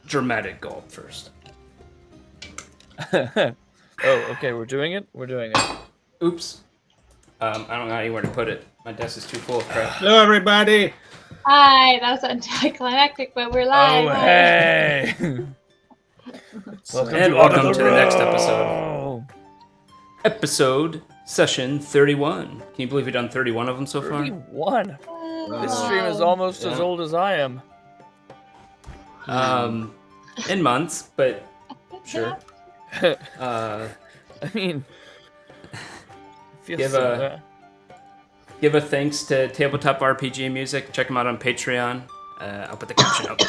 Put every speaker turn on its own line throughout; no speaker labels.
dramatic gulp first.
Oh, okay, we're doing it? We're doing it.
Oops. I don't know anywhere to put it. My desk is too full of crap.
Hello, everybody.
Hi, that was anticlimactic, but we're live.
Oh, hey!
Welcome to the next episode. Session 31. Can you believe we've done 31 of them so far?
31? This stream is almost as old as I am.
In months, but sure.
I mean,
give a thanks to Tabletop RPG Music. Check them out on Patreon. I'll put the caption up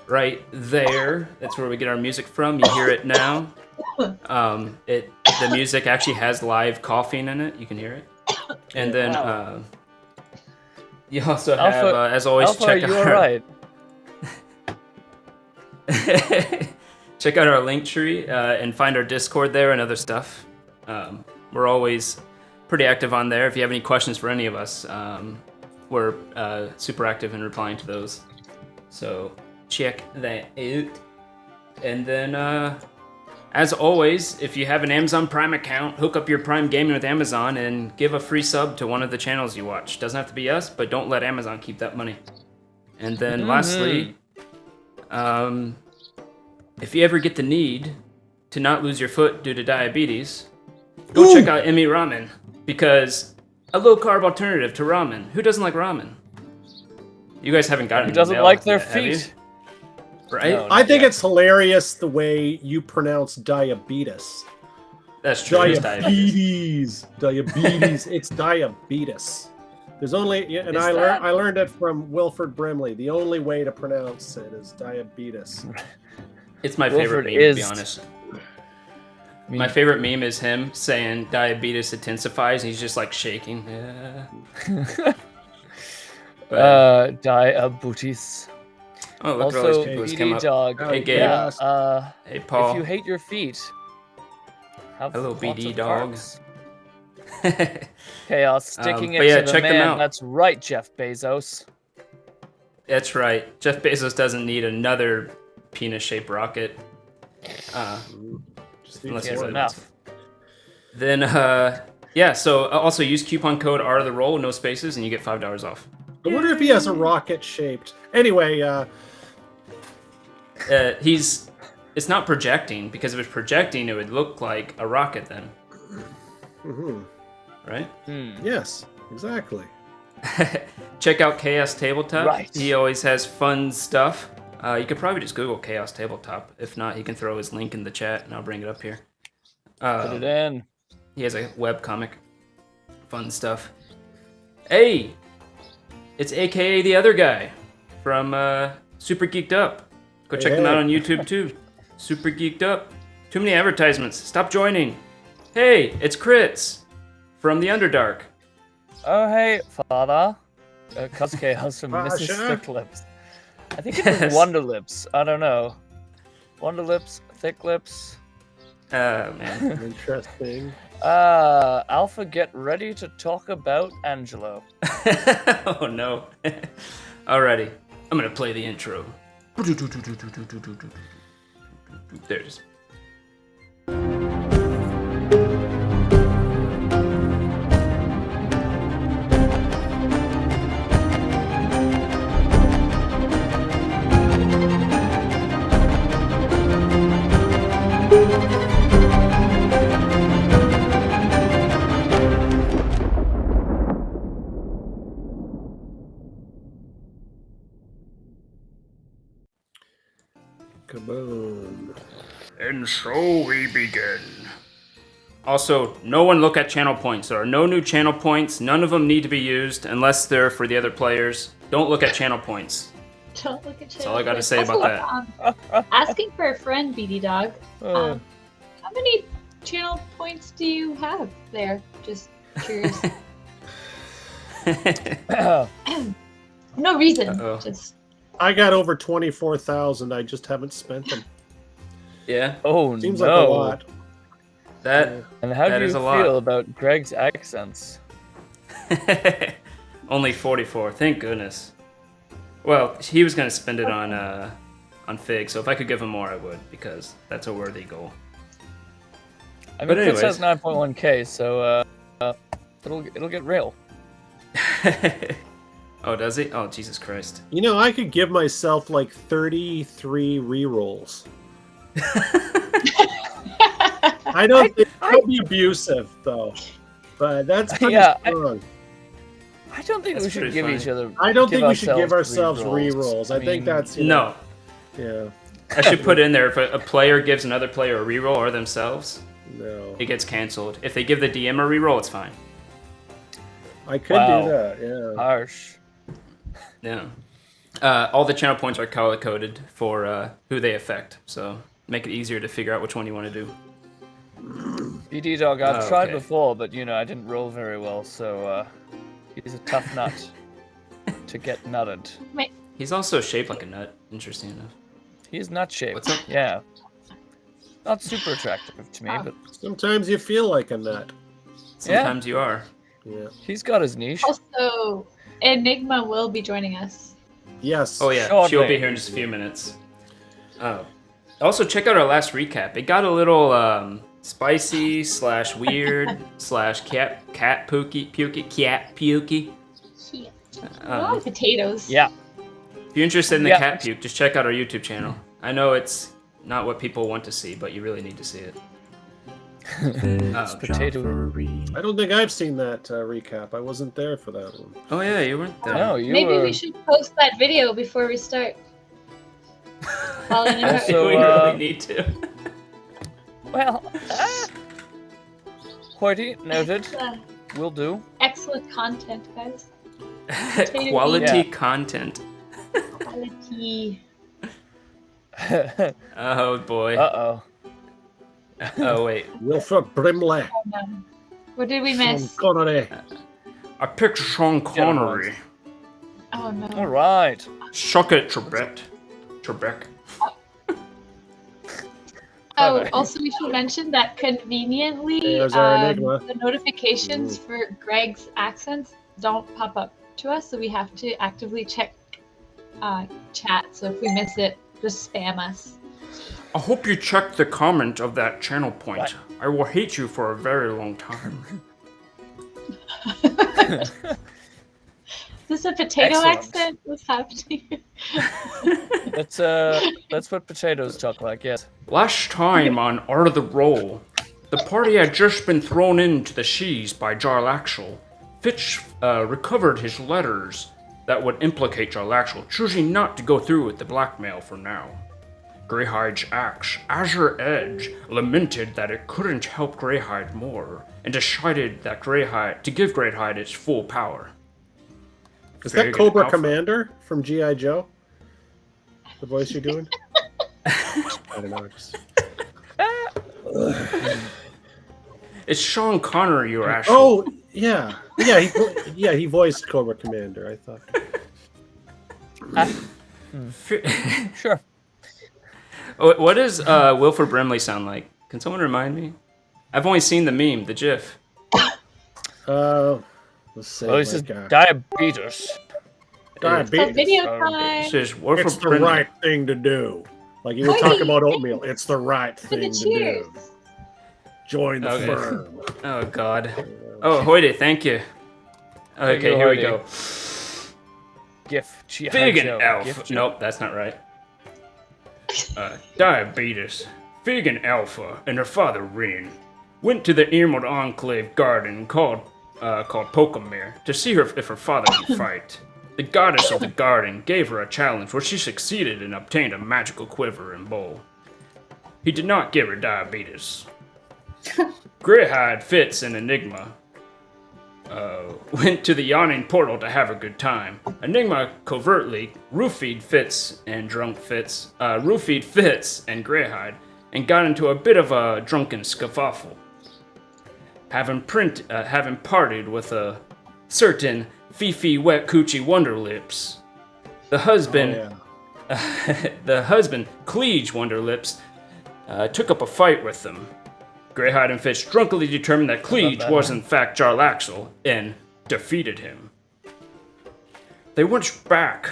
right there. That's where we get our music from. You hear it now. The music actually has live coughing in it. You can hear it. And then you also have, as always, check out our...
right.
Check out our linktree and find our Discord there and other stuff. We're always pretty active on there. If you have any questions for any of us, we're super active in replying to those. So check that out. And then, as always, if you have an Amazon Prime account, hook up your Prime Gaming with Amazon and give a free sub to one of the channels you watch. Doesn't have to be us, but don't let Amazon keep that money. And then lastly, if you ever get the need to not lose your foot due to diabetes, go check out Emmy Ramen, because a low-carb alternative to ramen. Who doesn't like ramen? You guys haven't gotten.
Who doesn't like their feet?
Right?
No,
I think it's hilarious the way you pronounce diabetes.
That's true.
Diabetes. Diabetes. It's diabetes. There's only, and I learned it from Wilford Brimley. The only way to pronounce it is diabetes.
It's my favorite meme, to be honest. My favorite meme is him saying diabetes intensifies, and he's just like shaking.
Diabetes.
Oh, look at all these people who came up.
Dog.
Hey, Gabe.
Yeah,
hey, Paul.
If you hate your feet, have
hello, BD dog.
Chaos sticking it to the man. That's right, Jeff Bezos.
That's right. Jeff Bezos doesn't need another penis-shaped rocket. Unless he's enough. Then, yeah. So also use coupon code R_the_roll, no spaces, and you get $5 off.
I wonder if he has a rocket shaped. Anyway,
it's not projecting, because if it's projecting, it would look like a rocket then.
Mm-hmm.
Right?
Yes, exactly.
Check out Chaos Tabletop.
Right.
He always has fun stuff. You could probably just Google Chaos Tabletop. If not, he can throw his link in the chat, and I'll bring it up here.
Put it in.
He has a webcomic. Fun stuff. Hey! It's AKA the other guy from Super Geeked Up. Go check him out on YouTube, too. Super Geeked Up. Too many advertisements. Stop joining. Hey, it's Crits from the Underdark.
Oh, hey, father. Cosplay has some Mrs. Thick Lips. I think it was Wonder Lips. I don't know. Wonder Lips, Thick Lips.
Man.
Interesting.
Alpha, get ready to talk about Angelo.
Oh, no. Alrighty. I'm going to play the intro. There it is.
Kaboom.
And so we begin. Also, no one look at channel points. There are no new channel points. None of them need to be used unless they're for the other players. Don't look at channel points.
Don't look at channel.
That's all I got to say about that.
Asking for a friend, BD Dog. How many channel points do you have there? Just curious. No reason. Just.
I got over 24,000. I just haven't spent them.
Yeah.
Oh,
Seems like a lot.
And how do you feel about Greg's accents?
Only 44. Thank goodness. Well, he was gonna spend it on on Fig, so if I could give him more, I would, because that's a worthy goal.
I mean,
But
Fitz has
anyways.
9.1k, so it'll get real.
Oh, does he? Oh, Jesus Christ.
You know, I could give myself like 33 rerolls. I don't think I'd be abusive though, but that's pretty strong.
I don't think we should give each other.
I don't think we should give ourselves rerolls. I think that's
no.
Yeah.
I should put in there if a player gives another player a reroll or themselves,
no,
it gets canceled. If they give the DM a reroll, it's fine.
I could do that. Yeah.
Harsh.
Yeah. All the channel points are color coded for who they affect, so make it easier to figure out which one you want to do.
BD Dog, I've tried before, but I didn't roll very well, so he's a tough nut to get nutted.
He's also shaped like a nut, interesting enough.
He's nut shaped.
What's up?
Yeah. Not super attractive to me, but
sometimes you feel like a nut.
Sometimes you are.
Yeah.
He's got his niche.
Also, Enigma will be joining us.
Yes.
Oh yeah,
Shortly.
she'll be here in just a few minutes. Also, check out our last recap. It got a little spicy / weird / cat pukey.
A lot of potatoes.
Yeah.
If you're interested in the cat puke, just check out our YouTube channel. I know it's not what people want to see, but you really need to see it.
Potato.
I don't think I've seen that recap. I wasn't there for that one.
Oh yeah, you weren't there.
No, you
Maybe
were...
we should post that video before we start.
Also,
we really need to.
Well, Hoity, noted. Will do.
Excellent content, guys.
Quality content.
Quality.
Oh boy.
Uh-oh.
Oh wait.
Wilford Brimley.
Oh, no. What did we miss?
Sean Connery.
I picked Sean Connery.
Oh no.
All right.
Suck it, Trebek.
Oh, also we should mention that conveniently,
There's our Enigma.
the notifications for Greg's accents don't pop up to us, so we have to actively check chat. So if we miss it, just spam us.
I hope you check the comment of that channel point. What? I will hate you for a very long time.
Is this a potato
Excellent.
accent? What's happening?
That's what potatoes talk like, yes.
Last time on Art of the Roll, the party had just been thrown into the seas by Jarlaxle. Fitch recovered his letters that would implicate Jarlaxle, choosing not to go through with the blackmail for now. Greyhide's axe, Azure Edge, lamented that it couldn't help Greyhide more, and decided that to give Greyhide its full power.
Is that Cobra Commander from G.I. Joe? The voice you're doing? I don't know.
It's Sean Connery you're asking.
Oh, yeah. He voiced Cobra Commander, I thought.
Sure.
What does Wilford Brimley sound like? Can someone remind me? I've only seen the meme, the GIF.
Let's say
Oh, he says diabetes.
Diabetes.
Video time.
It's
It's the right thing to do. Like you were talking about oatmeal. It's the right thing to do. Join the firm.
Oh, God. Oh, Hoyde, thank you. Okay, here we go.
GIF.
Fig and Alpha. Nope, that's not right. Diabetes. Fig and Alpha and her father, Rin, went to the Emerald Enclave garden called Pokamir to see if her father could fight. The goddess of the garden gave her a challenge where she succeeded and obtained a magical quiver and bow. He did not give her diabetes. Greyhide, Fitz, and Enigma went to the yawning portal to have a good time. Enigma covertly roofied Fitz and Greyhide and got into a bit of a drunken scuffle. Having partied with a certain Fifi Wet Coochie Wonderlips, the husband, Cleege Wonderlips, took up a fight with them. Greyhide and Fitch drunkenly determined that Cleege was in fact Jarlaxle and defeated him. They went back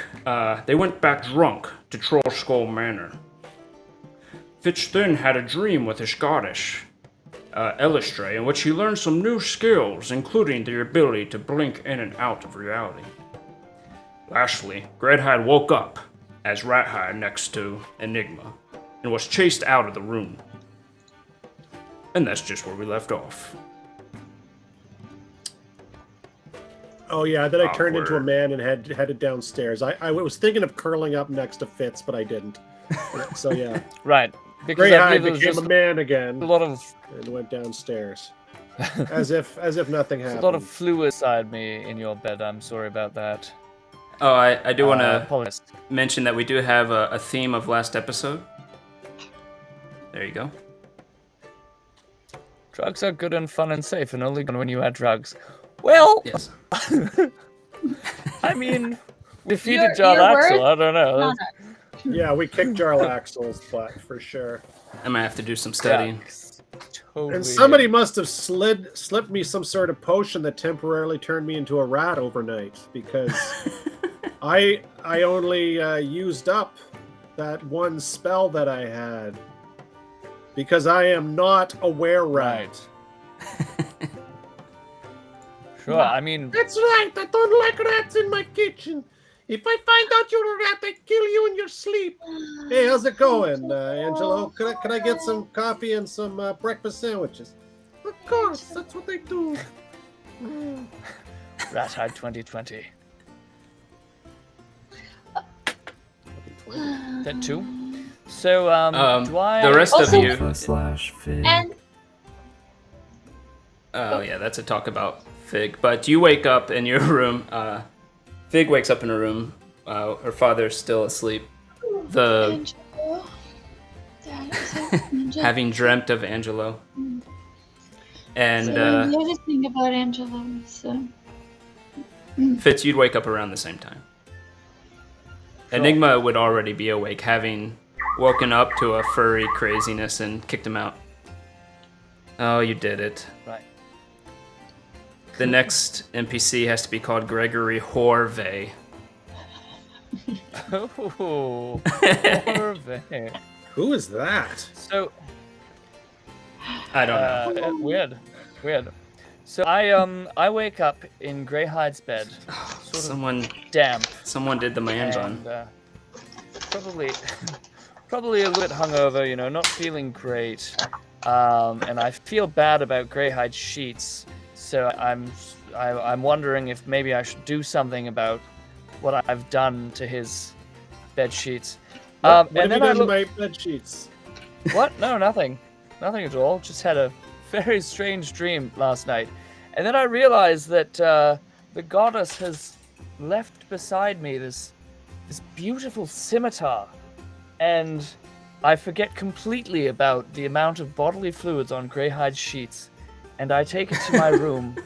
drunk to Trollskull Manor. Fitch then had a dream with his goddess, Elistre, in which he learned some new skills, including the ability to blink in and out of reality. Lastly, Greathide woke up as Rathide next to Enigma, and was chased out of the room. And that's just where we left off.
Oh yeah, then I turned into a
Awkward.
man and headed downstairs. I was thinking of curling up next to Fitz, but I didn't. So yeah,
Right. Because I
Greyhide
believe there was
became
just
a man
a
again
lot of
and went downstairs, as if nothing
there's
happened.
a lot of fluid inside me in your bed. I'm sorry about that.
Oh, I do want to
Apologies.
mention that we do have a theme of last episode. There you go.
Drugs are good and fun and safe, and only good when you add drugs. Well,
Yes.
I mean, defeated
Your
John Axel.
word?
I don't know.
No,
That's-
Yeah, we kicked Jarlaxle's butt for sure.
I'm gonna have to do some studying.
Totally.
And somebody must have slipped me some sort of potion that temporarily turned me into a rat overnight, because I only used up that one spell that I had, because I am not a wererat.
Right. Sure. I mean,
That's right. I don't like rats in my kitchen. If I find out you're a rat, I kill you in your sleep. Hey, how's it going, Angelo? Can I get some coffee and some breakfast sandwiches? Of course, that's what they do.
Rathide 2020. That too. So, do I?
The rest
Also-
of you.
/Fig.
And
Oh yeah, that's a talk about Fig. But you wake up in your room. Fig wakes up in her room. Her father's still asleep.
Angelo. Dad, is that Angelo?
Having dreamt of Angelo. And
So the other thing about Angelo is,
Fitz, you'd wake up around the same time. Enigma would already be awake, having woken up to a furry craziness and kicked him out. Oh, you did it.
Right.
The next NPC has to be called Gregory Horvey.
Oh, Horvey.
Who is that?
So,
I don't know.
weird. So I wake up in Greyhide's bed, sort of
Someone
damp,
did the manjon.
and probably a little bit hungover, you know, not feeling great, and I feel bad about Greyhide's sheets. So I'm wondering if maybe I should do something about what I've done to his bed sheets.
What
And
have
then
you
I
done to
look.
my bed sheets?
What? No, nothing. Nothing at all. Just had a very strange dream last night. And then I realized that the goddess has left beside me this beautiful scimitar. And I forget completely about the amount of bodily fluids on Greyhide's sheets. And I take it to my room.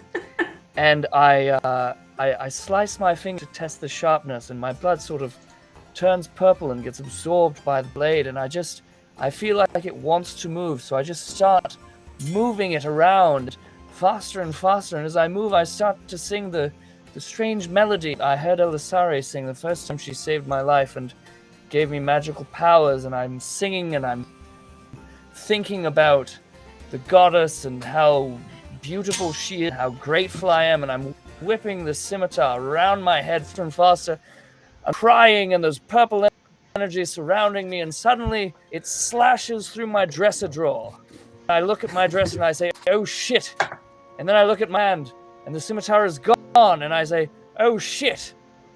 And I slice my finger to test the sharpness. And my blood sort of turns purple and gets absorbed by the blade. And I feel like it wants to move, so I just start moving it around faster and faster. And as I move, I start to sing the strange melody I heard Elisare sing the first time she saved my life and gave me magical powers. And I'm singing and I'm thinking about the goddess and how beautiful she is, how grateful I am. And I'm whipping the scimitar around my head faster and faster. I'm crying, and there's purple energy surrounding me, and suddenly it slashes through my dresser drawer. I look at my dresser and I say, oh shit. And then I look at my hand and the scimitar is gone, and I say, oh shit.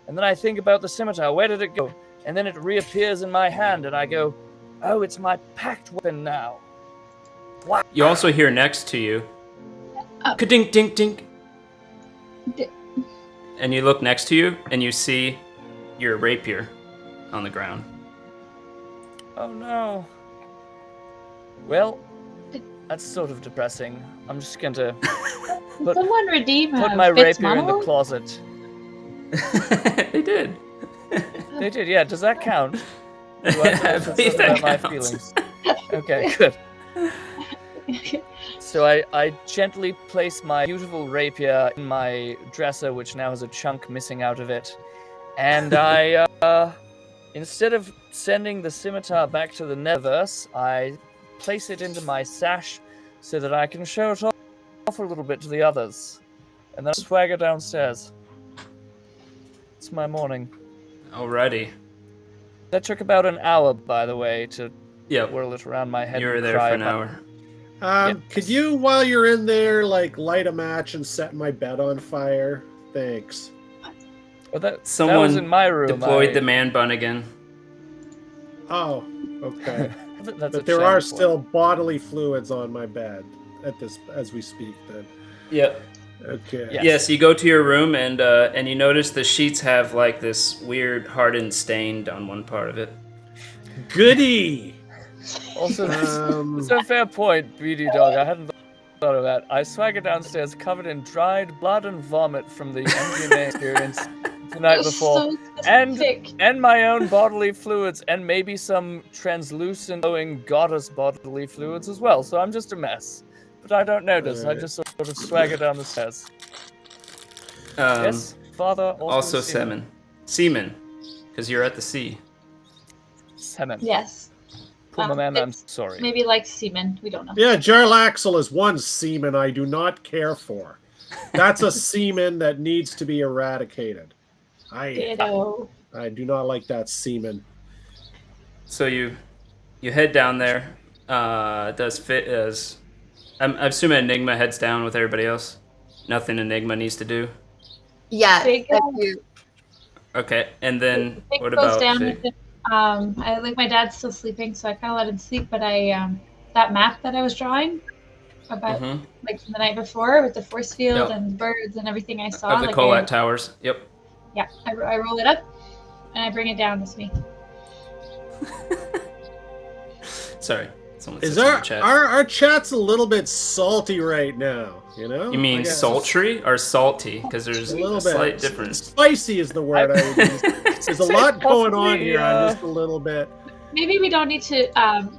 And then I think about the scimitar, where did it go? And then it reappears in my hand and I go, oh, it's my packed weapon now. Wow.
You also hear next to you,
Oh.
ka-dink, dink, dink.
D-
And you look next to you and you see your rapier on the ground.
Oh no. Well, that's sort of depressing. I'm just going to
someone redeem
put my
Fitz
rapier in the
monologue?
closet.
They did.
They did, yeah. Does that count? Do I have to
believe
say
that
about my
counts.
feelings? Okay, good. So I gently place my beautiful rapier in my dresser, which now has a chunk missing out of it, And I, instead of sending the scimitar back to the Netherverse, I place it into my sash so that I can show it off a little bit to the others. And then I swagger downstairs. It's my morning.
Alrighty.
That took about an hour, by the way, to
Yep.
whirl it around my head.
You were
and
there
cry
for an
about-
hour.
Could you, while you're in there, like light a match and set my bed on fire? Thanks.
Well, that was
Someone
in my room.
deployed the man bun again.
Oh, okay.
That's a
But there are
shame.
still bodily fluids on my bed as we speak. Then.
Yep.
Okay.
Yeah.
Yes, you go to your room and you notice the sheets have like this weird hardened stain on one part of it.
Goody.
Also,
Um,
it's a fair point, Beady Dog. I hadn't thought of that. I swagger downstairs covered in dried blood and vomit from the MDMA experience the night
You're
before.
so
And
specific.
and my own bodily fluids, and maybe some translucent glowing goddess bodily fluids as well. So I'm just a mess. But I don't notice. I just sort of swagger down the stairs. Yes, father.
Also semen. Semen. Because you're at the sea.
Semen.
Yes.
Puma man, I'm
It's
sorry.
Maybe like semen. We don't know.
Yeah, Jarlaxle is one semen I do not care for. That's a semen that needs to be eradicated. I
Ditto.
do not like that semen.
So you head down there. Does fit as I'm assuming Enigma heads down with everybody else. Nothing Enigma needs to do.
Yeah,
Big,
I do.
Okay, and then
Vic
what
goes
about
down
Vic?
with it. I like my dad's still sleeping, so I kind of let him sleep. But I that map that I was drawing about
Mhm.
like from the night before with the force field
Yep.
and birds and everything I saw.
Of the
like
Kolat Towers. Yep.
I roll it up and I bring it down with me.
Sorry. Someone
Is
said something in
our,
the chat.
our chat's a little bit salty right now? You know.
You mean
Like,
sultry or salty? Because there's
A little
a
bit.
slight difference.
Spicy is the word I would use. There's a lot going on here. I'm just a little bit.
Maybe we don't need to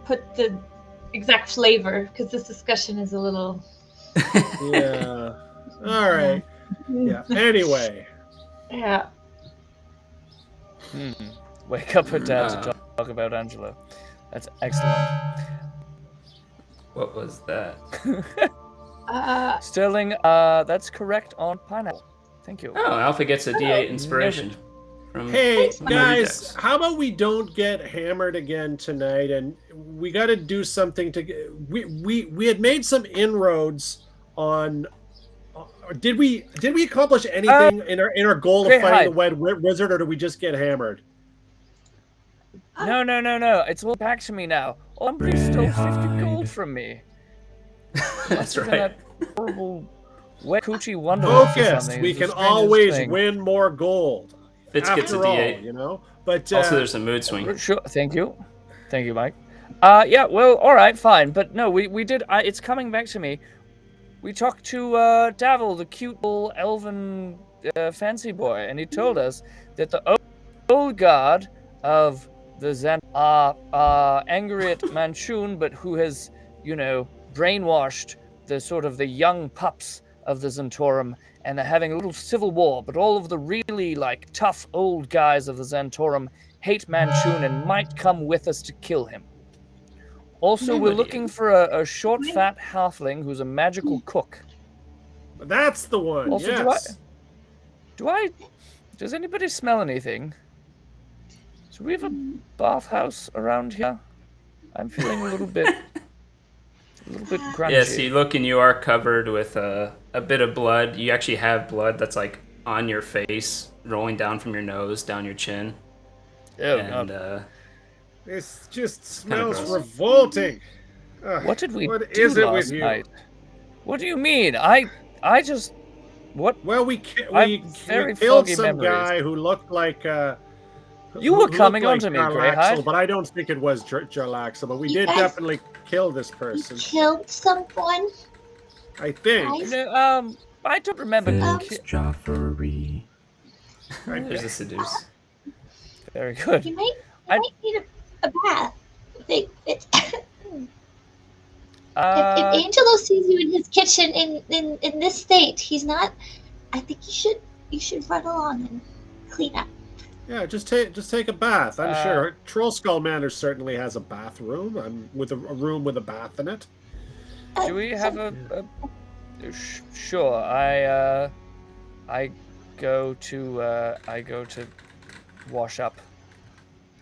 put the exact flavor because this discussion is a little.
Yeah. All right. Yeah. Anyway.
Yeah.
Wake up her dad to talk about Angelo. That's excellent.
What was that?
Sterling, that's correct on pineapple. Thank you.
Oh, Alpha gets a D8 inspiration. From
Hey
Nerdy
guys,
Decks.
how about we don't get hammered again tonight? And we got to do something to. We had made some inroads on. Did we accomplish anything in our goal of
Great
fighting
Hyde.
the Wed Wizard, or did we just get hammered?
No. It's all back to me now. Somebody stole 50 gold from me.
That's
Even
right.
that horrible wet coochie wonderland or
Focus.
something.
We
It's the
can
strangest
always
thing.
win more gold.
Fitz gets a
After all,
D8.
you know. But
Also, there's a mood swing.
Sure, thank you, Mike. Yeah, well, all right, fine, but no, we did. It's coming back to me. We talked to Davil, the cute little elven fancy boy, and he told us that the old guard of the Zhents are angry at Manchun, but who has, brainwashed the young pups of the Zhentorum, and they're having a little civil war, but all of the really tough old guys of the Zhentorum hate Manchun and might come with us to kill him. Also, we're looking for a short, fat halfling who's a magical cook.
that's the one.
Also,
yes.
does anybody smell anything? Do we have a bathhouse around here? I'm feeling a little bit grungy.
Yes, you look and you are covered with a bit of blood. You actually have blood that's on your face, rolling down from your nose, down your chin.
Oh,
And
God.
This just smells
gross.
revolting. Ugh,
What did we
what
do
is it
last
with you?
night? What do you mean? I just... What?
Well, we
very
killed
foggy
some
memories.
guy who looked like.
You were coming onto me,
Jarlaxle,
Greyhide.
but I don't think it was Jarlaxle. But we did
Yes.
definitely kill this person.
Killed someone.
I think.
Guys?
No, I don't remember.
Joffrey.
There's a seduce.
Very good.
You might
I-
need a bath. If
Uh,
Angelo sees you in his kitchen in this state, he's not. I think you should run along and clean up.
Yeah, just take a bath. I'm
Uh,
sure Troll Skull Manor certainly has a bathroom. I'm with a room with a bath in it.
Do we have sure. I go to wash up.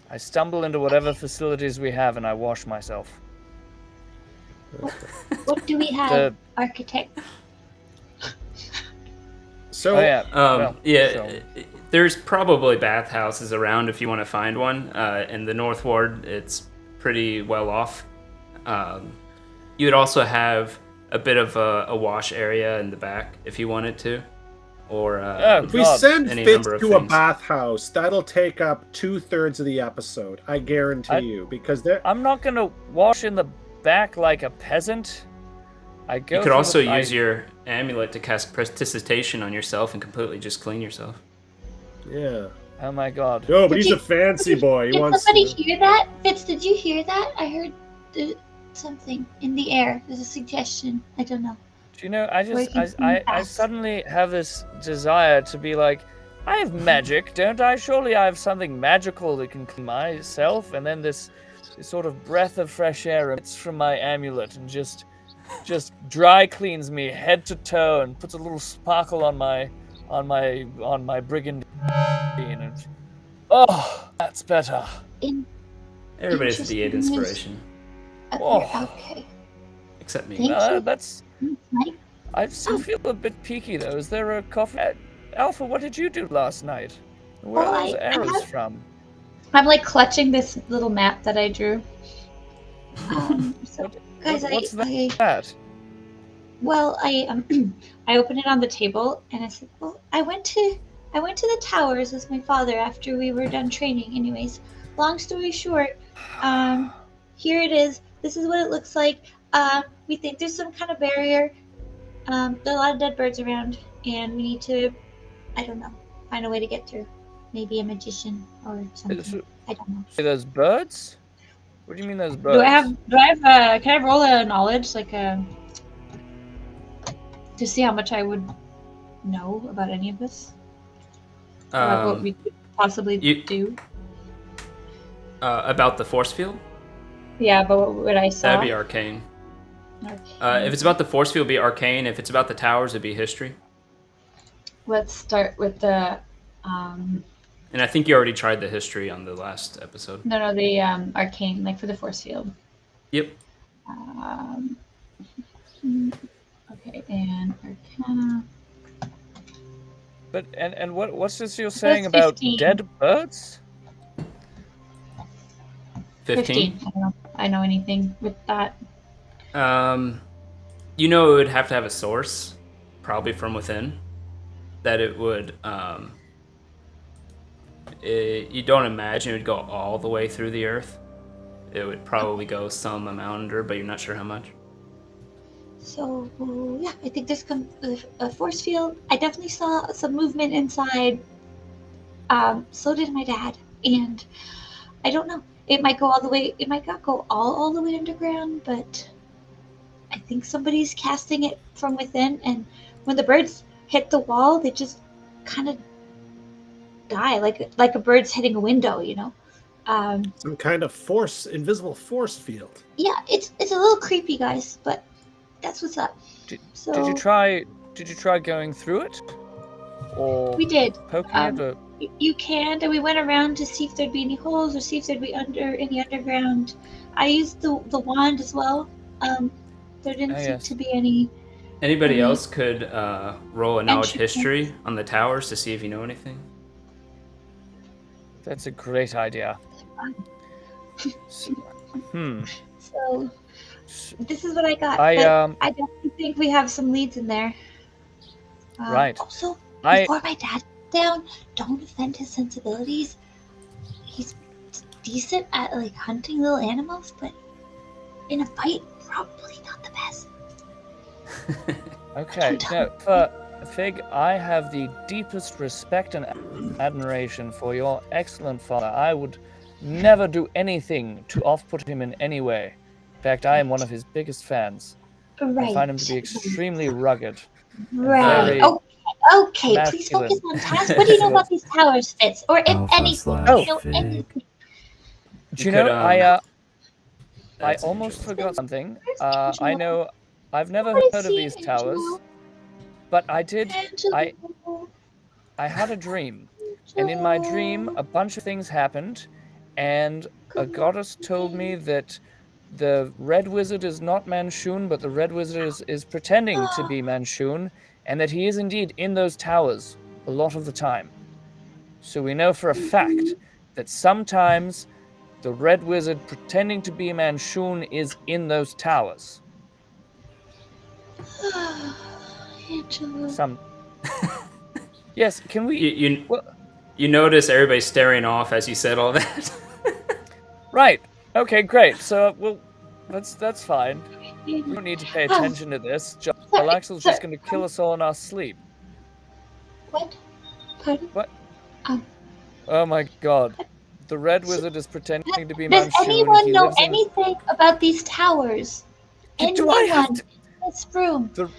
I stumble into whatever facilities we have and I wash myself.
What do we have,
The
architect?
So
oh yeah. Well,
yeah,
so-
there's probably bathhouses around if you want to find one. In the North Ward, it's pretty well off. You would also have a bit of a wash area in the back if you wanted to, or
Oh,
if we
God.
send
Any
Fitz
number of
to a
things.
bathhouse, that'll take up 2/3 of the episode. I guarantee you, because they're.
I'm not gonna wash in the back like a peasant. I go.
you could
through
also
the-
use your amulet to cast prestidigitation on yourself and completely just clean yourself.
Yeah.
Oh my God.
No, but
Did
he's
you-
a fancy boy. He
Did
wants
somebody
to.
hear that? Fitz, did you hear that? I heard something in the air. There's a suggestion. I don't know.
Do you know? I
Working
I
fast.
suddenly have this desire to be like, I have magic, don't I? Surely I have something magical that can clean myself. And then this sort of breath of fresh air emits from my amulet and just dry cleans me head to toe and puts a little sparkle on my brigand. And oh, that's better.
Everybody has the 8
Interesting news.
inspiration,
Oh.
Okay.
except me.
Thank you.
That's.
Mike?
I still feel a bit peaky though. Is there a coffee? Alpha, what did you do last night? Where
Well,
are those
I
arrows
have-
from?
I'm like clutching this little map that I drew.
So,
What-
guys,
What's
I
that?
well, I
I opened it on the table and I said,
well, I went to the towers with my father after we were done training. Anyways, long story short, here it is. This is what it looks like. We think there's some kind of barrier. There are a lot of dead birds around, and we need to, I don't know, find a way to get through. Maybe a magician or something. I don't know.
Those birds? What do you mean those birds?
can I roll a knowledge, like to see how much I would know about any of this? Or like what we could possibly do?
About the force field,
Yeah, but what would I saw?
that'd be arcane. If it's about the force field, it'd be arcane. If it's about the towers, it'd be history.
Let's start with the
And I think you already tried the history on the last episode.
no, the arcane, like for the force field.
Yep.
Okay, and arcana.
But and what's this you're saying
That's
about
15.
dead birds?
15.
I don't know. If I know anything with that.
You know, it would have to have a source, probably from within. That it would. You don't imagine it would go all the way through the earth. It would probably go some amount under, but you're not sure how much.
So yeah, I think there's a force field. I definitely saw some movement inside. So did my dad, and I don't know. It might go all the way. It might not go all the way underground, but I think somebody's casting it from within. And when the birds hit the wall, they just kind of die, like a bird's hitting a window, you know.
Some kind of invisible force field.
Yeah, it's a little creepy, guys, but that's what's up.
Did
So
you try going through it? Or
we did.
poking it? Or...
You can, and we went around to see if there'd be any holes or see if there'd be any underground. I used the wand as well. There didn't seem
yes.
to be any.
Anybody
Mhm.
else could roll a knowledge
Entry
history on the towers to see if you know anything.
That's a great idea. So,
So this is what I got.
I
but I definitely think we have some leads in there.
Right.
Also,
I
before my dad down, don't offend his sensibilities. He's decent at like hunting little animals, but in a fight, probably not the best.
okay. No, for Fig, I have the deepest respect and admiration for your excellent father. I would never do anything to off-put him in any way. In fact, I am one of his biggest fans.
Right.
I find him to be extremely rugged.
Right.
very-
Oh, Okay, please focus on tasks. What do you know about these towers, Fitz? Or if
Alpha
anything,
slash
do you know
Fig.
anything?
Do you know, I
That's
almost
interesting.
forgot something.
Where's
I
Angelo?
know I've never
I
heard of
see
these towers,
Angelo.
but I did.
Angelo.
I had a dream, and in my dream, a bunch of things happened, and a goddess told me that the red wizard is not Manchun, but the red wizard is pretending to be Manchun, and that he is indeed in those towers a lot of the time. So we know for a fact that sometimes the red wizard pretending to be Manchun is in those towers.
Angelo.
Some. Yes, can we?
You notice everybody staring off as you said all that.
Right. Okay, great. So, well, that's fine. We don't need to pay attention to this. Alaxel's just going to kill us all in our sleep.
What? Pardon?
What?
Um,
Oh my god. The red wizard is pretending to be
Does
Manchun.
anyone
He
know
lives in...
anything about these towers?
Do I have
Anyone
to...
in this room?
The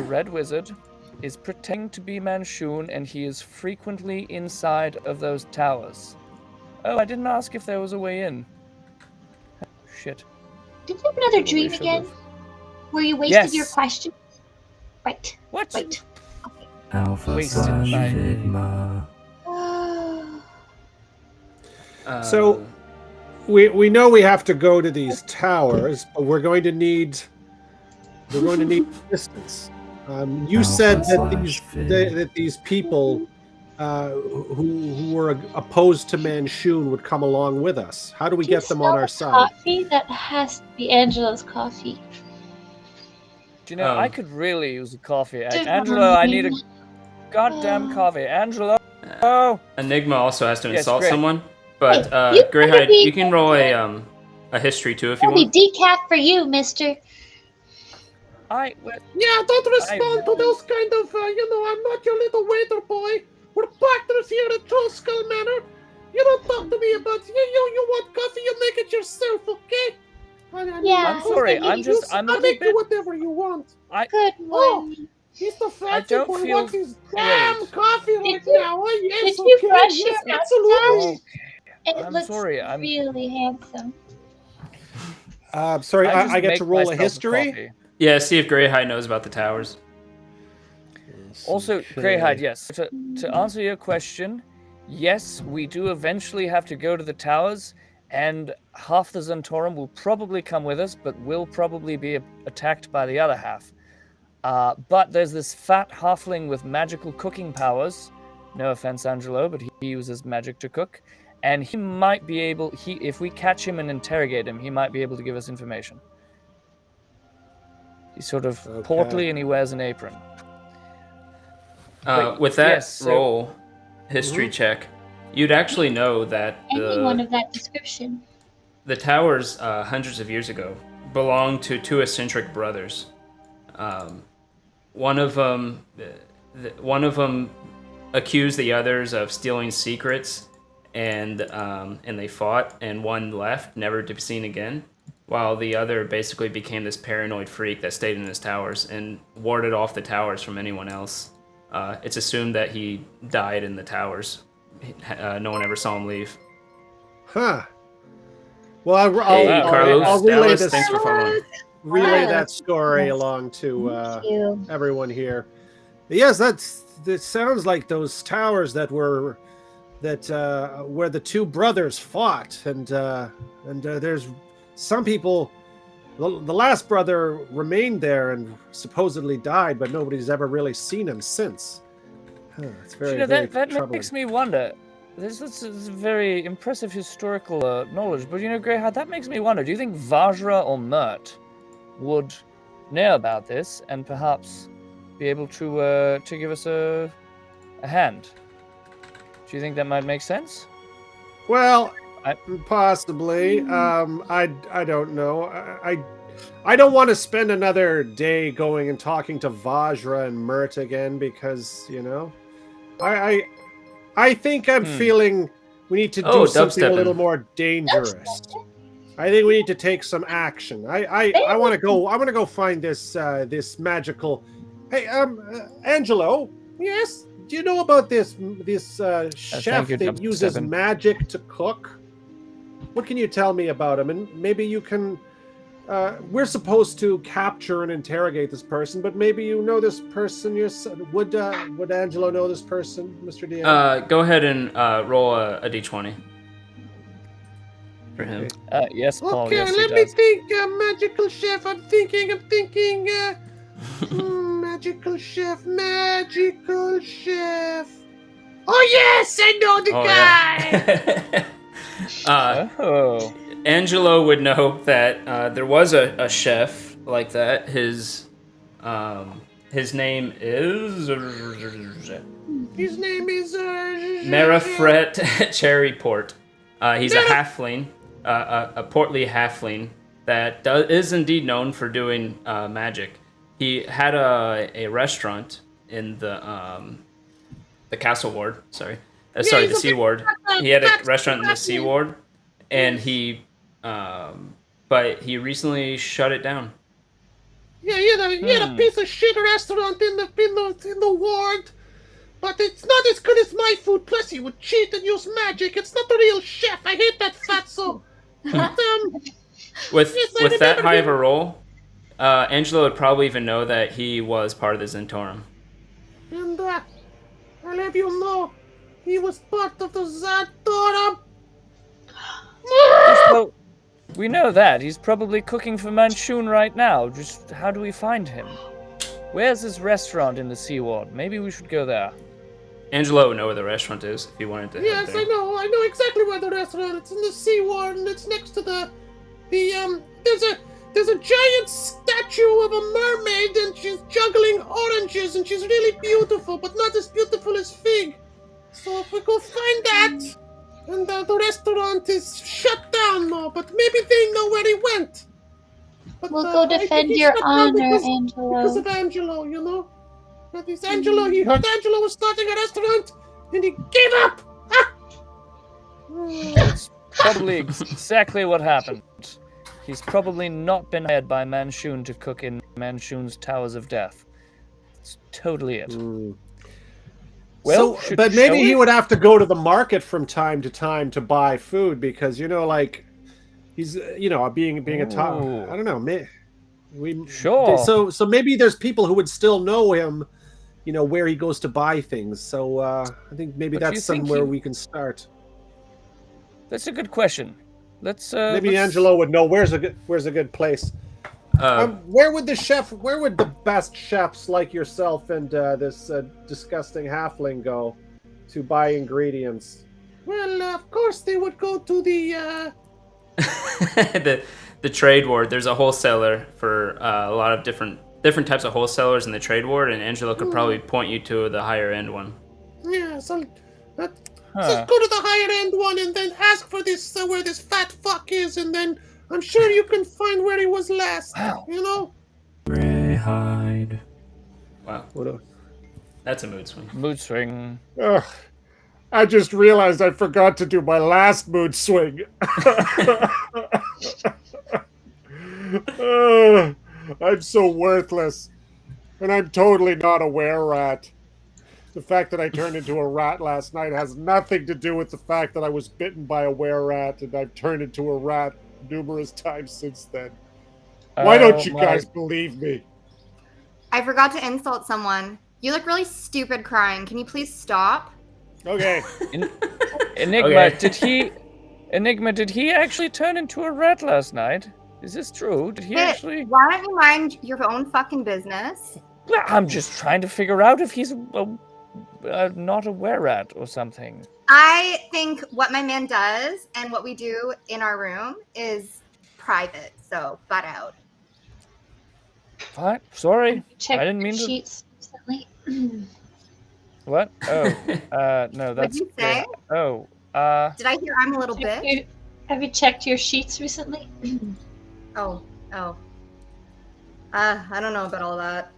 red wizard is pretending to be Manchun, and he is frequently inside of those towers. Oh, I didn't ask if there was a way in. Shit.
Did you have another
Probably
dream
should
again?
have.
Where you wasted your
Yes.
question? Right.
What?
Right.
Alpha
Wasted
slash
my-
Figma.
So we know we have to go to these towers, but we're going to need assistance. You
Alpha
said that
slash Fig.
these people who were opposed to Manchun would come along with us. How do we get them on our side?
Coffee? That has to be Angela's coffee.
Do you know, I could really use a coffee.
Divine.
Angelo, I need a goddamn coffee. Angelo! Oh!
Enigma also has to
Yes,
insult
great.
someone, but
Hey, you
Greyhide,
better be-
you can roll a history too if you
That'll
want.
be decaf for you, mister.
Yeah, don't respond to those kind of, I'm not your little waiter boy. We're partners here at Troll Skull Manor. You don't talk to me about, you want coffee, you make it yourself, okay?
Yeah.
I'm sorry, I'm a
I'll
little
make you
bit...
whatever you want.
Good morning.
He's the fancy
don't
boy
feel
wants his damn
great.
coffee right now. Oh, yes,
Did you
okay,
brush
yes,
your
absolutely.
mustache? It
I'm
looks
sorry, I'm-
really handsome.
Sorry,
I just
I get
make
to roll a
myself
history?
coffee.
Yeah, see if Greyhide knows about the towers.
Also, Greyhide, yes. To answer your question, yes, we do eventually have to go to the towers, and half the Zhentarim will probably come with us, but will probably be attacked by the other half. But there's this fat halfling with magical cooking powers. No offense, Angelo, but he uses magic to cook. And he might be able, if we catch him and interrogate him, he might be able to give us information. He's sort of portly and he wears an apron. Wait,
With that
yes, so-
roll, history check, you'd actually know that
Anyone of that description.
the towers, hundreds of years ago, belonged to two eccentric brothers. One of them accused the others of stealing secrets, and they fought, and one left, never to be seen again, while the other basically became this paranoid freak that stayed in his towers and warded off the towers from anyone else. It's assumed that he died in the towers. No one ever saw him leave.
Huh. Well,
Hey, Carlos,
I'll relay
Dallas,
this.
thanks for following.
Relay that story along to
Thank you.
everyone here. Yes, that sounds like those towers that were where the two brothers fought, and there's some people. The last brother remained there and supposedly died, but nobody's ever really seen him since. Huh, it's very, very
that
troubling.
makes me wonder. This is very impressive historical knowledge, but Greyhide, that makes me wonder. Do you think Vajra or Mert would know about this and perhaps be able to give us a hand? Do you think that might make sense?
Well, possibly. I don't know. I don't want to spend another day going and talking to Vajra and Mert again because I think I'm feeling we need to do something a little more dangerous. I think we need to take some action. I want to go. I want to go find this this magical. Hey, Angelo. Yes. Do you know about this chef
you,
that
Number
uses
7.
magic to cook? What can you tell me about him? And maybe you can. We're supposed to capture and interrogate this person, but maybe you know this person yourself. Would Angelo know this person, Mr. DM?
Go ahead and roll a d20 for him.
Yes, Paul.
Okay,
Yes, he
let me
does.
think. Magical chef. I'm thinking. Magical chef. Oh yes, I know the guy.
Yeah.
Oh.
Angelo would know that there was a chef like that. His name is
His name is
Merifret Cherryport. He's a halfling, a portly halfling that is indeed known for doing magic. He had a restaurant in the castle ward. Sorry, the sea ward. He had a restaurant in the sea ward, and but he recently shut it down.
Yeah, he had a piece of shit restaurant in the ward, but it's not as good as my food. Plus, he would cheat and use magic. It's not a real chef. I hate that fatso. But
With
yes, I
that
remember
high of
him.
a roll, Angelo would probably even know that he was part of the Zhentorum.
And I'll have you know, he was part of the Zhentorum.
Well, we know that. He's probably cooking for Manchun right now. Just how do we find him? Where's his restaurant in the Sea Ward? Maybe we should go there.
Angelo would know where the restaurant is if he wanted to.
Yes,
head there.
I know exactly where the restaurant is. It's in the Sea Ward, and it's next to there's a giant statue of a mermaid, and she's juggling oranges, and she's really beautiful, but not as beautiful as Fig. So if we go find that, and the restaurant is shut down now, but maybe they know where he went. But,
We'll go
I think
defend
he
your
shut down
honor,
because
Angelo.
of Angelo, you know? But it's Angelo, he heard Angelo was starting a restaurant, and he gave up! Ah!
That's probably exactly what happened. He's probably not been hired by Manchun to cook in Manchun's Towers of Death. It's totally it. Well,
but maybe
shall
he
we?
would have to go to the market from time to time to buy food because he's being a top.
Ooh.
I don't know.
Sure.
So maybe there's people who would still know him, where he goes to buy things. So I think maybe
But do you
that's
think
somewhere
he-
we can start.
That's a good question.
Maybe Angelo would know where's a good place. Where would the best chefs like yourself and this disgusting halfling go to buy ingredients? Well, of course they would go to the
the trade ward. There's a wholesaler for a lot of different types of wholesalers in the trade ward, and Angelo could probably point you to the higher end one.
Yeah, so just go to the higher end one and then ask for this where this fat fuck is, and then I'm sure you can find where he was last.
Wow.
Grey hide.
Wow,
What
that's a mood swing.
Mood swing.
I just realized I forgot to do my last mood swing. I'm so worthless. And I'm totally not a wererat. The fact that I turned into a rat last night has nothing to do with the fact that I was bitten by a wererat and I've turned into a rat numerous times since then. Why don't you guys believe me?
I forgot to insult someone. You look really stupid crying. Can you please stop?
Okay.
Enigma,
Okay.
did he actually turn into a rat last night? Is this true? Did he
Hey,
actually?
why don't you mind your own fucking business?
I'm just trying to figure out if he's not a wererat or something.
I think what my man does and what we do in our room is private, so butt out.
What? Sorry,
Check
I didn't mean to.
sheets recently.
What? Oh, no, that's.
What'd you say?
Oh,
Did I hear I'm a little bit?
Have you checked your sheets recently?
Oh. I don't know about all that.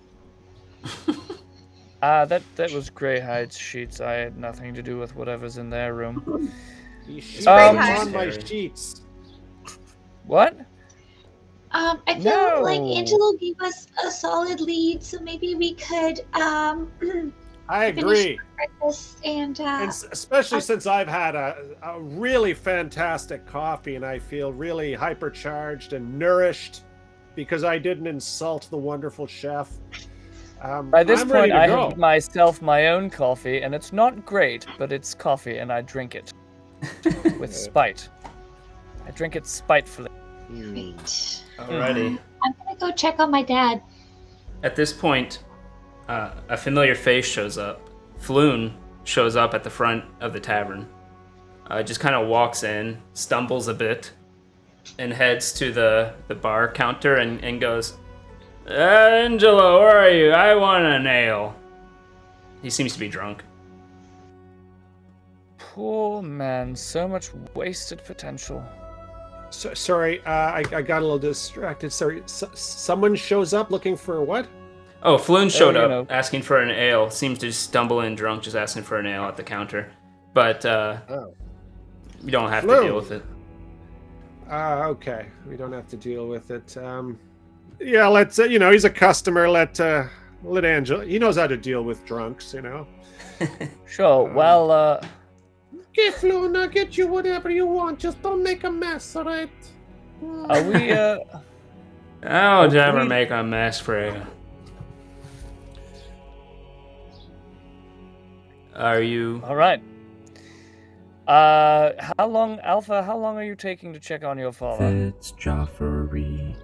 that was Greyhide's sheets. I had nothing to do with whatever's in their room.
You
Um,
on my sheets.
What?
I feel like Angelo gave us a solid lead, so maybe we could
I
finish
agree.
breakfast and
Especially since I've had a really fantastic coffee and I feel really hypercharged and nourished because I didn't insult the wonderful chef.
By this
I'm ready
point,
to
I
go.
have made myself my own coffee, and it's not great, but it's coffee, and I drink it with spite. I drink it spitefully.
great.
Alrighty.
I'm gonna go check on my dad.
At this point, a familiar face shows up. Floon shows up at the front of the tavern. Just kind of walks in, stumbles a bit, and heads to the bar counter and goes, Angelo, where are you? I want an ale. He seems to be drunk.
Poor man, so much wasted potential.
Sorry, I got a little distracted. Sorry, someone shows up looking for what?
Oh, Floon showed up
know.
asking for an ale. Seems to just stumble in drunk, just asking for an ale at the counter. But you don't have to
Floon.
deal with it.
Okay, we don't have to deal with it. Yeah, let's. He's a customer. Let Angelo. He knows how to deal with drunks.
Sure, well,
Okay, Floon, I'll get you whatever you want. Just don't make a mess, all right?
are we,
I would never
we-
make a mess for you. Are you...
alright. How long are you taking to check on your father?
It's Joffrey.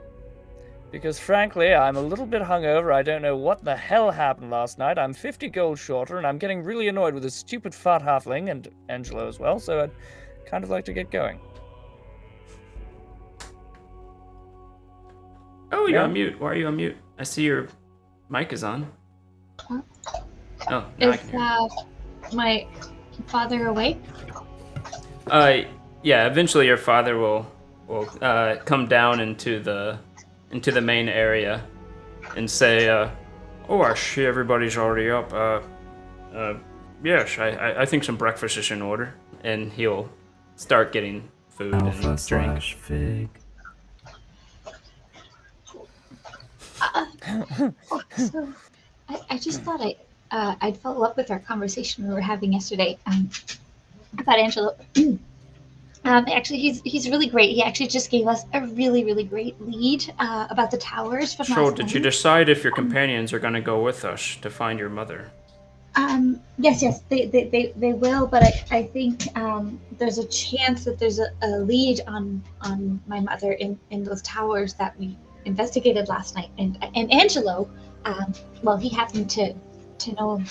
Because frankly, I'm a little bit hungover. I don't know what the hell happened last night. I'm 50 gold shorter, and I'm getting really annoyed with this stupid fat halfling and Angelo as well, so I'd kind of like to get going.
Oh, you're
Yeah.
on mute. Why are you on mute? I see your mic is on.
Huh?
Oh, now I
Is
can hear.
my father awake?
Yeah, eventually your father will come down into the main area and say, oh, I see everybody's already up. Yes, I think some breakfast is in order. And he'll start getting food
Alpha
and drink.
/ Fig.
So I just thought I'd follow up with our conversation we were having yesterday about Angelo. Actually, he's really great. He actually just gave us a really, really great lead about the towers from
So,
last
did
night.
you decide if your companions are going to go with us to find your mother?
Yes, they will, but I think there's a chance that there's a lead on my mother in those towers that we investigated last night. And Angelo, well, he happened to know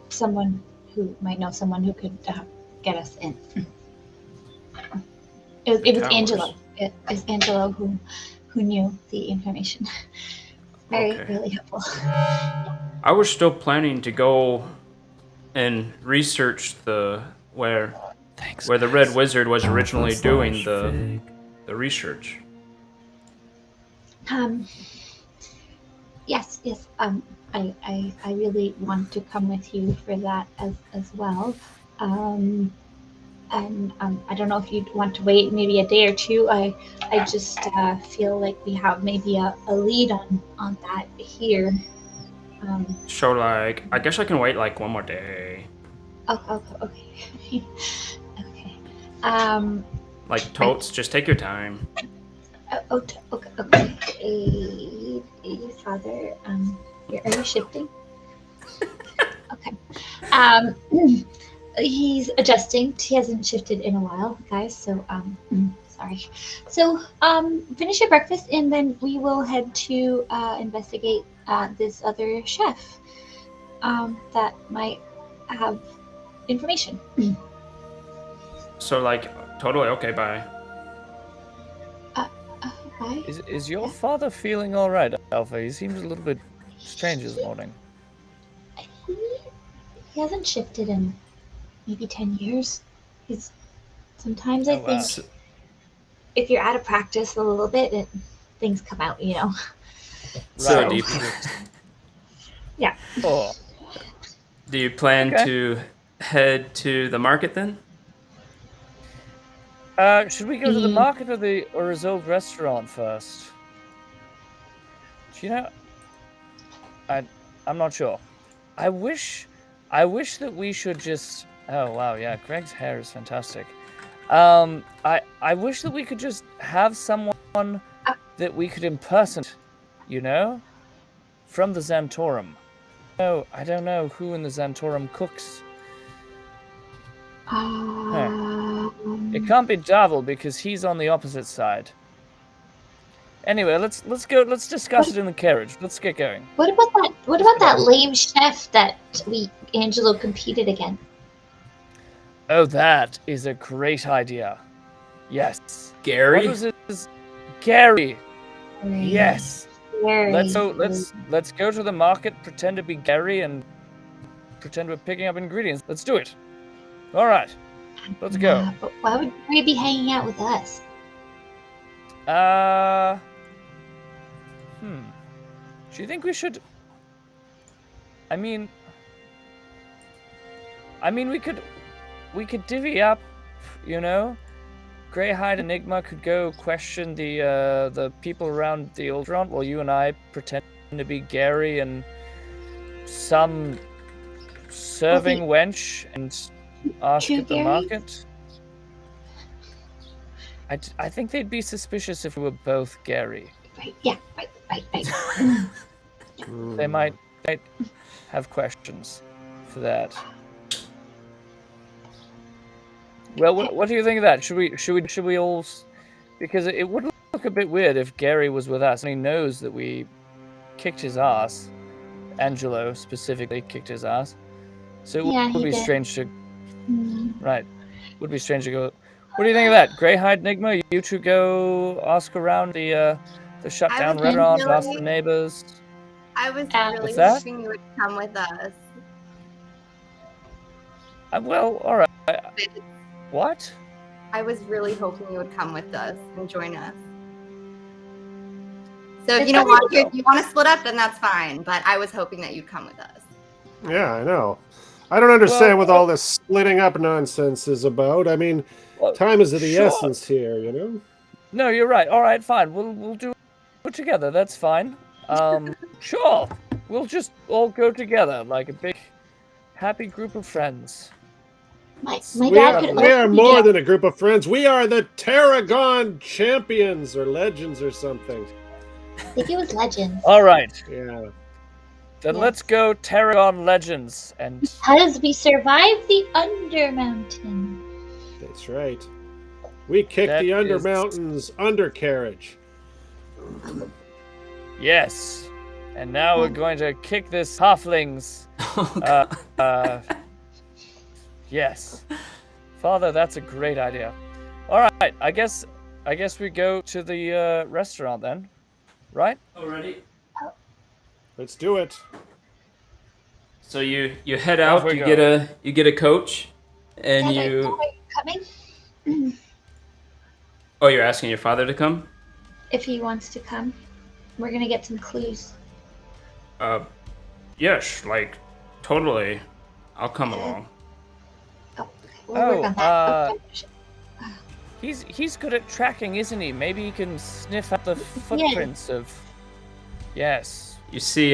someone who might know someone who could get us in. It was
Towers.
Angelo. It was Angelo who knew the information.
Okay.
Really helpful.
I was still planning to go and research where the Red Wizard was originally
Alpha /
doing
Fig.
the research.
Yes. I really want to come with you for that as well. And I don't know if you'd want to wait maybe a day or two. I just feel like we have maybe a lead on that here.
So, like, I guess I can wait like one more day.
Okay. Okay.
Like, totes, just take your time.
Okay. Father, are you shifting? Okay. He's adjusting. He hasn't shifted in a while, guys. So, sorry. So, finish your breakfast, and then we will head to investigate this other chef that might have information.
So, like, totally okay, bye.
Bye.
Is your father feeling all right, Alpha? He seems a little bit strange this morning.
He hasn't shifted in maybe 10 years. Sometimes I
Oh, wow.
think if you're out of practice a little bit, things come out,
So
Right.
deep.
Yeah.
Oh,
Do you plan
Okay.
to head to the market then?
Should we go to the market or his old restaurant first? Do you know? I'm not sure. I wish that we should just. Oh wow, yeah. Greg's hair is fantastic. I wish that we could just have someone that we could impersonate, you know, from the Xantorum. No, I don't know who in the Xantorum cooks. It can't be Davil because he's on the opposite side. Anyway, let's go. Let's discuss it in the carriage. Let's get going.
What about that? What about that lame chef that Angelo competed against?
Oh, that is a great idea. Yes.
Gary?
What was his? Gary.
Gary.
Yes.
Gary.
Let's go to the market, pretend to be Gary, and pretend we're picking up ingredients. Let's do it. All right. Let's go.
But why would Gary be hanging out with us?
Do you think we should? I mean, we could divvy up, you know. Greyhide and Enigma could go question the people around the old restaurant while you and I pretend to be Gary and some serving wench and ask at the market. I think they'd be suspicious if we were both Gary.
Right. Yeah. Right.
They might have questions for that. Well, what do you think of that? Should we all? Because it would look a bit weird if Gary was with us and he knows that we kicked his ass. Angelo specifically kicked his ass. So it would be strange to. Right. Would be strange to go. What do you think of that? Greyhide, Enigma, you two go ask around the shutdown restaurant, ask the neighbors.
I was really hoping you would come with us.
Well, all right. What?
I was really hoping you would come with us and join us. So if you don't want to, if you want to split up, then that's fine. But I was hoping that you'd come with us.
Yeah, I know. I don't understand what all this splitting up nonsense is about. I mean, time is of the essence here, you know?
No, you're right. All right, fine. We'll do it together. That's fine. Sure. We'll just all go together like a big, happy group of friends.
We are more than a group of friends. We are the Tarragon champions or legends or something.
I think it was legends.
All right.
Yeah.
Then let's go Tarragon legends and.
Because we survived the Undermountain.
That's right. We kicked the Undermountain's undercarriage.
Yes. And now we're going to kick this halfling's. Yes. Father, that's a great idea. All right, I guess we go to the restaurant then. Right?
Already.
Let's do it.
So you head out, you get a coach and you
coming?
Oh, you're asking your father to come?
If he wants to come. We're going to get some clues.
Yes, like totally. I'll come along.
We'll work on that.
He's good at tracking, isn't he? Maybe he can sniff out the footprints of. Yes.
You see,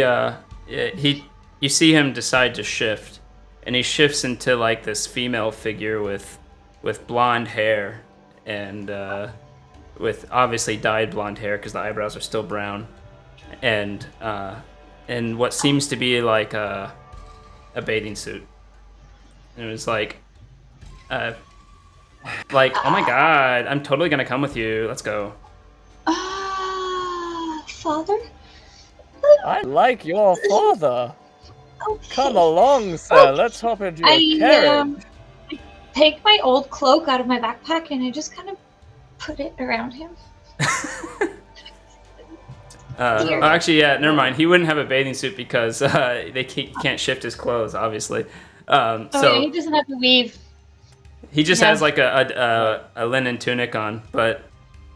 you see him decide to shift, and he shifts into like this female figure with blonde hair and with obviously dyed blonde hair because the eyebrows are still brown, and what seems to be like a bathing suit. And it was like. Oh my god, I'm totally gonna come with you. Let's go.
Father?
I like your father.
Okay.
Come along, sir. Let's hop into your carriage.
I take my old cloak out of my backpack and I just kind of put it around him.
Actually, yeah, never mind. He wouldn't have a bathing suit because they can't shift his clothes, obviously. So
yeah, he doesn't have to weave.
He just has like a linen tunic on, but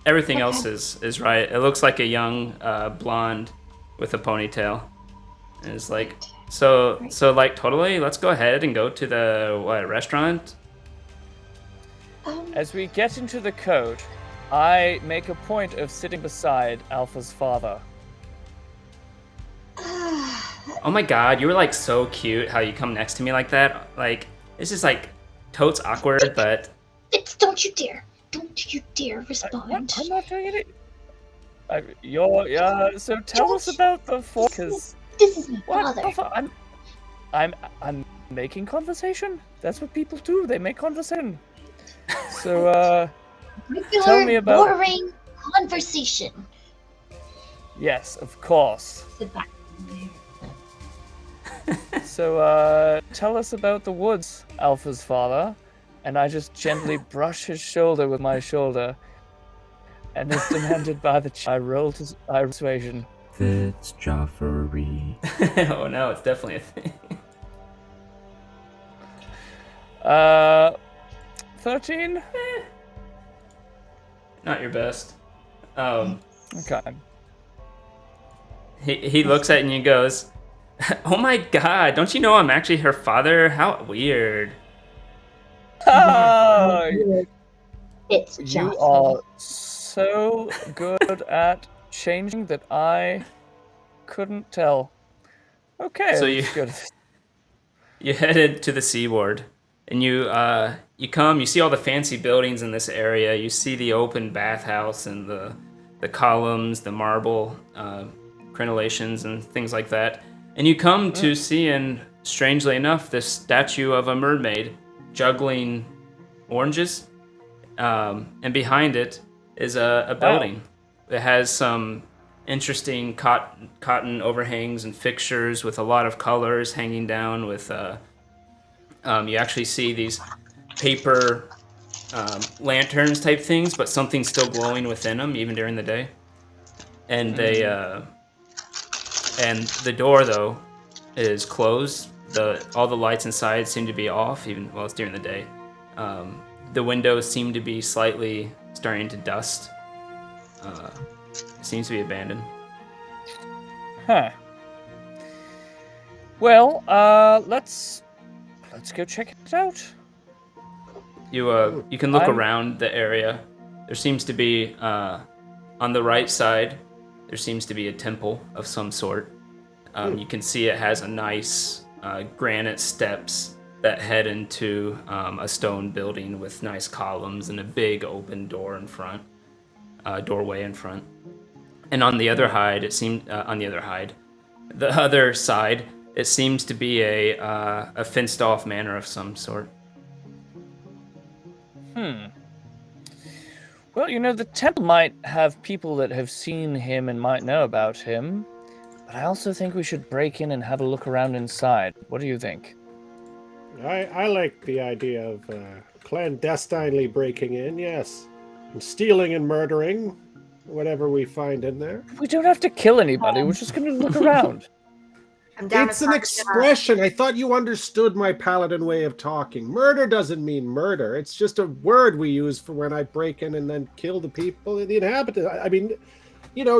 everything else is right. It looks like a young blonde with a ponytail. And it's like, so like totally, let's go ahead and go to the restaurant?
As we get into the code, I make a point of sitting beside Alpha's father.
Oh my god, you were like so cute how you come next to me like that. Like, it's just like totes awkward, but
Don't you dare respond.
I'm not doing it. So tell us about the fork, because
This is my
what?
father.
Alpha, I'm making conversation. That's what people do. They make conversation. So
Regular,
tell me about-
boring conversation.
yes, of course.
Sit back.
So tell us about the woods, Alpha's father. And I just gently brush his shoulder with my shoulder. And as demanded by the I roll to persuasion.
It's Joffrey.
oh no, it's definitely a thing.
13?
Not your best.
Okay.
He looks at you and he goes, "Oh my god, don't you know I'm actually her father? How weird."
Oh,
It's
you
Joffrey.
are so good at changing that I couldn't tell. Okay,
So
that's good.
You headed to the seaboard, and you see all the fancy buildings in this area. You see the open bathhouse and the columns, the marble crenellations and things like that. And you come to seeing, strangely enough, this statue of a mermaid juggling oranges. And behind it is a building that has some interesting cotton overhangs and fixtures with a lot of colors hanging down with you actually see these paper lanterns type things, but something's still glowing within them even during the day. And they and the door though is closed. All the lights inside seem to be off even while it's during the day. The windows seem to be slightly starting to dust. It seems to be abandoned.
Huh. Well, let's go check it out.
You can look
I'm-
around the area. There seems to be on the right side. There seems to be a temple of some sort. You can see it has a nice granite steps that head into a stone building with nice columns and a big open door in front, doorway in front. And on the other side, the other side, it seems to be a fenced-off manor of some sort.
Well, the temple might have people that have seen him and might know about him, but I also think we should break in and have a look around inside. What do you think?
I like the idea of clandestinely breaking in, yes. And stealing and murdering whatever we find in there.
We don't have to kill anybody. We're just going to look around.
I'm down
It's
to
an
talk to
expression. I thought you understood my paladin way of talking. Murder doesn't mean murder. It's just a word we use for when I break in and then kill the people, the inhabitants. I mean,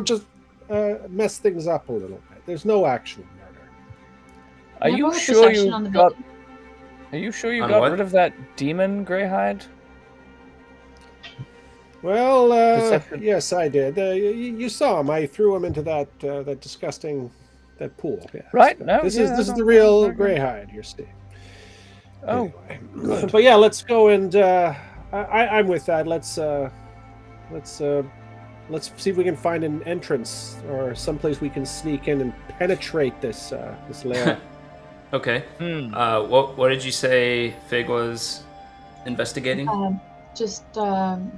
just mess things up a little bit. There's no actual murder.
Are
Can I
you
roll a
sure
perception
you
on the
got?
building?
Are you sure you
On
got
what?
rid of that demon, Greyhide?
Well,
Perception.
yes, I did. You saw him. I threw him into that disgusting that pool. Yes.
Right? No,
This
yeah,
is
no,
the real
very good.
Greyhide you're seeing.
Oh,
Anyway.
good.
But yeah, let's go and I'm with that. Let's see if we can find an entrance or someplace we can sneak in and penetrate this lair.
Okay.
Hmm.
What did you say Fig was investigating?
Just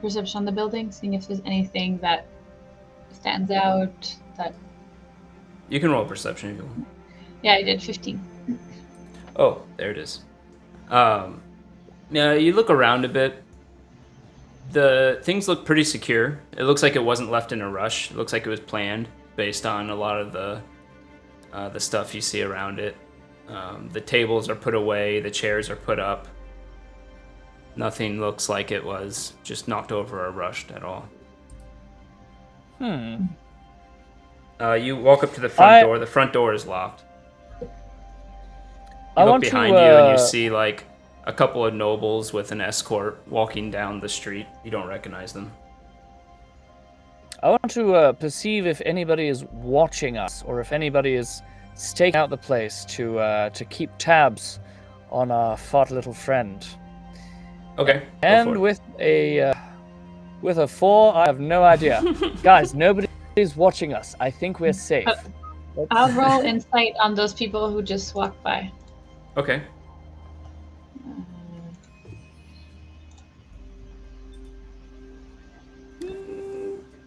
perception on the building, seeing if there's anything that stands out. That
You can roll perception if you want.
yeah, I did 15.
Oh, there it is. Yeah, you look around a bit. The things look pretty secure. It looks like it wasn't left in a rush. It looks like it was planned based on a lot of the stuff you see around it. The tables are put away. The chairs are put up. Nothing looks like it was just knocked over or rushed at all. You walk up to the front door. The front door is locked. You
I
look
want
behind
to,
you and you see like a couple of nobles with an escort walking down the street. You don't recognize them.
I want to perceive if anybody is watching us, or if anybody is staking out the place to keep tabs on our fat little friend.
Okay. Go
And
for it.
with a 4, I have no idea. Guys, nobody's watching us. I think we're safe.
I'll roll insight on those people who just walked by.
Okay.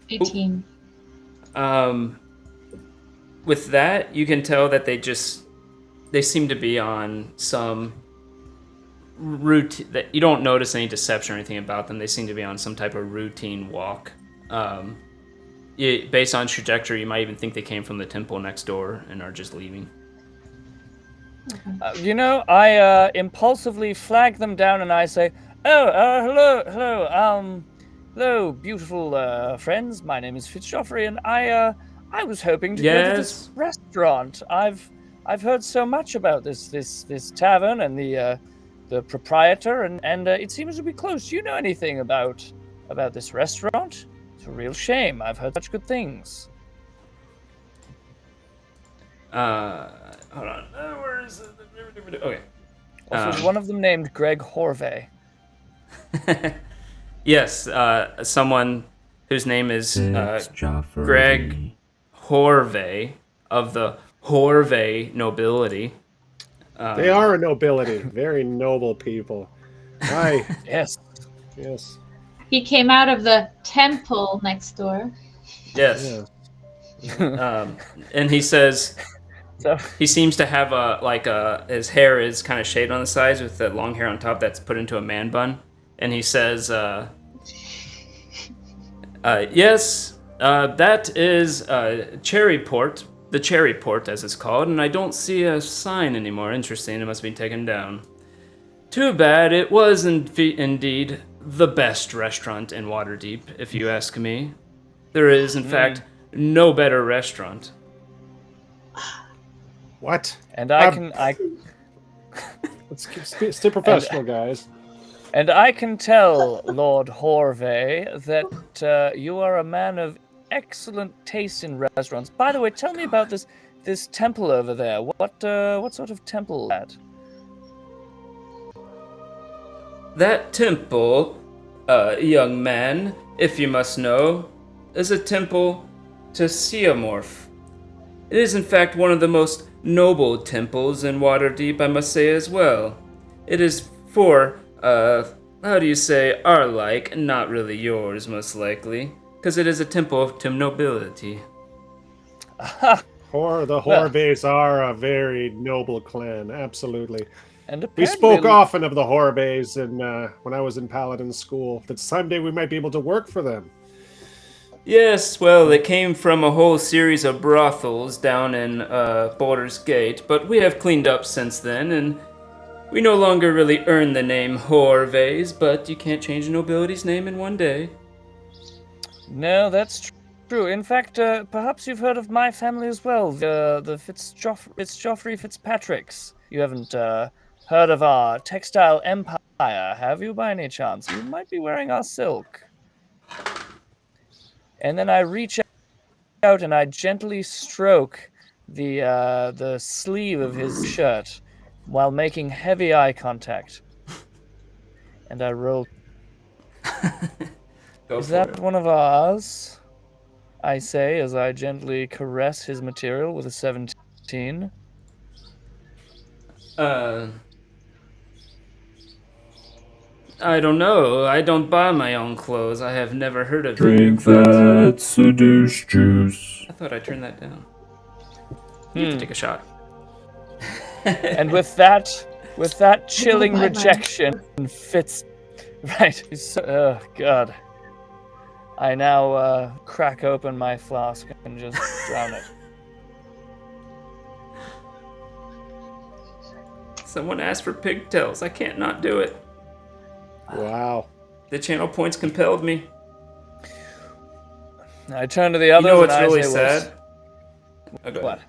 18.
With that, you can tell that they seem to be on some routine. That you don't notice any deception or anything about them. They seem to be on some type of routine walk. Based on trajectory, you might even think they came from the temple next door and are just leaving.
I impulsively flag them down and I say, hello, beautiful friends. My name is Fitzgeoffrey, and I was hoping to go to this restaurant. I've heard so much about this tavern and the proprietor, and it seems to be close. Do you know anything about this restaurant? It's a real shame. I've heard such good things.
Hold on. Where is it? Okay.
Also, is one of them named Greg Horvey?
Yes, someone whose name is
It's Joffrey.
Greg Horvey of the Horvey nobility.
They are a nobility. Very noble people. Hi.
Yes.
Yes.
He came out of the temple next door.
Yes.
Yeah.
And he says
So,
he seems to have his hair is kind of shaved on the sides with the long hair on top that's put into a man bun. And he says, yes, that is Cherry Port, the Cherry Port as it's called, and I don't see a sign anymore. Interesting, it must be taken down. Too bad, it was indeed the best restaurant in Waterdeep, if you ask me. There is, in fact, no better restaurant.
What?
and
Let's stay professional, guys.
And I can tell, Lord Horvey, that you are a man of excellent taste in restaurants. By the way, tell me about this temple over there. What sort of temple is that?
That temple, young man, if you must know, is a temple to Seamorph. It is in fact one of the most noble temples in Waterdeep, I must say as well. It is for, how do you say, our like, not really yours, most likely, because it is a temple to nobility.
Aha!
The Horveys are a very noble clan, absolutely.
And
We
apparently,
spoke often of the Horveys when I was in Paladin school, that someday we might be able to work for them.
Yes, well, it came from a whole series of brothels down in Baldur's Gate, but we have cleaned up since then, and we no longer really earn the name Horveys, but you can't change a nobility's name in one day.
No, that's true. In fact, perhaps you've heard of my family as well, the Fitzgeoffrey Fitzpatricks. You haven't heard of our textile empire, have you, by any chance? You might be wearing our silk. And then I reach out and I gently stroke the sleeve of his shirt while making heavy eye contact. And I roll. Is that one of ours? I say as I gently caress his material with a 17.
I don't know. I don't buy my own clothes. I have never heard of
Drink
it.
that seduce juice.
I thought I turned that down. You have to take a shot.
And with that chilling rejection, Fitz, right? Oh God! I now crack open my flask and just drown it.
Someone asked for pigtails. I can't not do it.
Wow.
The channel points compelled me.
I turn to the others.
You know what's
and I
really
say,
sad? Oh, go
What?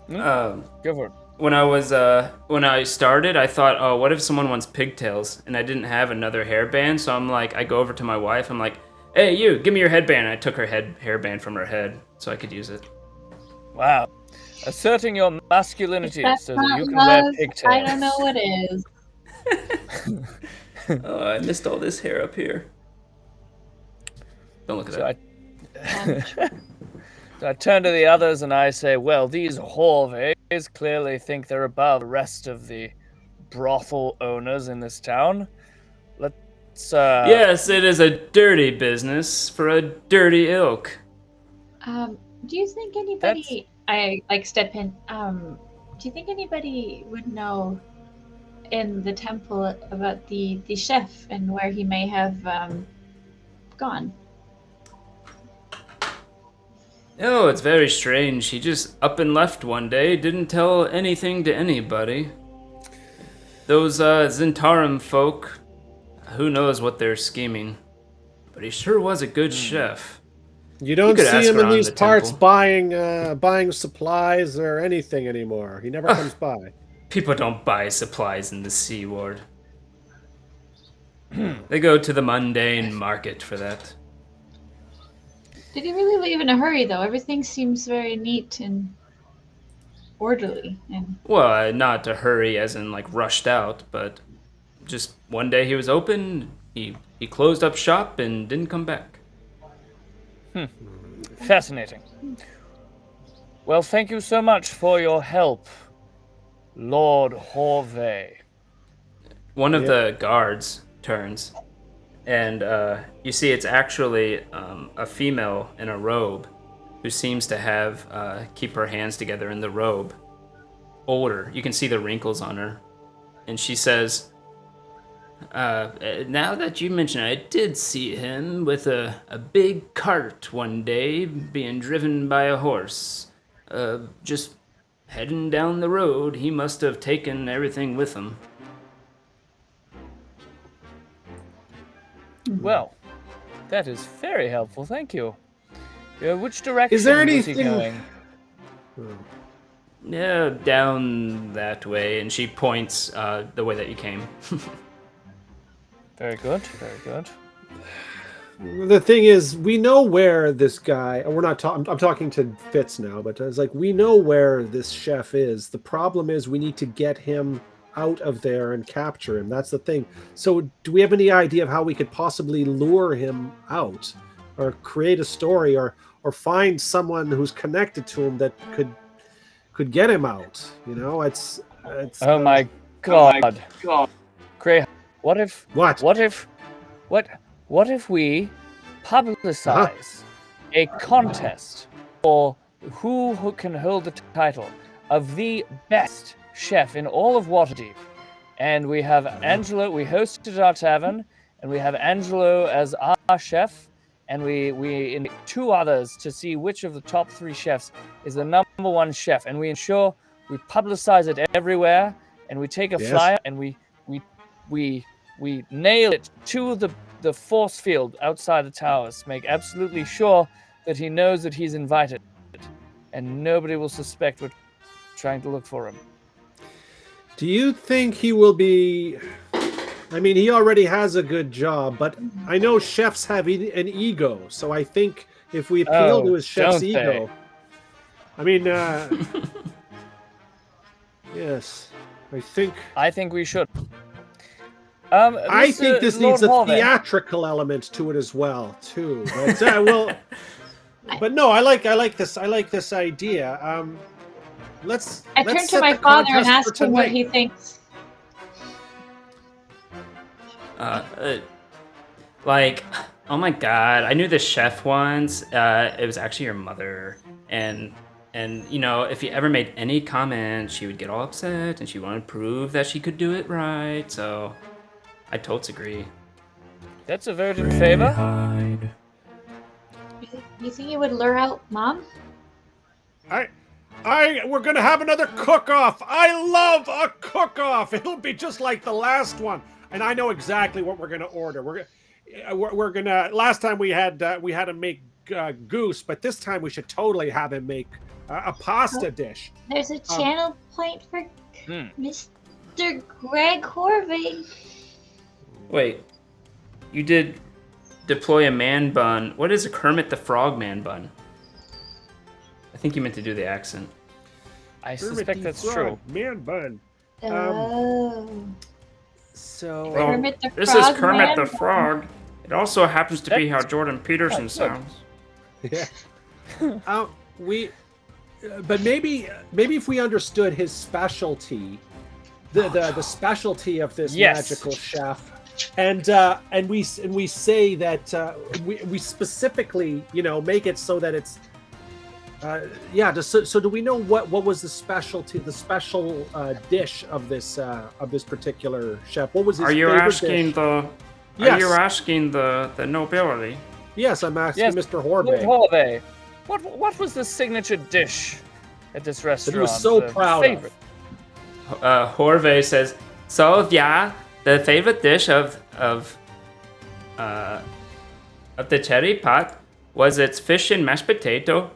ahead.
Go for it.
when I started, I thought, oh, what if someone wants pigtails, and I didn't have another hairband, so I'm like, I go over to my wife, I'm like, hey, you, give me your headband. And I took her hairband from her head so I could use it.
Wow. Asserting your masculinity
That's
so that
not
you can wear
love.
pigtails.
I don't know what is.
Oh, I missed all this hair up here. Don't look at that.
So I turn to the others and I say, well, these Horvays clearly think they're above the rest of the brothel owners in this town. Let's,
Yes, it is a dirty business for a dirty ilk.
Do you think anybody? I like step in. Do you think anybody would know in the temple about the chef and where he may have gone?
Oh, it's very strange. He just up and left one day, didn't tell anything to anybody. Those Zentarum folk, who knows what they're scheming. But he sure was a good chef.
You don't
could
see
ask
him in
around
these
the
parts
temple.
buying supplies or anything anymore. He never comes by.
People don't buy supplies in the Sea Ward. They go to the mundane market for that.
Did he really leave in a hurry though? Everything seems very neat and orderly. And
Well, not to hurry as in like rushed out, but just one day he was open, he closed up shop and didn't come back.
fascinating. Well, thank you so much for your help, Lord Horvey.
One of the guards turns, and you see it's actually a female in a robe who seems to have keep her hands together in the robe. Older, you can see the wrinkles on her, and she says, now that you mention it, I did see him with a big cart one day being driven by a horse. Just heading down the road, he must have taken everything with him.
Well, that is very helpful. Thank you. Which direction
Is there
was he
anything-
going?
Yeah, down that way, and she points the way that you came.
Very good. Very good.
The thing is, we know where this guy. We're not talking. I'm talking to Fitz now, but it's like we know where this chef is. The problem is we need to get him out of there and capture him. That's the thing. So, do we have any idea of how we could possibly lure him out, or create a story, or find someone who's connected to him that could get him out? You know, it's.
Oh my God. Gray, what if we publicize a contest for who can hold the title of the best chef in all of Waterdeep? And we have Angelo, we hosted our tavern, and we have Angelo as our chef, and we invite two others to see which of the top three chefs is the number one chef, and we ensure we publicize it everywhere, and we take a flyer and we nail it to the force field outside the towers, make absolutely sure that he knows that he's invited, and nobody will suspect we're trying to look for him.
Do you think he will be? I mean, he already has a good job, but I know chefs have an ego, so I think if we appeal to his chef's ego, I mean, yes, I think
we should.
I think this
Lord
needs a
Horvath.
theatrical element to it as well, too. But but no, I like this. I like this idea. Let's
turn to
set
my
the
father and
contest
ask
for
him what
tonight.
he thinks.
Like, oh my god, I knew this chef once. It was actually your mother, and you know, if you ever made any comment, she would get all upset, and she wanted to prove that she could do it right. So, I totes agree.
That's a vote in favor.
Hide.
You think he would lure out Mom?
We're gonna have another cook-off. I love a cook-off. It'll be just like the last one, and I know exactly what we're gonna order. We're gonna. Last time we had him make goose, but this time we should totally have him make a pasta dish.
There's a channel point for
Hmm.
Mr. Greg Horvey.
Wait, you did deploy a man bun. What is a Kermit the Frog man bun? I think you meant to do the accent.
I
Kermit
suspect
the
that's
Frog,
true.
Man bun.
Oh.
So
Well,
Kermit the
this
Frog
is Kermit
man
the
bun.
Frog. It also happens to be how
That's
Jordan Peterson
good.
sounds.
yeah. But maybe if we understood his specialty, the specialty of this
Yes.
magical chef, and we say that we specifically make it so that it's so do we know what was the special dish of this particular chef? What was his
Are you
favorite
asking
dish?
the?
Yes.
Are you asking the nobility?
Yes, I'm asking
Yes,
Mr.
Lord
Horvey.
Horvey, what was the signature dish at this restaurant?
That he was so
The
proud
favorite?
of.
Horvey says, so yeah, the favorite dish of the cherry pot was its fish and mashed potato.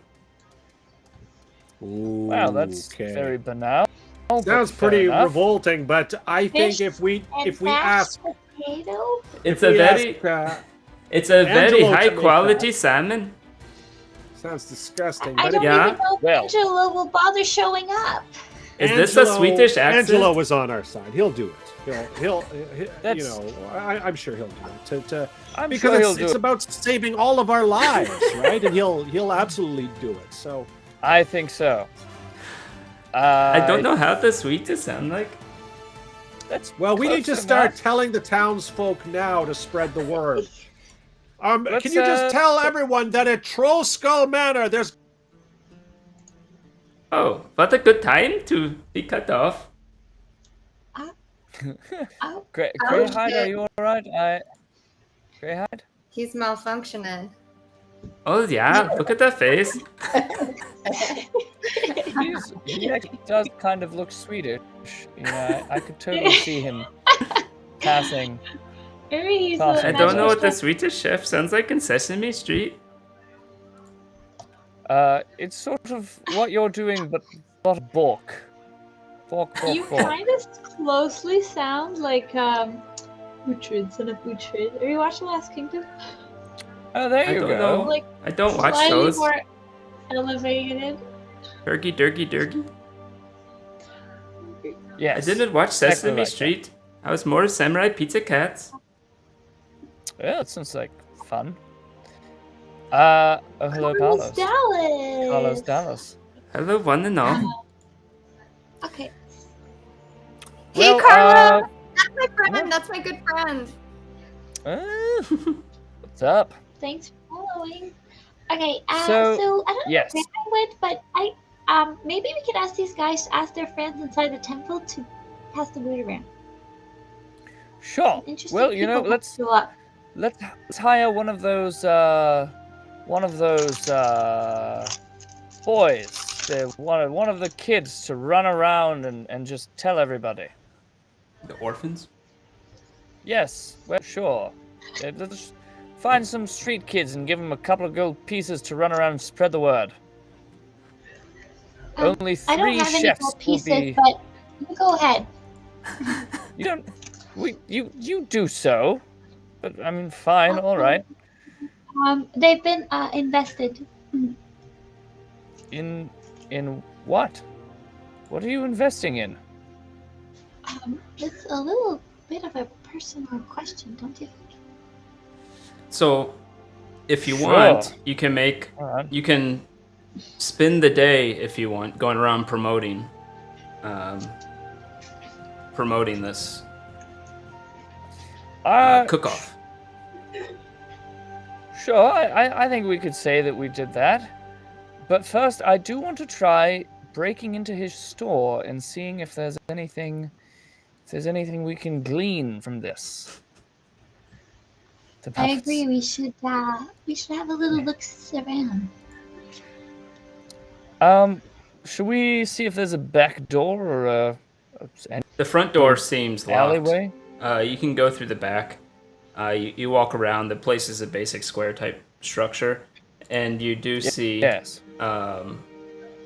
Wow, that's
Okay.
very banal.
Sounds
but fair
pretty
enough.
revolting, but I think
Fish
if we
And
ask
mashed potato?
It's
if
a
we
very
ask,
it's a very
Angelo to
high
make
quality
that.
salmon.
sounds disgusting.
I
But
don't
if
Yeah.
even know if
Well.
Angelo will bother showing up.
Is this a Swedish accent?
Angelo was on our side. He'll do it. He'll
That's-
I'm sure he'll do it.
I'm
Because
sure he'll
it's
do it.
about saving all of our lives, right? And he'll absolutely do it. So
I think so.
I don't know how the Swedes sound like.
That's
well, we need to
close
start
enough.
telling the townsfolk now to spread the word.
Let's,
Can you just tell everyone that at Troll Skull Manor, there's
Oh, what a good time to be cut off.
Oh,
Greyhide, are you alright? Greyhide?
He's malfunctioning.
Oh yeah, look at that face.
He actually does kind of look Swedish. You know, I could totally see him passing.
Maybe he's
I
I
a
don't know what the
magical
Swedish chef sounds like in Sesame Street.
It's sort of what you're doing, but not Bork. Bork.
You kind of closely sound like Uhtred, son of Uhtred. Have you watched The Last Kingdom?
Oh, there
I
you
don't
go.
know.
Like
I don't watch
slightly
those.
more elevated.
Durgy, durgy, durgy.
Yes.
I didn't watch
Exactly
Sesame
like that.
Street. I was more Samurai Pizza Cats.
Yeah, that sounds like fun. Oh, hello,
Carlos
Carlos.
Dallas.
Carlos Dallas.
Hello, one and all.
Okay.
Hey,
Well,
Carla! That's my friend. That's my good friend.
What's up?
Thanks for following. Okay,
So,
so I don't know
yes.
where I went, but maybe we could ask these guys to ask their friends inside the temple to pass the word around.
Sure.
Interesting
Well, you know,
people
let's
show up.
hire one of those boys, one of the kids to run around and just tell everybody.
The orphans?
Yes, well, sure. Let's find some street kids and give them a couple of gold pieces to run around and spread the word. Only
I don't
three
have any
chefs
gold
will
pieces,
be.
but you go ahead.
You don't. You do so. But I mean, fine, all right.
They've been invested.
In what? What are you investing in?
It's a little bit of a personal question, don't you think?
So, if you
Sure.
want, you can make.
All right.
You can spend the day if you want, going around promoting this cook-off.
Sure, I think we could say that we did that. But first, I do want to try breaking into his store and seeing if there's anything we can glean from this. The
I
puppets.
agree. We should have a little look around.
Should we see if there's a back door or an
The front door seems locked.
alleyway?
You can go through the back. You walk around. The place is a basic square type structure, and you do see
Yes.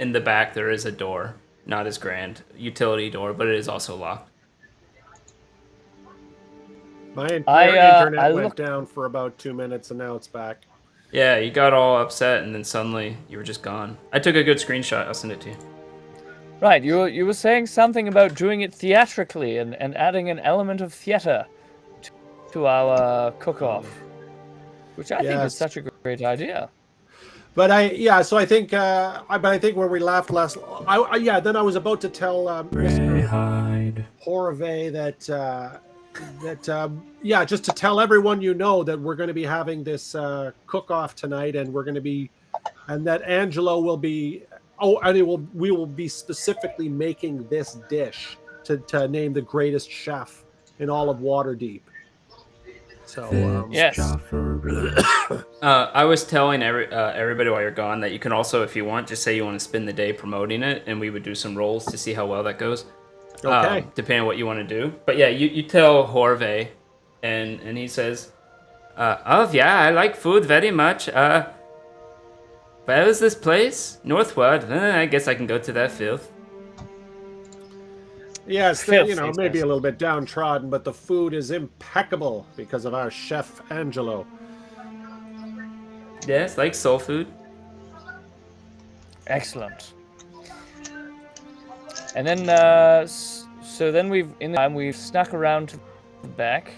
in the back there is a door, not as grand, utility door, but it is also locked.
My entire
I
internet went
looked-
down for about 2 minutes, and now it's back.
Yeah, you got all upset, and then suddenly you were just gone. I took a good screenshot. I'll send it to you.
Right, you were saying something about doing it theatrically and adding an element of theater to our cook-off, which I think is
Yes.
such a great idea.
But I think when we laughed last, then I was about to tell Mr.
Hide.
Horve just to tell everyone that we're going to be having this cook-off tonight, and that Angelo will be. Oh, and we will be specifically making this dish to name the greatest chef in all of Waterdeep. So
Yes.
I was telling everybody while you're gone that you can also, if you want, just say you want to spend the day promoting it, and we would do some rolls to see how well that goes.
Okay.
Depending on what you want to do. But yeah, you tell Horve, and he says, oh yeah, I like food very much. Where is this place? Northward. I guess I can go to that filth.
yes,
Filthy
maybe
taste.
a little bit downtrodden, but the food is impeccable because of our chef Angelo.
Yes, like soul food.
Excellent. And then, so then we've snuck around to the back,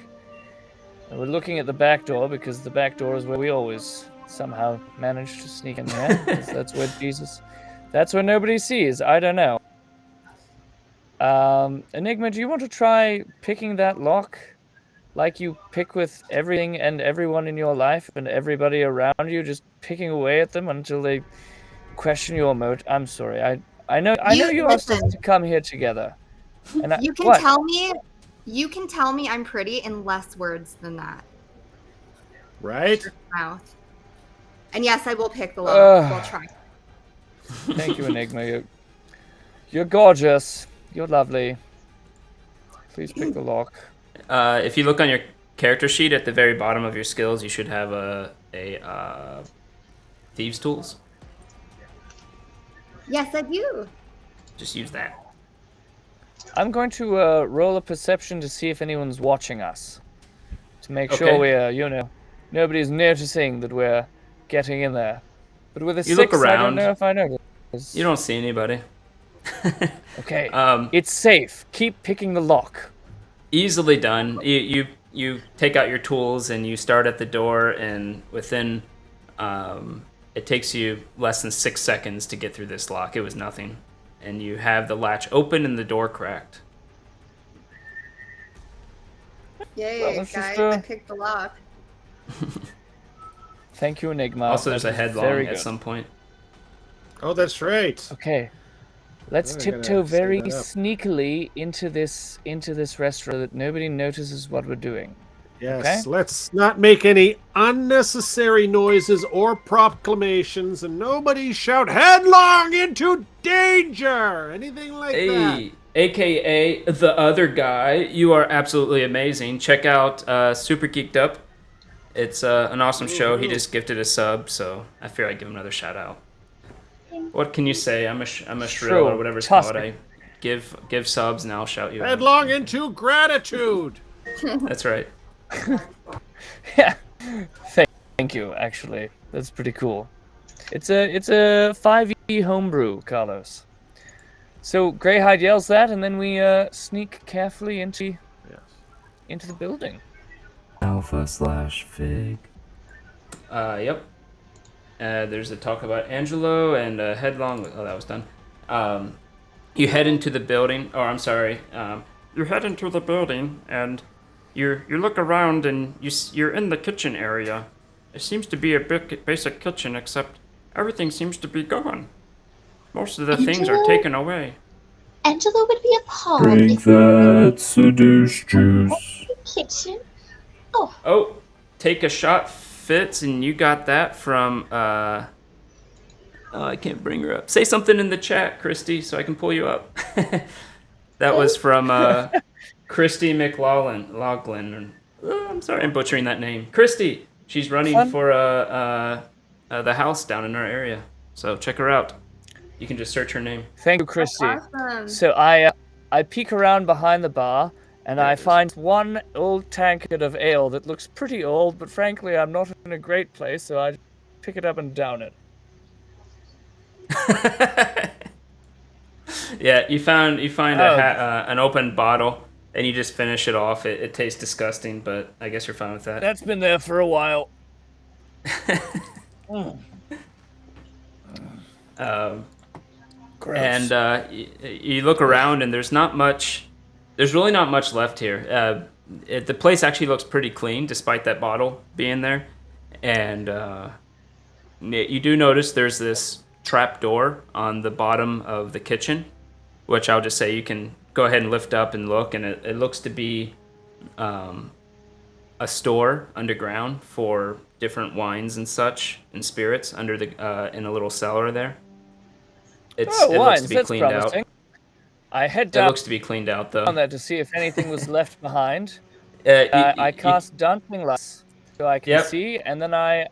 and we're looking at the back door because the back door is where we always somehow manage to sneak in there. 'Cause that's where nobody sees. I don't know. Enigma, do you want to try picking that lock like you pick with everything and everyone in your life and everybody around you, just picking away at them until they question your motive? I'm sorry. I know you are
listen.
supposed to come here together. And
You can
what?
tell me I'm pretty in less words than that.
Right?
Mouth. And yes, I will pick the lock. We'll try.
Thank you, Enigma. You're gorgeous. You're lovely. Please pick the lock.
If you look on your character sheet at the very bottom of your skills, you should have a thieves tools.
Yes, I do.
Just use that.
I'm going to roll a perception to see if anyone's watching us. To make sure
Okay.
we're, nobody's noticing that we're getting in there. But with a
You
6,
look
I don't
around.
know if I notice.
You don't see anybody.
Okay.
Um,
It's safe. Keep picking the lock.
Easily done. You take out your tools and you start at the door, and within it takes you less than 6 seconds to get through this lock. It was nothing, and you have the latch open and the door cracked.
Yay,
Well, let's
guys!
just,
I picked the lock.
Thank you, Enigma.
Also, there's
That
a
was
headlong
very
at
good.
some point.
Oh, that's right.
Okay. Let's
I gotta
tiptoe
say
very
that up.
sneakily into this restaurant so that nobody notices what we're doing.
Yes,
Okay.
let's not make any unnecessary noises or proclamations, and nobody shout headlong into danger! Anything like that.
Hey, aka the other guy, you are absolutely amazing. Check out Super Geeked Up. It's an awesome show. He just gifted a sub, so I figured I'd give him another shout out. What can you say? I'm a shrill or whatever it's
Toss
called.
me.
I give subs and I'll shout you out.
Headlong into gratitude!
That's right.
Yeah. Thank you, actually. That's pretty cool. It's a 5e homebrew, Carlos. So Greyhide yells that, and then we sneak carefully into the building.
Alpha/Fig.
Yep. There's a talk about Angelo and headlong. Oh, that was done. You head into the building. Oh, I'm sorry. You head into the building and you look around and you're in the kitchen area. It seems to be a basic kitchen, except everything seems to be gone. Most of the things are
Angelo?
taken away.
Angelo would be appalled
Drink
if we were
that seduce juice.
in the kitchen.
Oh, take a shot, Fitz, and you got that from oh, I can't bring her up. Say something in the chat, Christy, so I can pull you up. That was from Christy McLaughlin. Oh, I'm sorry, I'm butchering that name. Christy, she's running
Fun.
for the house down in our area. So check her out. You can just search her name.
Thank you, Christy.
Awesome.
So I peek around behind the bar, and
There
I
it is.
find one old tankard of ale that looks pretty old, but frankly, I'm not in a great place, so I pick it up and down it.
Yeah, you find
Oh.
an open bottle, and you just finish it off. It tastes disgusting, but I guess you're fine with that.
That's been there for a while. Gross.
And you look around, and there's not much. There's really not much left here. The place actually looks pretty clean, despite that bottle being there. And you do notice there's this trap door on the bottom of the kitchen, which I'll just say you can go ahead and lift up and look, and it looks to be a store underground for different wines and such and spirits under the in a little cellar there. It looks
wines,
to be
that's
cleaned
promising.
out.
I head
It
down
looks to be cleaned out though.
on there to see if anything was left behind.
I
I cast dancing lights so I can
Yep.
see, and then I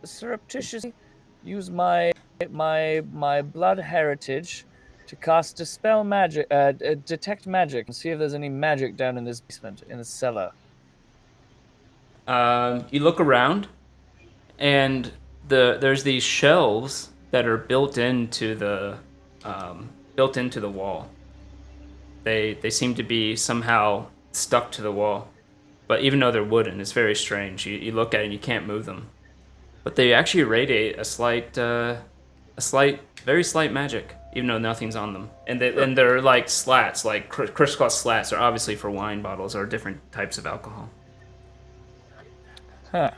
surreptitiously use my blood heritage to cast dispel magic, detect magic, and see if there's any magic down in this basement, in the cellar.
You look around, and there's these shelves that are built into the wall. They seem to be somehow stuck to the wall, but even though they're wooden, it's very strange. You look at it and you can't move them, but they actually radiate very slight magic, even though nothing's on them. And they're like slats, like crisscross slats, are obviously for wine bottles or different types of alcohol.
Huh.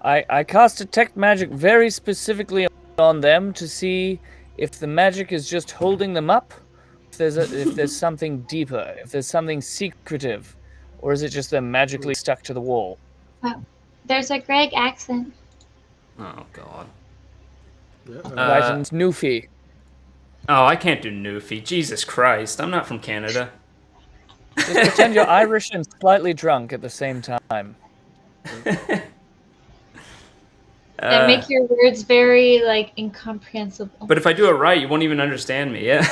I cast detect magic very specifically on them to see if the magic is just holding them up, if there's something deeper, if there's something secretive, or is it just them magically stuck to the wall?
Wow. There's a Greg accent.
Oh god.
Right, and it's Newfie.
Oh, I can't do Newfie. Jesus Christ, I'm not from Canada.
Just pretend you're Irish and slightly drunk at the same time.
And make your words very like incomprehensible.
But if I do it right, you won't even understand me. Yeah.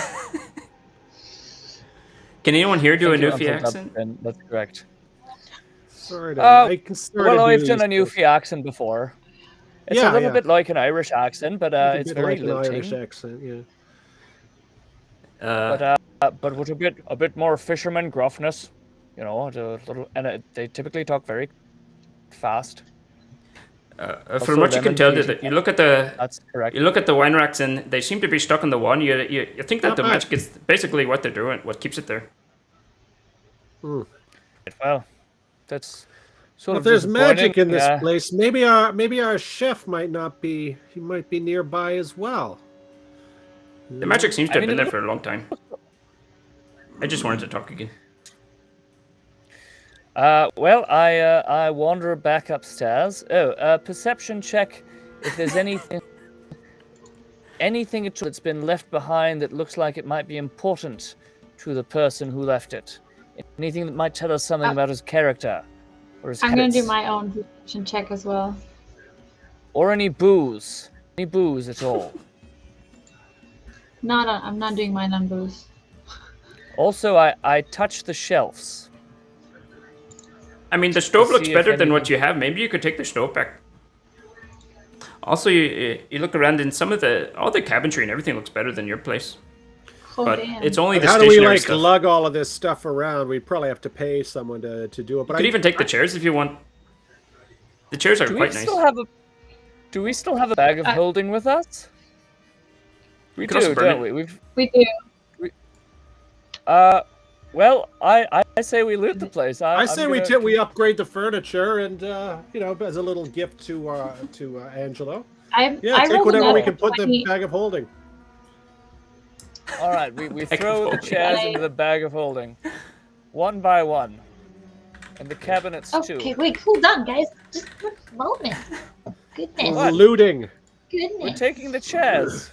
Can anyone here do a
Thank you,
Newfie
Uncle
accent?
Dub, that's correct.
Sort of. I can sort
Well,
of
I've
do
done a
these
Newfie accent before. It's
Yeah,
a little
yeah.
bit like an Irish accent, but
a
it's
bit
very
like an Irish
lilting.
accent, yeah.
But with a bit more fisherman gruffness, you know, they typically talk very fast.
From what you can tell, that you look at the
That's correct.
you look at the wine racks and they seem to be stuck on the wall. And you think that the magic is basically what they're doing, what keeps it there.
Well, that's sort
If
of
there's magic in
disappointing.
this place, maybe our chef might not be. He might be nearby as well.
The magic seems to have
mean,
been
it
there for a long time. I just wanted to talk again.
Well, I wander back upstairs. Perception check. If there's anything at all that's been left behind that looks like it might be important to the person who left it. Anything that might tell us something about his character or his
I'm gonna do
habits.
my own perception check as well.
Or any booze. Any booze at all.
I'm not doing mine on booze.
Also, I touch the shelves.
I mean, the stove
See
looks
if
better than what
anything-
you have. Maybe you could take the stove back. Also, you look around and all the cabinetry and everything looks better than your place.
Oh,
But
damn.
it's only the
How do we
stationary
like
stuff.
lug all of this stuff around? We'd probably have to pay someone to do it. But
You could even take the chairs if you want. The chairs are
Do we
quite nice.
Do we still have a bag of holding with us? We
could also
do,
burn
don't
it.
we?
We do.
Well, I say we loot the place.
I
I'm
say
gonna-
we upgrade the furniture and as a little gift to Angelo.
I
Take
rolled
whatever we
another
can put in
20.
the bag of holding.
All right, we
Bag of
throw the
holding.
chairs into the bag of holding, one by one, and the cabinets too.
Okay, wait, hold on, guys. Just a moment. Goodness.
What?
Looting.
We're
Goodness.
taking the chairs.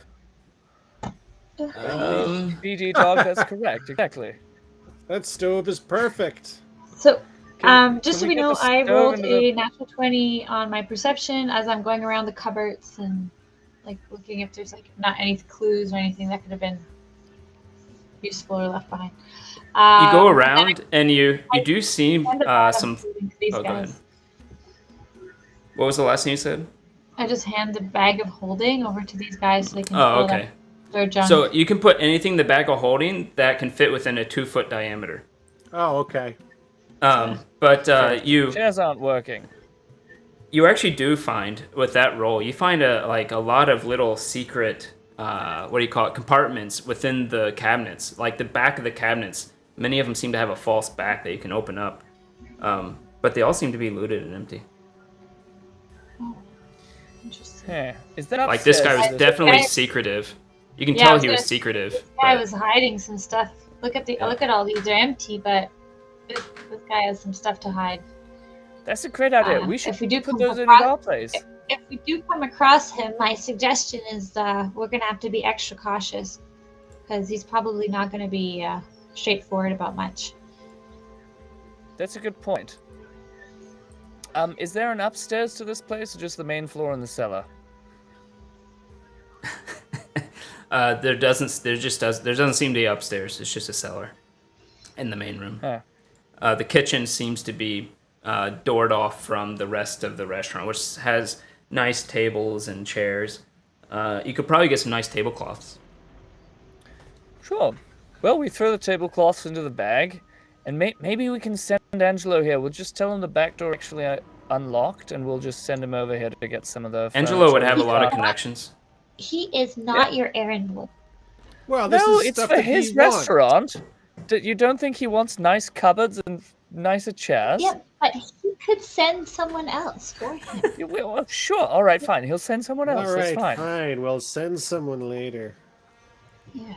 BD dog, that's correct, exactly.
That stove is perfect.
So,
Can
just so
we
we
get
know,
the
I
stove
rolled
into the-
a natural 20 on my perception as I'm going around the cupboards and like looking if there's like not any clues or anything that could have been useful or left behind.
You go
And then
around and you do see
I hand the bag of
some.
holding to these
Oh, go ahead.
guys.
What was the last thing you said?
I just hand the bag of holding over to these guys so they can
Oh,
fill
okay.
up their junk.
So you can put anything in the bag of holding that can fit within a 2-foot diameter.
Oh, okay.
But you
Chairs aren't working.
actually do find with that roll, you find a lot of little secret what do you call it, compartments within the cabinets. Like the back of the cabinets, many of them seem to have a false back that you can open up. But they all seem to be looted and empty.
Interesting.
Huh. Is that upstairs?
Like this guy was
This-
definitely
guy-
secretive. You can
Yeah, I
tell
was
he was
gonna-
secretive.
This guy
but-
was hiding some stuff. Look at all these. They're empty, but this guy has some stuff to hide.
That's a great idea.
Uh,
We should
if we do
put
come
those in
across-
our place.
If we do come across him, my suggestion is we're gonna have to be extra cautious because he's probably not gonna be straightforward about much.
That's a good point. Is there an upstairs to this place, or just the main floor and the cellar?
there doesn't seem to be upstairs. It's just a cellar in the main room.
Huh.
The kitchen seems to be doored off from the rest of the restaurant, which has nice tables and chairs. You could probably get some nice tablecloths.
Sure. Well, we throw the tablecloths into the bag, and maybe we can send Angelo here. We'll just tell him the back door actually unlocked, and we'll just send him over here to get some of the.
Angelo would have a
furniture.
lot of connections.
He is not your errand boy.
Well, this
No,
is
it's
stuff
for
that
his
he wants.
restaurant. You don't think he wants nice cupboards and nicer chairs?
Yeah, but he could send someone else for him.
Yeah, well, sure. All right, fine. He'll send someone else.
All
That's
right,
fine.
fine. We'll send someone later.
Yeah.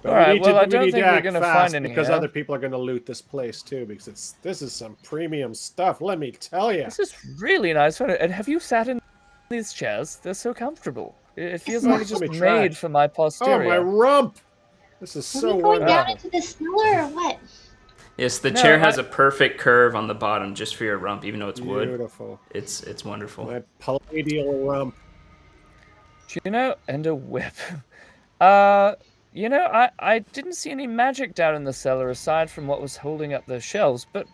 But
All
we
right,
need
well, I
we
don't
need
think
to
we're
act
gonna
fast
find any
because
here.
other people are going to loot this place too. Because this is some premium stuff. Let me tell you.
This is really nice. And have you sat in these chairs? They're so comfortable. It feels like it's
Let
just
me try.
made for my
Oh,
posterior.
my rump! This is
Are
so
we going
wonderful.
down into the cellar or what?
Yes, the
No,
chair has a perfect curve on the bottom just for your rump, even though it's wood.
Beautiful.
It's wonderful.
My palladial rump.
And a whip. I didn't see any magic down in the cellar aside from what was holding up the shelves, but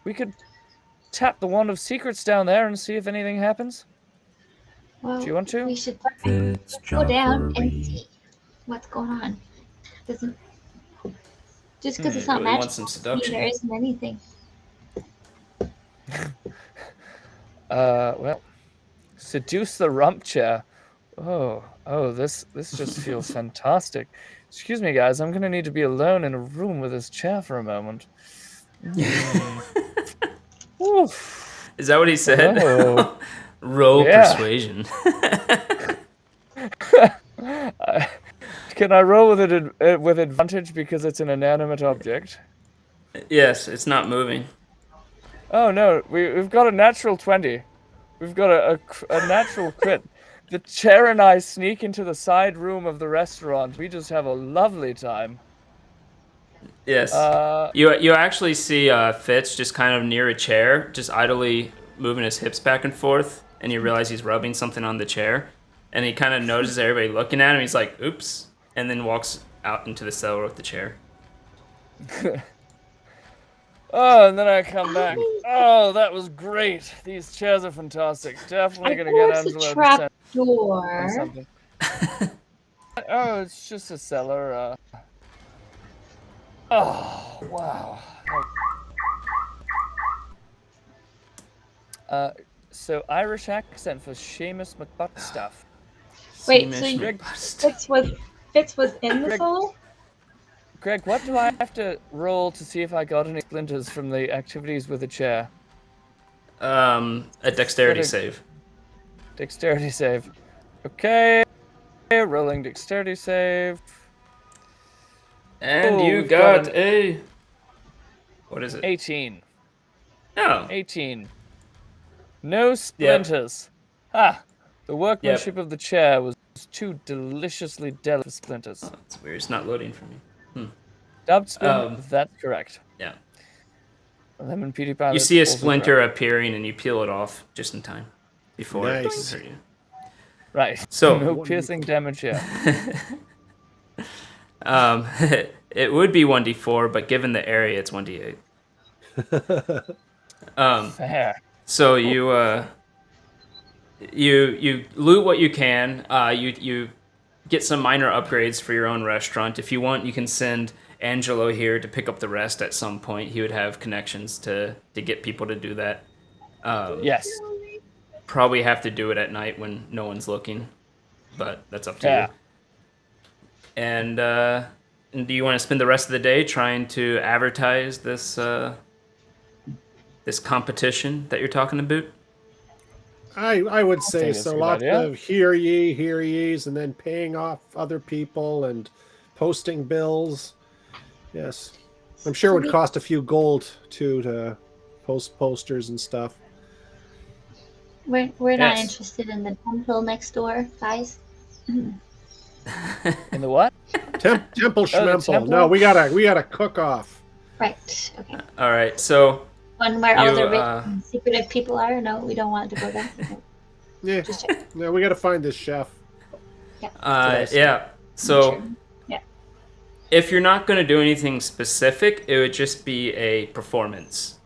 we could tap the wand of secrets down there and see if anything happens.
Well,
Do you want to?
we should
It's
go down and
Joffrey.
see what's going on. Doesn't just because it's not
Really want
magic
some
doesn't mean
seduction.
there isn't anything.
Well, seduce the rump chair. Oh, this just feels fantastic. Excuse me, guys. I'm gonna need to be alone in a room with this chair for a moment. Oof.
Is that what he said?
Oh.
Roll
Yeah.
persuasion.
Can I roll with advantage because it's an inanimate object?
Yes, it's not moving.
Oh no, we've got a natural 20. We've got a natural crit. The chair and I sneak into the side room of the restaurant. We just have a lovely time.
Yes.
Uh,
You actually see Fitz just kind of near a chair, just idly moving his hips back and forth, and you realize he's rubbing something on the chair, and he kind of notices everybody looking at him. He's like, "Oops," and then walks out into the cellar with the chair.
Oh, and then I come back. Oh, that was great. These chairs are fantastic. Definitely
I
gonna
know
get
it's
Angelo
a
to
trap
send
door.
something. Oh, it's just a cellar. Oh, wow. So Irish accent for Seamus McButt stuff.
Wait, so
Seamish
you-
McBust.
Fitz was in the
Greg-
cellar?
Greg, what do I have to roll to see if I got any splinters from the activities with the chair?
A dexterity
Gotta-
save.
Dexterity save. Okay. Rolling dexterity save.
And
Oh,
you
we've got
got a. What is it?
18.
Oh,
18. No splinters. Ah, the workmanship of the chair was too deliciously delicate for splinters.
oh, it's weird. It's not loading for me.
Dubbed spin,
Um,
that's correct.
Yeah.
Lemon Pewdie Pilot
You see a
also
splinter
correct.
appearing, and you peel it off just in time before it
Nice.
hurt you.
Right.
So-
no
1d4.
piercing damage here.
It would be 1d4, but given the area, it's 1d8.
Fair.
So you loot what you can. You get some minor upgrades for your own restaurant. If you want, you can send Angelo here to pick up the rest at some point. He would have connections to get people to do that.
Yes.
Probably have to do it at night when no one's looking, but that's up to
Yeah.
you. And do you want to spend the rest of the day trying to advertise this this competition that you're talking about?
I would say
think it's a
so.
good
Lots
idea.
of hear ye's, and then paying off other people and posting bills. Yes, I'm sure it would cost a few gold too to post posters and stuff.
We're not
Yes.
interested in the temple next door, guys.
In the what?
Temple schmemple.
temple?
No, we gotta cook off.
Right. Okay.
All right, so
One where all
You,
the rich and secretive people are. No, we don't want to go there. No,
Yeah,
just check.
yeah, we gotta find this chef.
yeah, so.
Sure. Yeah.
If you're not going to do anything specific, it would just be a performance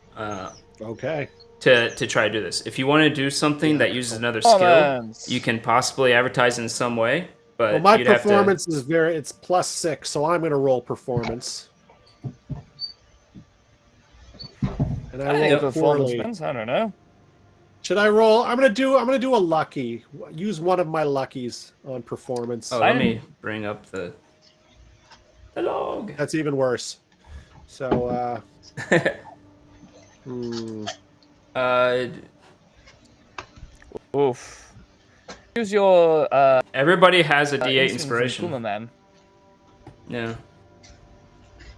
Okay.
to try to do this. If you want to do something that uses another skill,
Performance.
you can possibly advertise in some way. But
Well, my
you'd have to-
performance is it's +6, so I'm gonna roll performance. And I
I think
rolled
performance
poorly.
wins. I don't know.
Should I roll? I'm gonna do a lucky. Use one of my luckies on performance.
Oh, let me bring up the log.
That's even worse. So
Oof. Use your
Everybody has a D8
instance in
inspiration.
Kuma, man.
Yeah,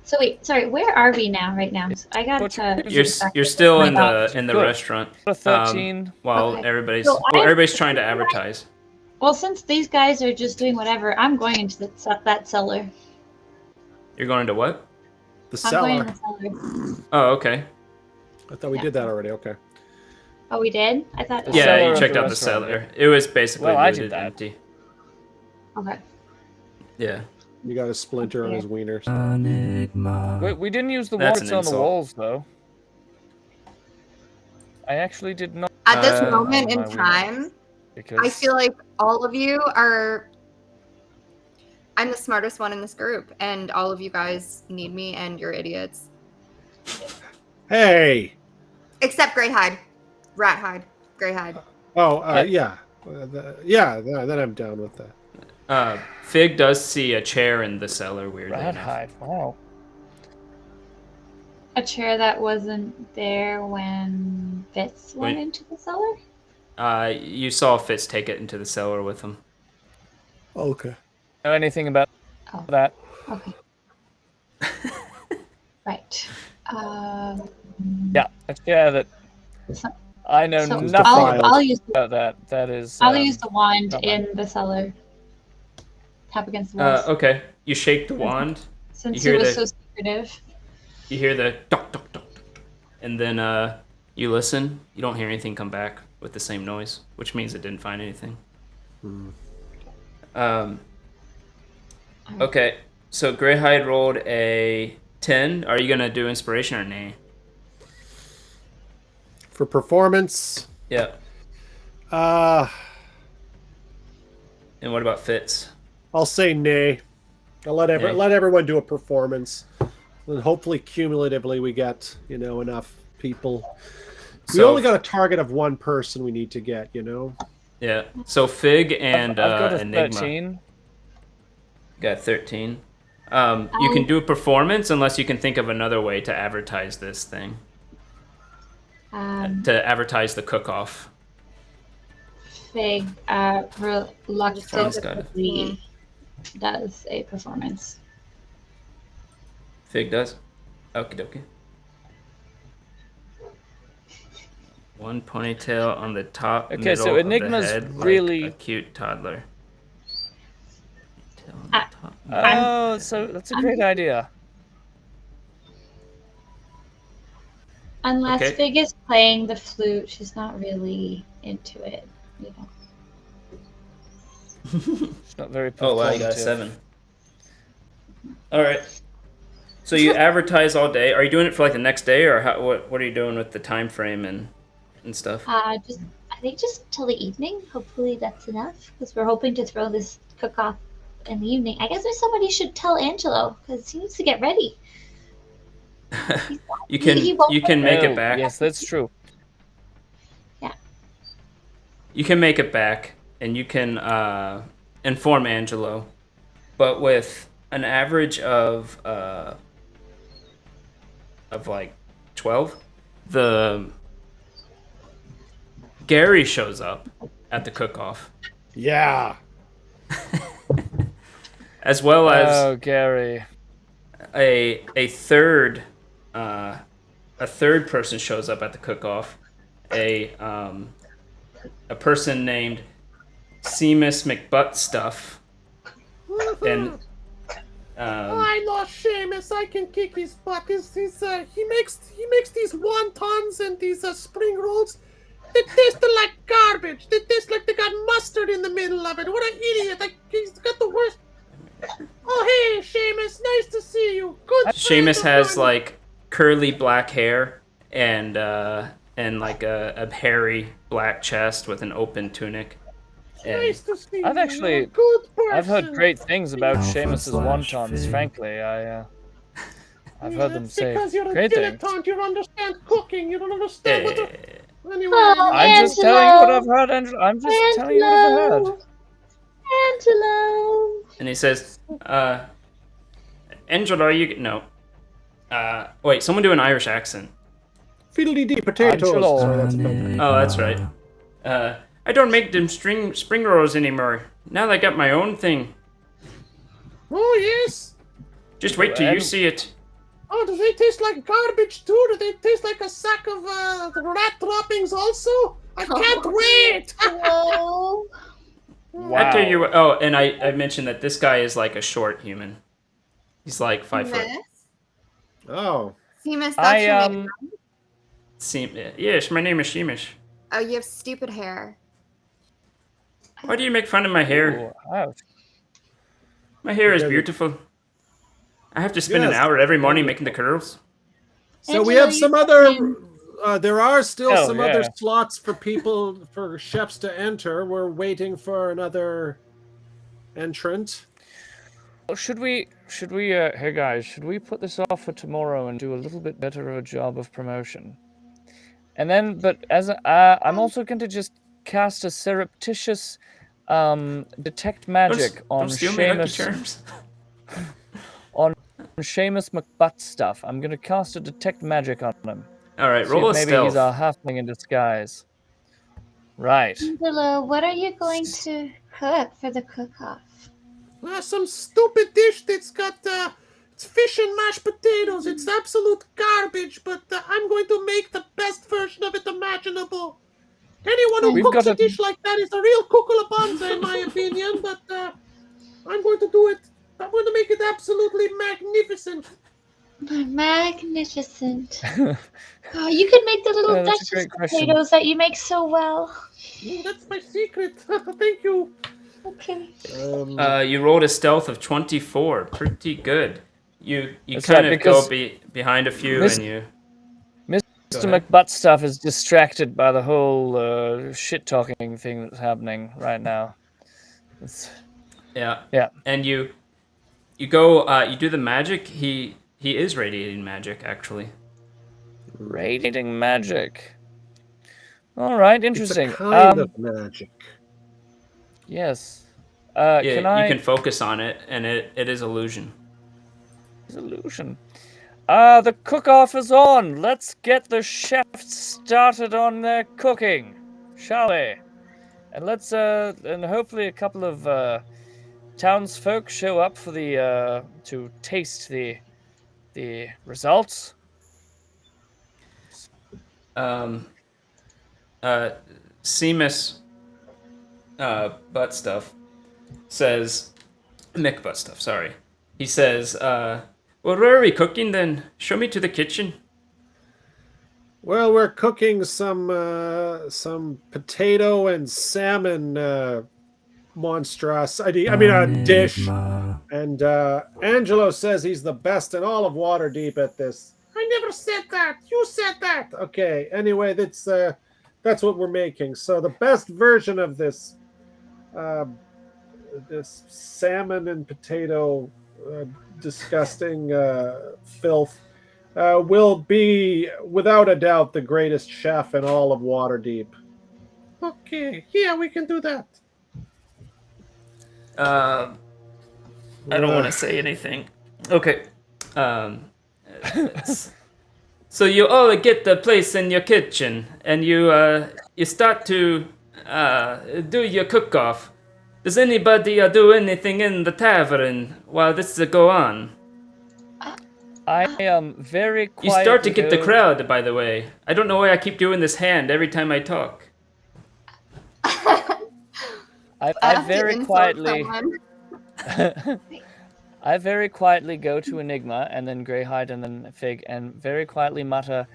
So wait, sorry, where are we now? Right now, I got
What
to.
you're still in
Good.
the
Good.
restaurant.
A 13.
While
Okay.
everybody's
So
everybody's trying to advertise.
Well, since these guys are just doing whatever, I'm going into that cellar.
You're going to what?
the
I'm going
cellar.
in the cellar.
Oh, okay.
I thought we did that already. Okay.
Oh, we did. I thought.
The
Yeah,
cellar
you
of
checked
the
out the
restaurant,
cellar. It was basically
Well, I did
looted,
that.
empty.
Okay.
Yeah.
You got a splinter on his wieners.
We didn't use the
That's
warts
an
on the
insult.
walls, though. I actually did not.
At this
Uh,
moment in
my wiener.
time,
Because
I feel like all of you are. I'm the smartest one in this group, and all of you guys need me, and you're idiots.
Hey.
Except Greyhide, Rathide, Greyhide.
Oh,
Yeah.
yeah. Then I'm down with that.
Fig does see a chair in the cellar, weirdly
rat
enough.
hide. Wow.
A chair that wasn't there when Fitz went
Wait.
into the cellar.
You saw Fitz take it into the cellar with him.
Okay.
Know anything about
Oh.
that?
Okay. Right.
Yeah, a chair that
So,
I know
so
nothing
I'll use
about that. That is.
I'll use the wand
not
in the cellar. Tap against the walls.
Okay. You shake the wand.
Since
you
it
hear
was
the-
so secretive.
You hear the duck, duck, duck, duck, duck. And then you listen. You don't hear anything come back with the same noise, which means it didn't find anything. Okay. So Greyhide rolled a 10. Are you going to do inspiration or nay?
For performance,
Yeah.
uh,
And what about Fitz?
I'll say nay. I'll let
Nay.
let everyone do a performance, and hopefully cumulatively we get enough people. We
So-
only got a target of one person we need to get.
Yeah. So Fig and
I've got a
Enigma
13.
got 13. You can do a performance unless you can think of another way to advertise this thing. To advertise the cook-off.
Fig
Sounds
reluctantly does a performance.
Fig does? Okie dokie. One ponytail on the top
Okay,
middle
so
of the
Enigma's
head,
really-
like a cute toddler. Ponytail on the
Ah.
top.
Oh, so that's a great idea.
Unless
Okay.
Fig is playing the flute, she's not really into it. You know.
It's not very
Oh wow, you got a 7. All right. So you advertise all day. Are you doing it for like the next day, or what are you doing with the time frame and stuff?
I think just till the evening. Hopefully that's enough because we're hoping to throw this cook-off in the evening. I guess somebody should tell Angelo because he needs to get ready.
You can make it back.
Yes, that's true.
Yeah.
You can make it back, and you can inform Angelo, but with an average of like 12, Gary shows up at the cook-off,
Yeah.
as well as
Oh, Gary.
a third person shows up at the cook-off, a person named Seamus McButtstuff, and
I know Seamus. I can kick his butt. He makes these wontons and these spring rolls. They taste like garbage. They taste like they got mustard in the middle of it. What an idiot! He's got the worst. Oh hey, Seamus. Nice to see you. Good.
Seamus has like curly black hair and like a hairy black chest with an open tunic. And
Nice to see
I've
you.
actually-
You're a good person.
I've heard great things about
Alpha
Seamus's
slash
wontons,
fig.
frankly. I've heard them
That's
say
because you're a
great things.
dilettante. You don't understand cooking. You don't understand what the. Anyway.
Oh,
I'm just telling you what I've heard, Angelo. I'm just telling you what I've heard.
Angelo.
and he says, Angela, are you no? Wait, someone do an Irish accent.
Fiddly-dee potatoes.
Angelo.
Sorry, that's bad.
Oh, that's right. I don't make them spring rolls anymore. Now I got my own thing.
Oh yes.
Just wait till you see it.
Oh, do they taste like garbage too? Do they taste like a sack of rat droppings also? I can't wait!
Hello.
I tell you what. Oh, and I mentioned that this guy is like a short human. He's like 5 foot.
Oh.
Seamus, that's your name.
Yes, my name is Sheemish.
Oh, you have stupid hair.
Why do you make fun of my hair?
Oh, ouch.
My hair is
Yeah,
beautiful. I have to spend an
Yes.
hour every morning making the curls.
So we
Angelo,
have some
you
other.
can-
There are still
Hell
some other
yeah.
slots for people, for chefs to enter. We're waiting for another entrant.
Should we, hey guys, should we put this off for tomorrow and do a little bit better of a job of promotion? And then, but as I'm also going to just cast a surreptitious detect magic on
Don't steal my Lucky
Seamus,
Charms.
on Seamus McButtstuff. I'm going to cast a detect magic on him.
All right,
See
roll a
if maybe
stealth.
he's a halfling in disguise. Right.
Angelo, what are you going to cook for the cook-off?
Some stupid dish that's got it's fish and mashed potatoes. It's absolute garbage, but I'm going to make the best version of it imaginable. Anyone who
We've
cooks
got
a
a-
dish like that is a real cuculabanza, in my opinion. But I'm going to do it. I'm going to make it absolutely magnificent.
Magnificent. Oh, you could make the little
Yeah, that's a
Duchess
great question.
potatoes that you make so well.
That's my secret. Thank you.
Okay.
You rolled a stealth of 24. Pretty good. You
That's
kind
right,
of go
because
behind a few
Miss-
and you.
Mr. McButtstuff is distracted by the whole shit-talking thing that's happening right now.
Yeah.
Yeah.
And you go. You do the magic. He is radiating magic actually.
Radiating magic. All right, interesting.
It's a kind of magic.
Yes.
Yeah,
Can I?
you can focus on it, and it is illusion.
Illusion. The cook-off is on. Let's get the chefs started on their cooking, shall we? And let's and hopefully a couple of townsfolk show up for the to taste the results.
Seamus butt stuff says Mick butt stuff, sorry. He says, well, where are we cooking then? Show me to the kitchen.
Well, we're cooking some potato and salmon monstrosity. I mean, a dish.
Enigma.
And Angelo says he's the best in all of Waterdeep at this. I never said that. You said that. Okay. Anyway, that's what we're making. So the best version of this this salmon and potato disgusting filth will be, without a doubt, the greatest chef in all of Waterdeep. Okay, yeah, we can do that.
I don't want to say anything. Okay. So you all get the place in your kitchen, and you start to do your cook-off. Does anybody do anything in the tavern while this go on?
I am very quiet.
You start to get the crowd, by the way. I don't know why I keep doing this hand every time I talk.
I very quietly. I very quietly go to Enigma and then Greyhide and then Fig and very quietly mutter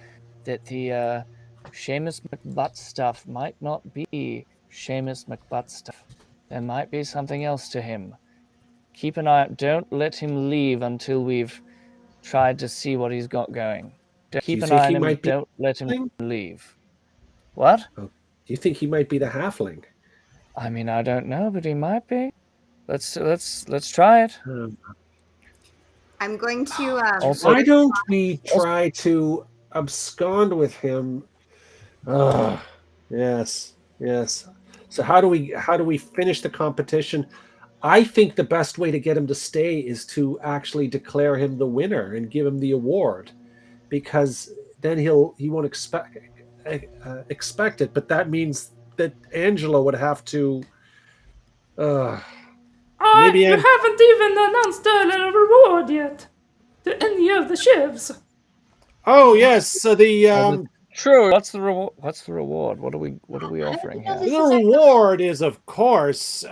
that the Seamus McButt stuff might not be Seamus McButt stuff. There might be something else to him. Keep an eye out. Don't let him leave until we've tried to see what he's got going. Keep an eye on him. Don't let him leave. What?
Do you think he might be the halfling?
I mean, I don't know, but he might be. Let's try it.
I'm going to.
Also,
Why don't we try to abscond with him? Yes. So how do we finish the competition? I think the best way to get him to stay is to actually declare him the winner and give him the award, because then he won't expect it. But that means that Angelo would have to. Maybe
you haven't even announced a reward yet to any of the chefs.
Oh yes, so the
True. What's the reward? What are we offering here?
the reward is, of course,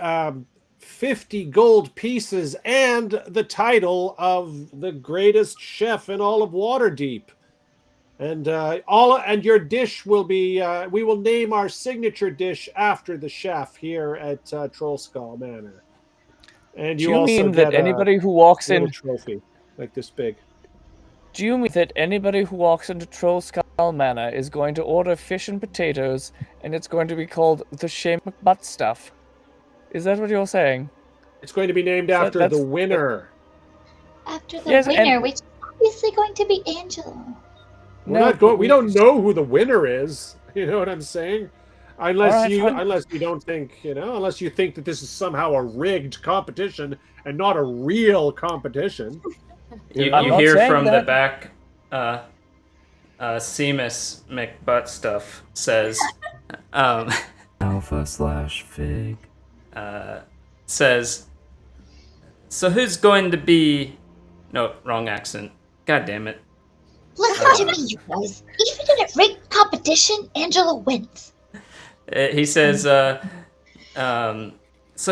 50 gold pieces and the title of the greatest chef in all of Waterdeep. And and your dish will be. We will name our signature dish after the chef here at Trollskull Manor. And
Do you
also
mean
get
that anybody who walks
a little
in?
trophy like this big.
Do you mean that anybody who walks into Trollskull Manor is going to order fish and potatoes, and it's going to be called the Seamus McButt stuff? Is that what you're saying?
It's going to be named after the winner.
After the
Yes,
winner,
and-
which is obviously going to be Angelo.
We're not going. We don't know who the winner is. You know what I'm saying? Unless you don't think, unless you think that this is somehow a rigged competition and not a real competition.
You
I'm not
hear
saying
from the
that.
back, Seamus McButt stuff says,
Alpha/Fig.
says, so who's going to be? No, wrong accent. God damn it.
Listen to me, you guys. Even in a rigged competition, Angelo wins.
He says, so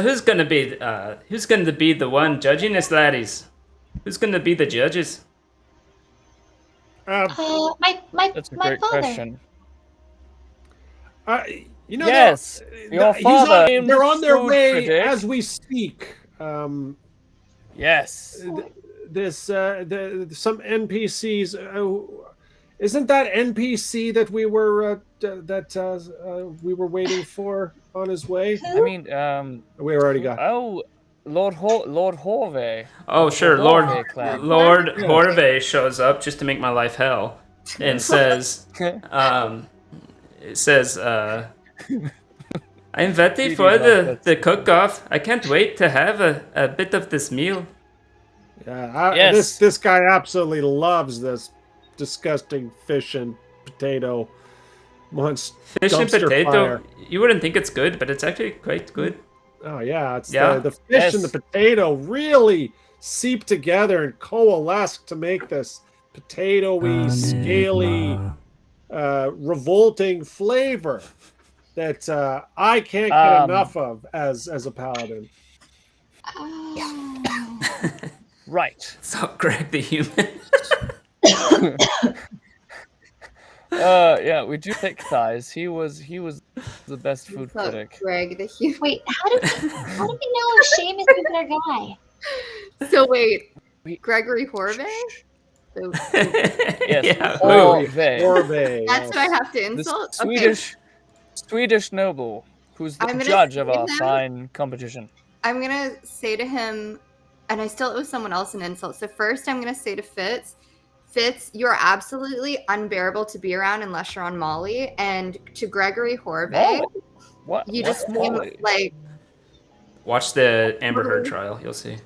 who's gonna be the one judging us, laddies? Who's gonna be the judges?
My
That's a
my
great
father.
question.
Yes,
your father.
they're on their
food
way
critic.
as we speak.
Yes.
Some NPCs. Isn't that NPC that we were waiting for on his way?
I mean,
We already got.
oh, Lord Horvey.
Oh, sure,
Horvey clan.
Lord Horvey shows up just to make my life hell, and says, I'm ready for the cook-off. I can't wait to have a bit of this meal.
Yeah,
Yes.
This guy absolutely loves this disgusting fish and potato monster.
Fish and
dumpster
potato,
fire.
you wouldn't think it's good, but it's actually quite good.
Oh yeah, it's
Yeah.
the fish
Yes.
and the potato really seep together and coalesce to make this potatoey, scaly, revolting flavor that I can't get enough of as a paladin.
Right.
So Greg the human.
Yeah, we do thick thighs. He was the best food
So,
critic.
Greg, the human.
Wait, how did we know Seamus is our guy?
So wait,
We-
Gregory Horvey? So,
Yes,
Yeah.
Hor-
Ooh.
Horvey.
Horvey.
that's what I have to
The
insult?
Swedish noble, who's the
I'm gonna
judge of
save
our
him.
fine competition.
I'm gonna say to him, and I still owe someone else an insult. So first, I'm gonna say to Fitz, you are absolutely unbearable to be around unless you're on Molly. And to Gregory Horvey,
Molly? What?
you
What's
just seem
Molly?
like
Watch the Amber Heard trial. You'll see.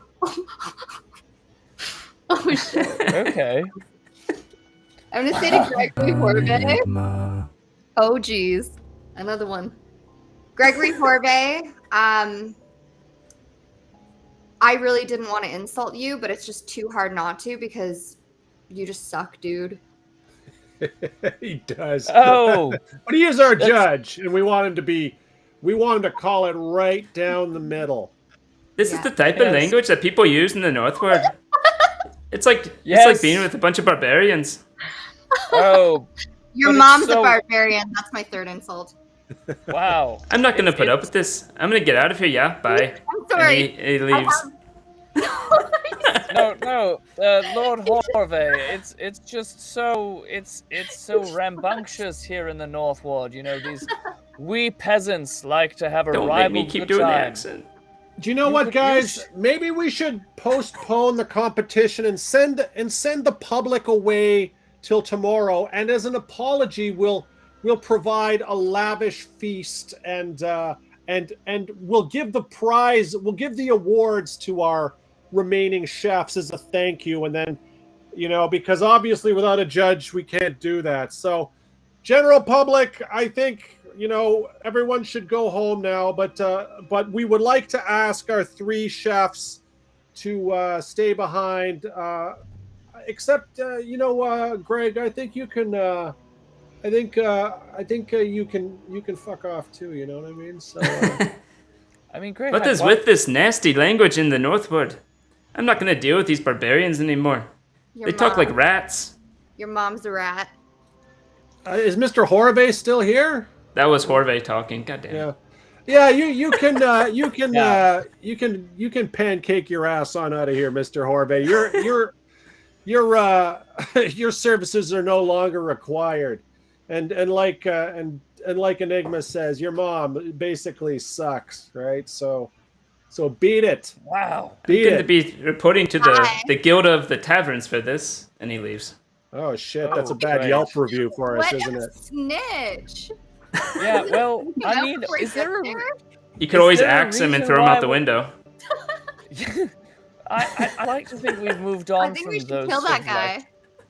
oh shit.
Okay.
I'm gonna say to Gregory Horvey.
Ma.
Oh geez, another one. Gregory Horvey. I really didn't want to insult you, but it's just too hard not to because you just suck, dude.
He does.
Oh,
But he is our
That's-
judge, and we want him to call it right down the middle.
This
Yeah.
is the type of
Yes.
language that people use in the Northward. It's like
Yes.
being with a bunch of barbarians.
oh,
Your
But it's
mom's a
so-
barbarian. That's my third insult.
wow.
I'm not gonna
It's-
put up with this. I'm gonna get out of here. Yeah, bye.
I'm
And
sorry.
he leaves.
No, Lord Horvey. It's just so it's so rambunctious here in the Northward. You know, these we peasants like to have a
Don't make
rival
me keep
good
doing the
time.
accent.
Do you know
You
what,
could
guys?
use-
Maybe we should postpone the competition and send the public away till tomorrow. And as an apology, we'll provide a lavish feast and we'll give the awards to our remaining chefs as a thank you. And then, because obviously without a judge we can't do that. So, general public, I think everyone should go home now, but we would like to ask our 3 chefs to stay behind. Except, Greg, I think you can. I think you can fuck off too. You know what I mean? So.
I mean, great.
What is with this nasty language in the Northwood? I'm not gonna deal with these barbarians anymore.
Your
They talk
mom-
like rats.
Your mom's a rat.
Is Mr. Horvey still here?
That was Horvey talking. Goddamn.
Yeah. Yeah, you can
Yeah.
you can pancake your ass on out of here, Mr. Horvey. Your services are no longer required. And like Enigma says, your mom basically sucks, right? So beat it.
Wow.
Beat
Going to
it.
be reporting to the Guild of the Taverns for this, and he leaves.
Oh shit, that's a
Oh,
bad
right.
Yelp review for us,
What
isn't
a
it?
snitch.
Yeah. Well, I
That's
mean,
where he
is there
gets
a
there?
You could
Is
always
there a
axe him and
reason
throw him
why
out the
we-
window.
I like to think we've moved on
I think
from
we should
those.
kill
sort
that
of,
guy.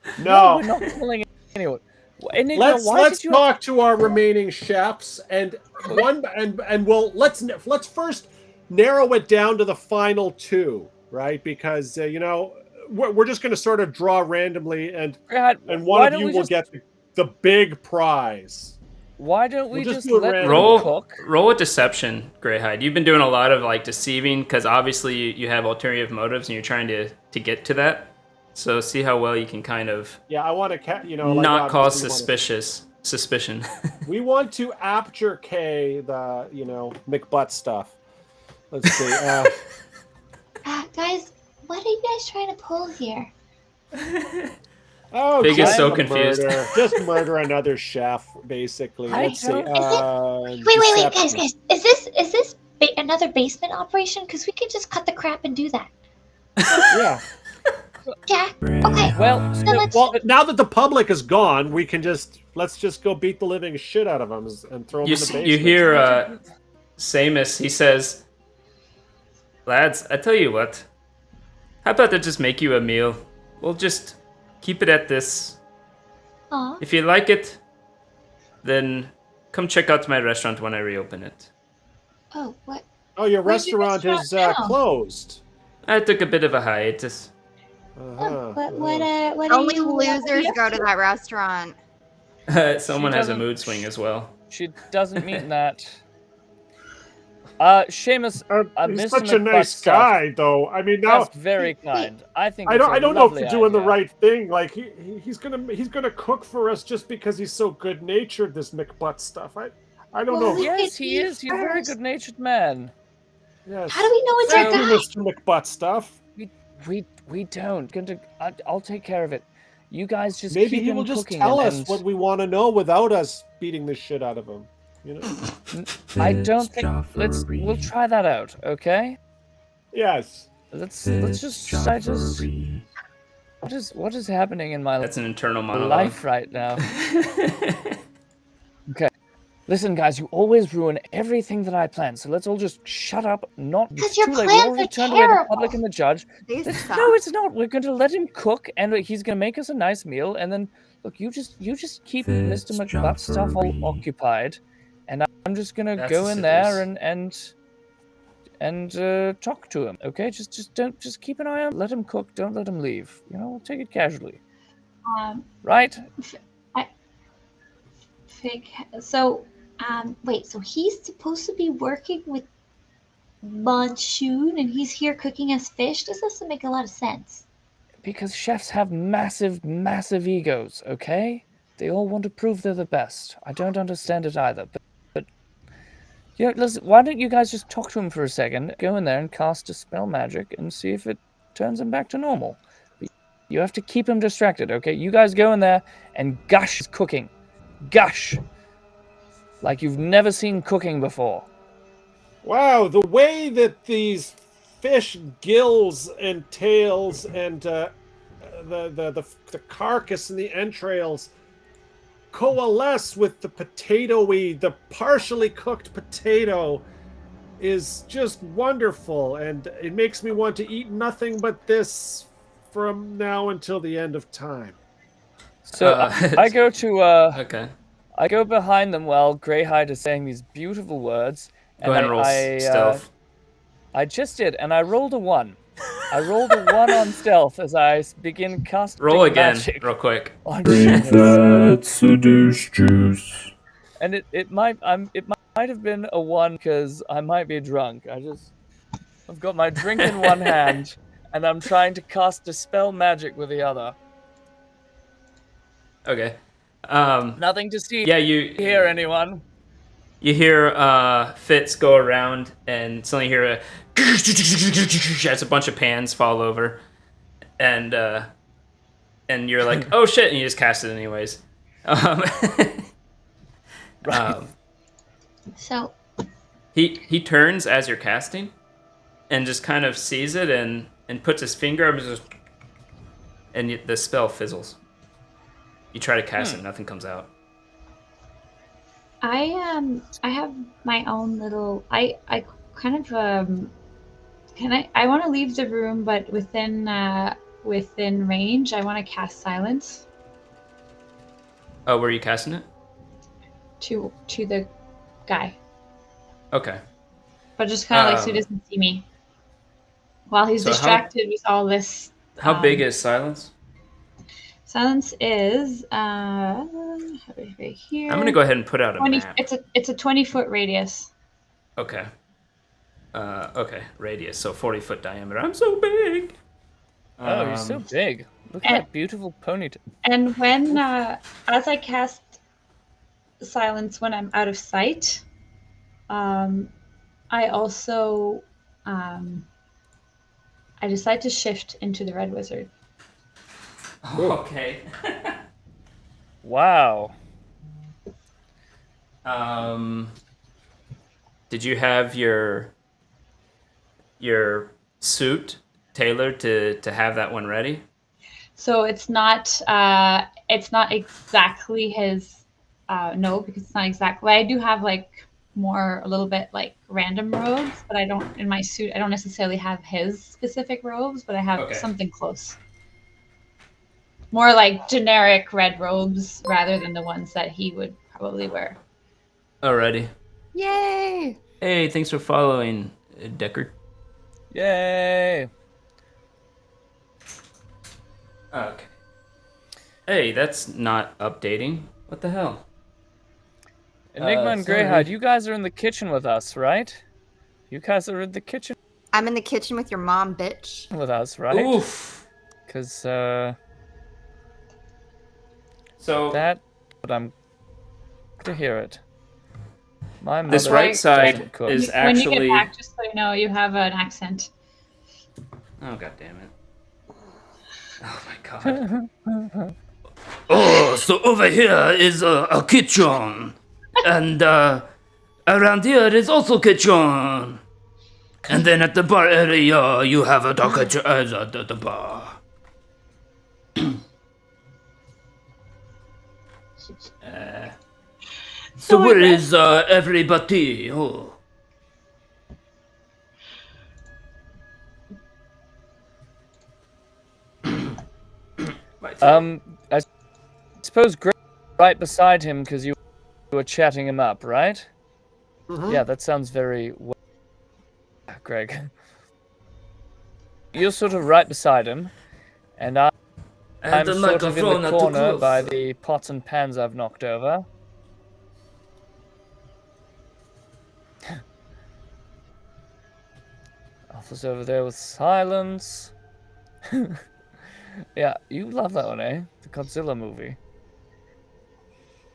like-
No.
we're not killing anyone. Enigma,
Let's
why did you have-
talk to our remaining chefs and we'll let's first narrow it down to the final 2, right? Because we're just going to sort of draw randomly and
God,
one
why
of
don't
you
we
will
just-
get the big prize.
Why don't we
We'll just
just
do it
let
random.
them
Roll
cook?
roll a deception, Greyhide. You've been doing a lot of deceiving because obviously you have ulterior motives and you're trying to get to that. So see how well you can kind of
Yeah, I want to
not cause
obviously
suspicion.
we want to apture K the McButt stuff. Let's see.
Guys, what are you guys trying to pull here?
Oh,
Big is
just
so
a
confused.
murder. Just murder another chef, basically.
I
Let's see.
don't-
Wait,
Deception.
guys, is this another basement operation? Because we could just cut the crap and do that.
Yeah.
Yeah. Okay.
Well,
So let's.
Well, now that the public is gone, let's just go beat the living shit out of them and throw them
You
in the
s-
basement.
you hear Samus. He says, "Lads, I tell you what. How about I just make you a meal? We'll just keep it at this.
Aw.
If you like it, then come check out my restaurant when I reopen it."
Oh, what?
Oh, your
Where's your
restaurant is
restaurant now?
closed.
I took a bit of a hiatus.
Uh-huh.
What are
Only
you? what are
losers
you
go
up
to that restaurant.
Someone has a
doesn't-
mood swing as well.
she doesn't mean that. Seamus,
He's
Mr.
such a nice
McButtstuff,
guy, though. I mean, now
that's very kind. I think
I
it's
don't
a
know if
lovely
you're doing the
idea.
right thing. Like he's gonna cook for us just because he's so good natured. This McButtstuff. I don't know.
Yes, he is. He's a very good-natured man.
Yes.
How do we know it's
Thank
our
you,
guy?
Mr. McButtstuff.
We don't. I'll take care of it. You guys just
Maybe
keep
he
him
will just
cooking
tell
and,
us what we want to know without us beating the shit out of him. You know?
I don't think. We'll try that out. Okay.
Yes.
Let's just. What is happening in my
That's an internal monologue.
life right now? Okay. Listen, guys, you always ruin everything that I plan, so let's all just shut up. It's
your
too late. We
plans
already
are
turned away the
terrible.
public and the judge.
They
No,
suck.
it's not. We're going to let him cook, and he's going to make us a nice meal, and then look, you just keep Mr. McButtstuff all occupied, and I'm just going to
That's
go in there
assiduous.
and talk to him. Okay, just keep an eye on. Let him cook. Don't let him leave. You know, we'll take it casually. Right?
So, wait, so he's supposed to be working with Monsoon and he's here cooking us fish? This doesn't make a lot of sense.
Because chefs have massive, massive egos, okay? They all want to prove they're the best. I don't understand it either, but yeah, listen, why don't you guys just talk to him for a second, go in there and cast a spell magic and see if it turns him back to normal. But you have to keep him distracted, okay? You guys go in there and gush his cooking. Gush! Like you've never seen cooking before.
Wow, the way that these fish gills and tails and the carcass and the entrails coalesce with the the partially cooked potato is just wonderful, and it makes me want to eat nothing but this from now until the end of time.
So I go to
Okay.
I go behind them while Greyhide is saying these beautiful words.
Go ahead and roll stealth.
I just did, and I rolled a 1. I rolled a 1 on stealth as I begin casting
Roll again,
magic
real quick.
on
Drink
Seamus.
that seduce juice.
And it might have been a 1 because I might be drunk. I've got my drink in one hand, and I'm trying to cast dispel magic with the other.
Okay.
Nothing to see
Yeah, you
here, anyone.
You hear Fitz go around and suddenly hear a as a bunch of pans fall over, and you're like, oh shit, and you just cast it anyways.
So,
he turns as you're casting, and just kind of sees it and puts his finger up, and the spell fizzles. You try to cast it, nothing comes out.
I have my own little. I kind of I want to leave the room, but within range, I want to cast silence
Oh, were you casting it?
to the guy,
Okay.
but just kind of like so he doesn't see me while he's
So
distracted with all this.
How big is silence?
Silence is right here.
I'm gonna go ahead and put out a
20.
map.
It's a 20-foot radius.
Okay. Okay, radius, so 40-foot diameter. I'm so big.
Oh, you're so big. Look at that beautiful ponytail.
And when as I cast silence when I'm out of sight, I also I decide to shift into the Red Wizard.
Okay.
Wow.
Did you have your suit tailored to have that one ready?
So it's not exactly his no, because it's not exactly. I do have like more a little bit like random robes, but I don't in my suit. I don't necessarily have his specific robes, but I have something close. More like generic red robes rather than the ones that he would probably wear.
Alrighty.
Yay!
Hey, thanks for following, Deckard.
Yay!
Okay. Hey, that's not updating. What the hell?
Enigma and
sorry.
Greyhide, you guys are in the kitchen with us, right? You guys are in the kitchen
I'm in the kitchen with your mom, bitch.
with us, right?
Oof.
Because
So
that, but I'm to hear it. My mother
this right side
doesn't cook.
is
When you get
actually.
back, just so you know, you have an accent.
Oh, god damn it. Oh my god. Oh, so over here is a kitchen. And around here is also kitchen. And then at the bar area, you have a kitchen, the bar. So where is everybody? Oh.
I suppose Greg right beside him because you were chatting him up, right?
Mhm.
Yeah, that sounds very Greg. You're sort of right beside him, and I'm
the
sort of in
microphone
the
are too
corner
close.
by the pots and pans I've knocked over. Arthur's over there with silence. Yeah, you love that one, eh? The Godzilla movie.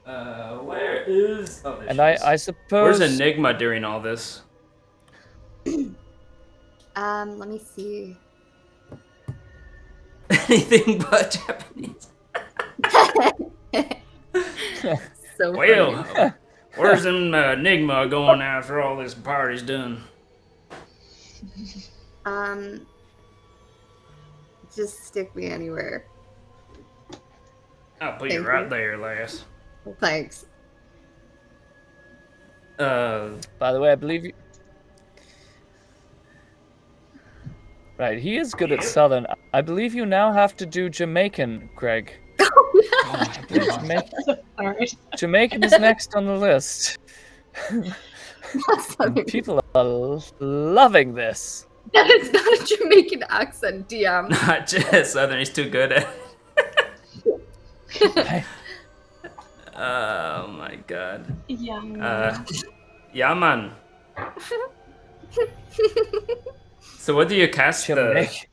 Where is... Oh, there
And
she is.
I suppose...
Where's Enigma during all this?
Let me see.
Anything but Japanese.
So
Well,
funny.
where's Enigma going after all this party's done?
Just stick me anywhere.
I'll put
Thank
you right
you.
there, lass.
Thanks.
By the way, I believe you... Right, he is good at Southern. I believe you now have to do Jamaican, Greg. I believe
Sorry.
Jamaican is next on the list.
That's not
And people are loving this.
That is not a Jamaican accent, DM.
Not just Southern, he's too good at it. Oh my god.
Yeah.
Yeah, man. So what do you cast
Jamaican.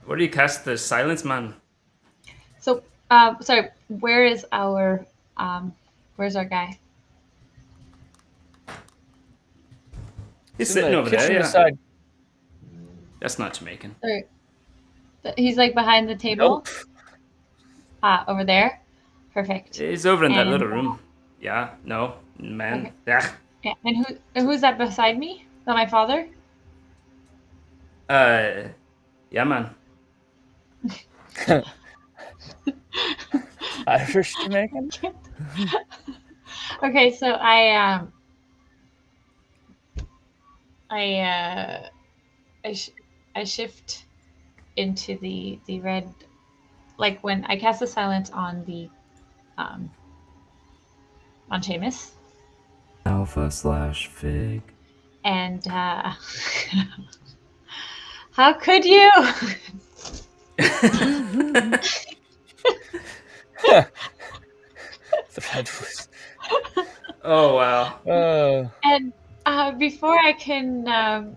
What do you cast the silence man?
So, sorry. Where's our guy?
He's
It's in
sitting
the
over there,
kitchen
yeah.
beside.
That's not Jamaican.
Sorry. He's like behind the table.
Nope.
Over there. Perfect.
He's over in that
And,
little room. Yeah, no, man.
Okay.
Yeah.
Yeah. And who's that beside me? Is that my father?
Yeah, man.
Irish Jamaican?
Okay, so I shift into the red, like when I cast the silence on the on Seamus,
Alpha/Fig.
and how could you?
The red was.
Oh wow.
And before I can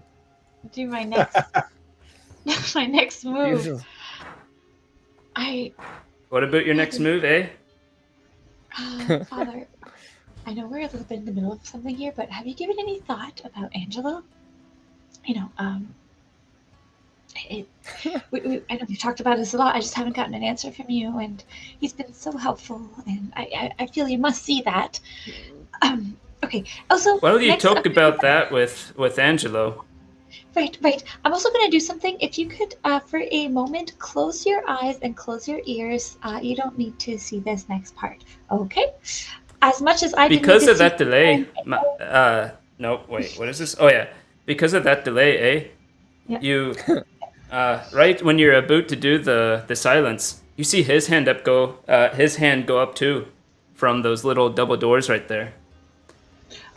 do my next my next move,
Beautiful.
What about your next move, eh?
Father, I know we're a little bit in the middle of something here, but have you given any thought about Angelo? You know, I know we've talked about this a lot. I just haven't gotten an answer from you, and he's been so helpful, and I feel you must see that. Okay. Also,
Why don't you
next
talk
up-
about that with Angelo?
Right. I'm also going to do something. If you could, for a moment, close your eyes and close your ears. You don't need to see this next part. Okay? As much as I
Because
didn't
of that delay. No, wait. What is this? Oh yeah. Because of that delay, eh?
Yeah.
You, right when you're about to do the silence, you see his hand go up too, from those little double doors right there.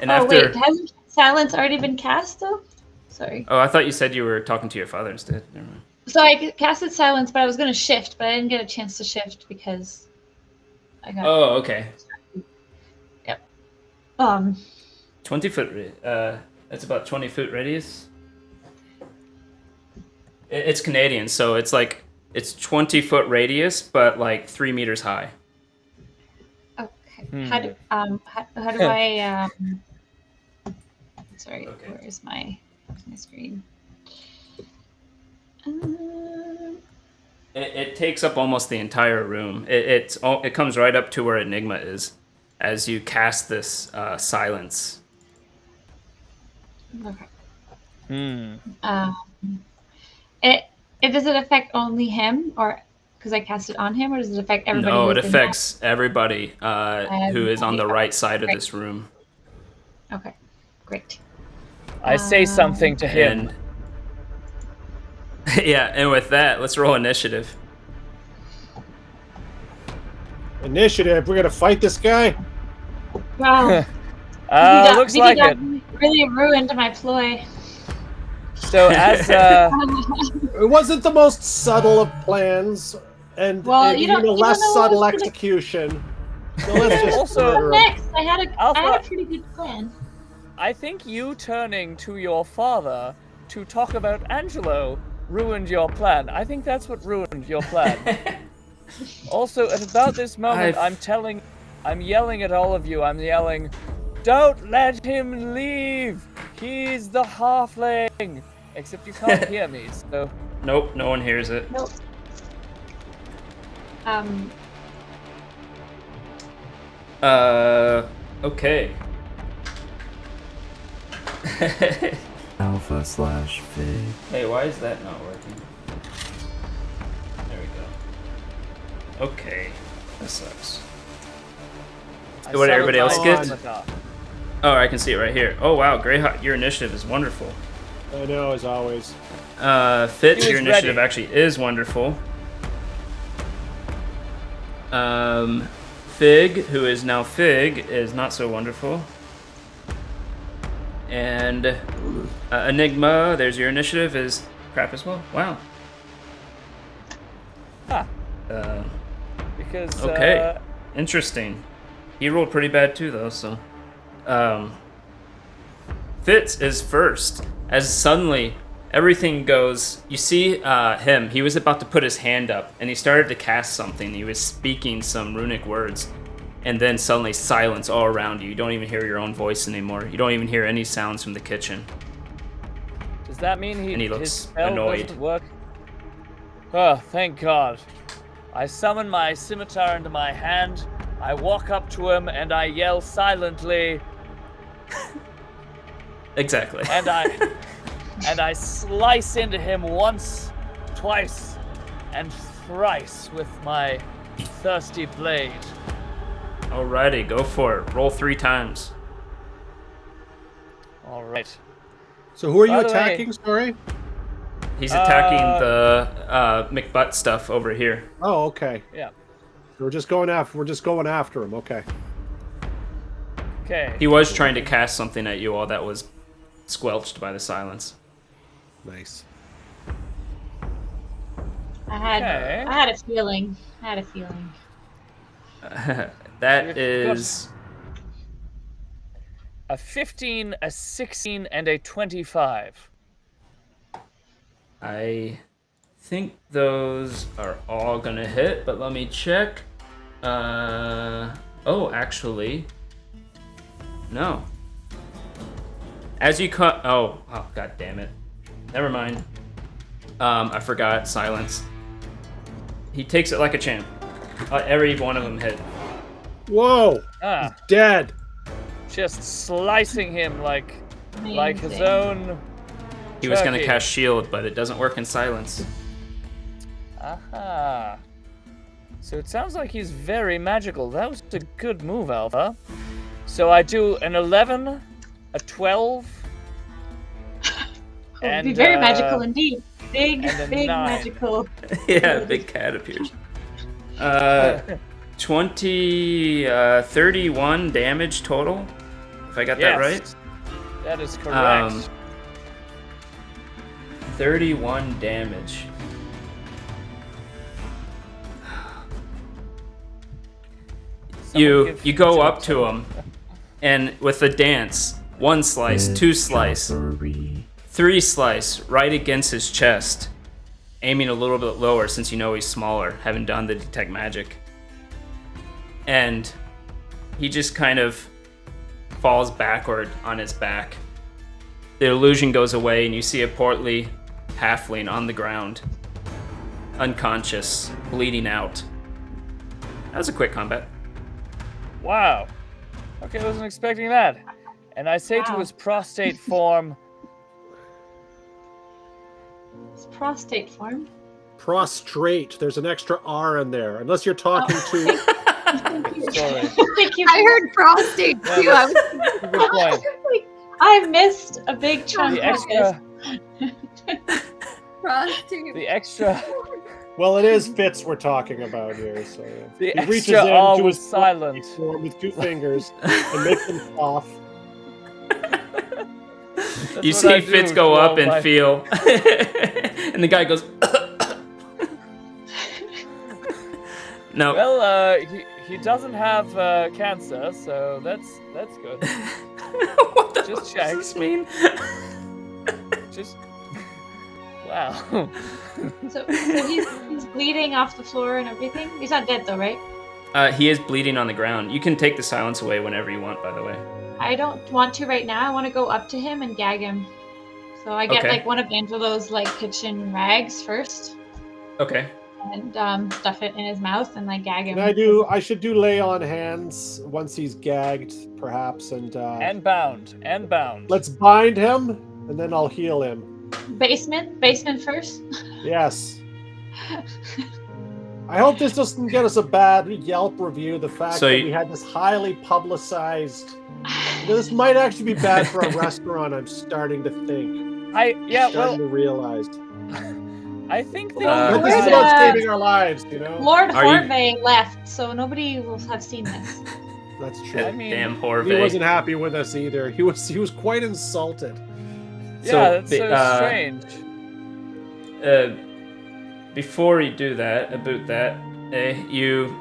And
wait, hasn't silence already been cast though? Sorry.
Oh, I thought you said you were talking to your father instead. Never mind.
So I casted silence, but I was going to shift, but I didn't get a chance to shift because I got.
Oh, okay.
Yep.
20 foot. That's about 20-foot radius. It's Canadian, so it's 20-foot radius, but like 3 meters high.
Okay. How do I sorry,
Okay.
where is my screen?
It takes up almost the entire room. It comes right up to where Enigma is, as you cast this silence.
Okay.
Hmm.
Does it affect only him, or because I cast it on him, or does it affect everybody?
No,
who's
it
in
affects everybody who is on the
Okay,
right side of
great.
this room.
Okay, great.
I say something to him.
And yeah, and with that, let's roll initiative.
Initiative. We're gonna fight this guy.
Wow.
Looks like it.
Really ruined my ploy.
So as
It wasn't the most subtle of plans, and
Well,
even
you don't
a less
know
subtle
what's gonna-
execution. So let's just
Also-
murder him.
Next, I had a
Alpha-
pretty good plan.
I think you turning to your father to talk about Angelo ruined your plan. I think that's what ruined your plan. Also, at about this moment, I'm yelling at all of you. I'm yelling, "Don't let him leave! He's the halfling!" Except you can't hear me, so...
Nope, no one hears it.
Nope.
Okay.
Alpha/Fig.
Hey, why is that not working? There we go. Okay. That sucks.
I
What did everybody else
sabotage
get?
Scimitar.
Oh, I can see it right here. Oh, wow. Greyhawk, your initiative is wonderful.
I know, as always.
Fitz,
He
your
was
initiative
ready.
actually is wonderful. Fig, who is now Fig, is not so wonderful. And Enigma, there's your initiative, is crap as well. Wow.
Ah,
Uh,
because,
okay. Interesting. He rolled pretty bad too, though, so. Fitz is first, as suddenly everything goes. You see him, he was about to put his hand up, and he started to cast something. He was speaking some runic words, and then suddenly silence all around you. You don't even hear your own voice anymore. You don't even hear any sounds from the kitchen.
does that mean
And he looks
his spell
annoyed.
doesn't work? Oh, thank God. I summon my scimitar into my hand, I walk up to him, and I yell silently,
Exactly.
and I slice into him once, twice, and thrice with my thirsty blade.
Alrighty, go for it. Roll 3 times.
All right.
So who are you
By the way-
attacking? Sorry.
He's attacking the McButt stuff over here.
Oh, okay.
Yeah.
We're just going after him. Okay.
Okay.
He was trying to cast something at you all that was squelched by the silence.
Nice.
I had
Okay.
a feeling.
That
You've got-
is
A 15, a 16, and a 25.
I think those are all gonna hit, but let me check. Oh, actually, no. As you cut, oh, god damn it. Never mind. I forgot silence. He takes it like a champ. Every one of them hit.
Whoa!
Ah,
Dead.
just slicing him like his
Amazing.
own.
He was gonna
turkey.
cast shield, but it doesn't work in silence.
Aha. So it sounds like he's very magical. That was a good move, Alpha. So I do an 11, a 12,
It would
and
be very magical indeed. Big,
and a
big
9.
magical.
Yeah, big cat appears. 31 damage total, if I got that right.
That is correct.
31 damage.
Someone
You
give
go
Joe
up to him, and with the dance, 1 slice, 2 slice,
Jabbery.
3 slice right against his chest, aiming a little bit lower since you know he's smaller, having done the detect magic. And he just kind of falls backward on his back. The illusion goes away, and you see a portly halfling on the ground, unconscious, bleeding out. That was a quick combat.
Wow. Okay, I wasn't expecting that. And I say to
Wow.
his prostate form,
It's prostate form.
Prostrate. There's an extra R in there. Unless you're talking to.
sorry,
Thank you.
I heard prostate too. I was
good point.
I missed a big chunk
The
of this.
extra,
prostate.
the extra,
Well, it is Fitz we're talking about here. So
the
he reaches
extra R
into
was
his
silent.
form with 2 fingers and makes him cough.
That's
You
what
see
I do
Fitz
to
go
all
up and
my-
feel, and the guy goes, no.
Well, he doesn't have cancer, so that's good.
What the
Just
hell
check.
does this mean?
Just wow.
So he's bleeding off the floor and everything. He's not dead though, right?
He is bleeding on the ground. You can take the silence away whenever you want, by the way.
I don't want to right now. I want to go up to him and gag him. So I get
Okay.
like one of Angelo's like kitchen rags first
Okay.
and stuff it in his mouth and like gag him.
And I should do lay on hands once he's gagged, perhaps, and
bound.
let's bind him, and then I'll heal him.
Basement first.
Yes. I hope this doesn't get us a bad Yelp review. The fact
So
that
you-
we had this highly publicized. This might actually be bad for a restaurant. I'm starting to think. Starting to realize.
I think the
Uh,
But this is
Lord,
about saving our lives, you know.
Lord
Are you-
Horvey left, so nobody will have seen this.
That's true.
I mean,
Damn
He
Horvey.
wasn't happy with us either. He was quite insulted.
yeah, that's so
the-
strange.
Before you do that, about that, you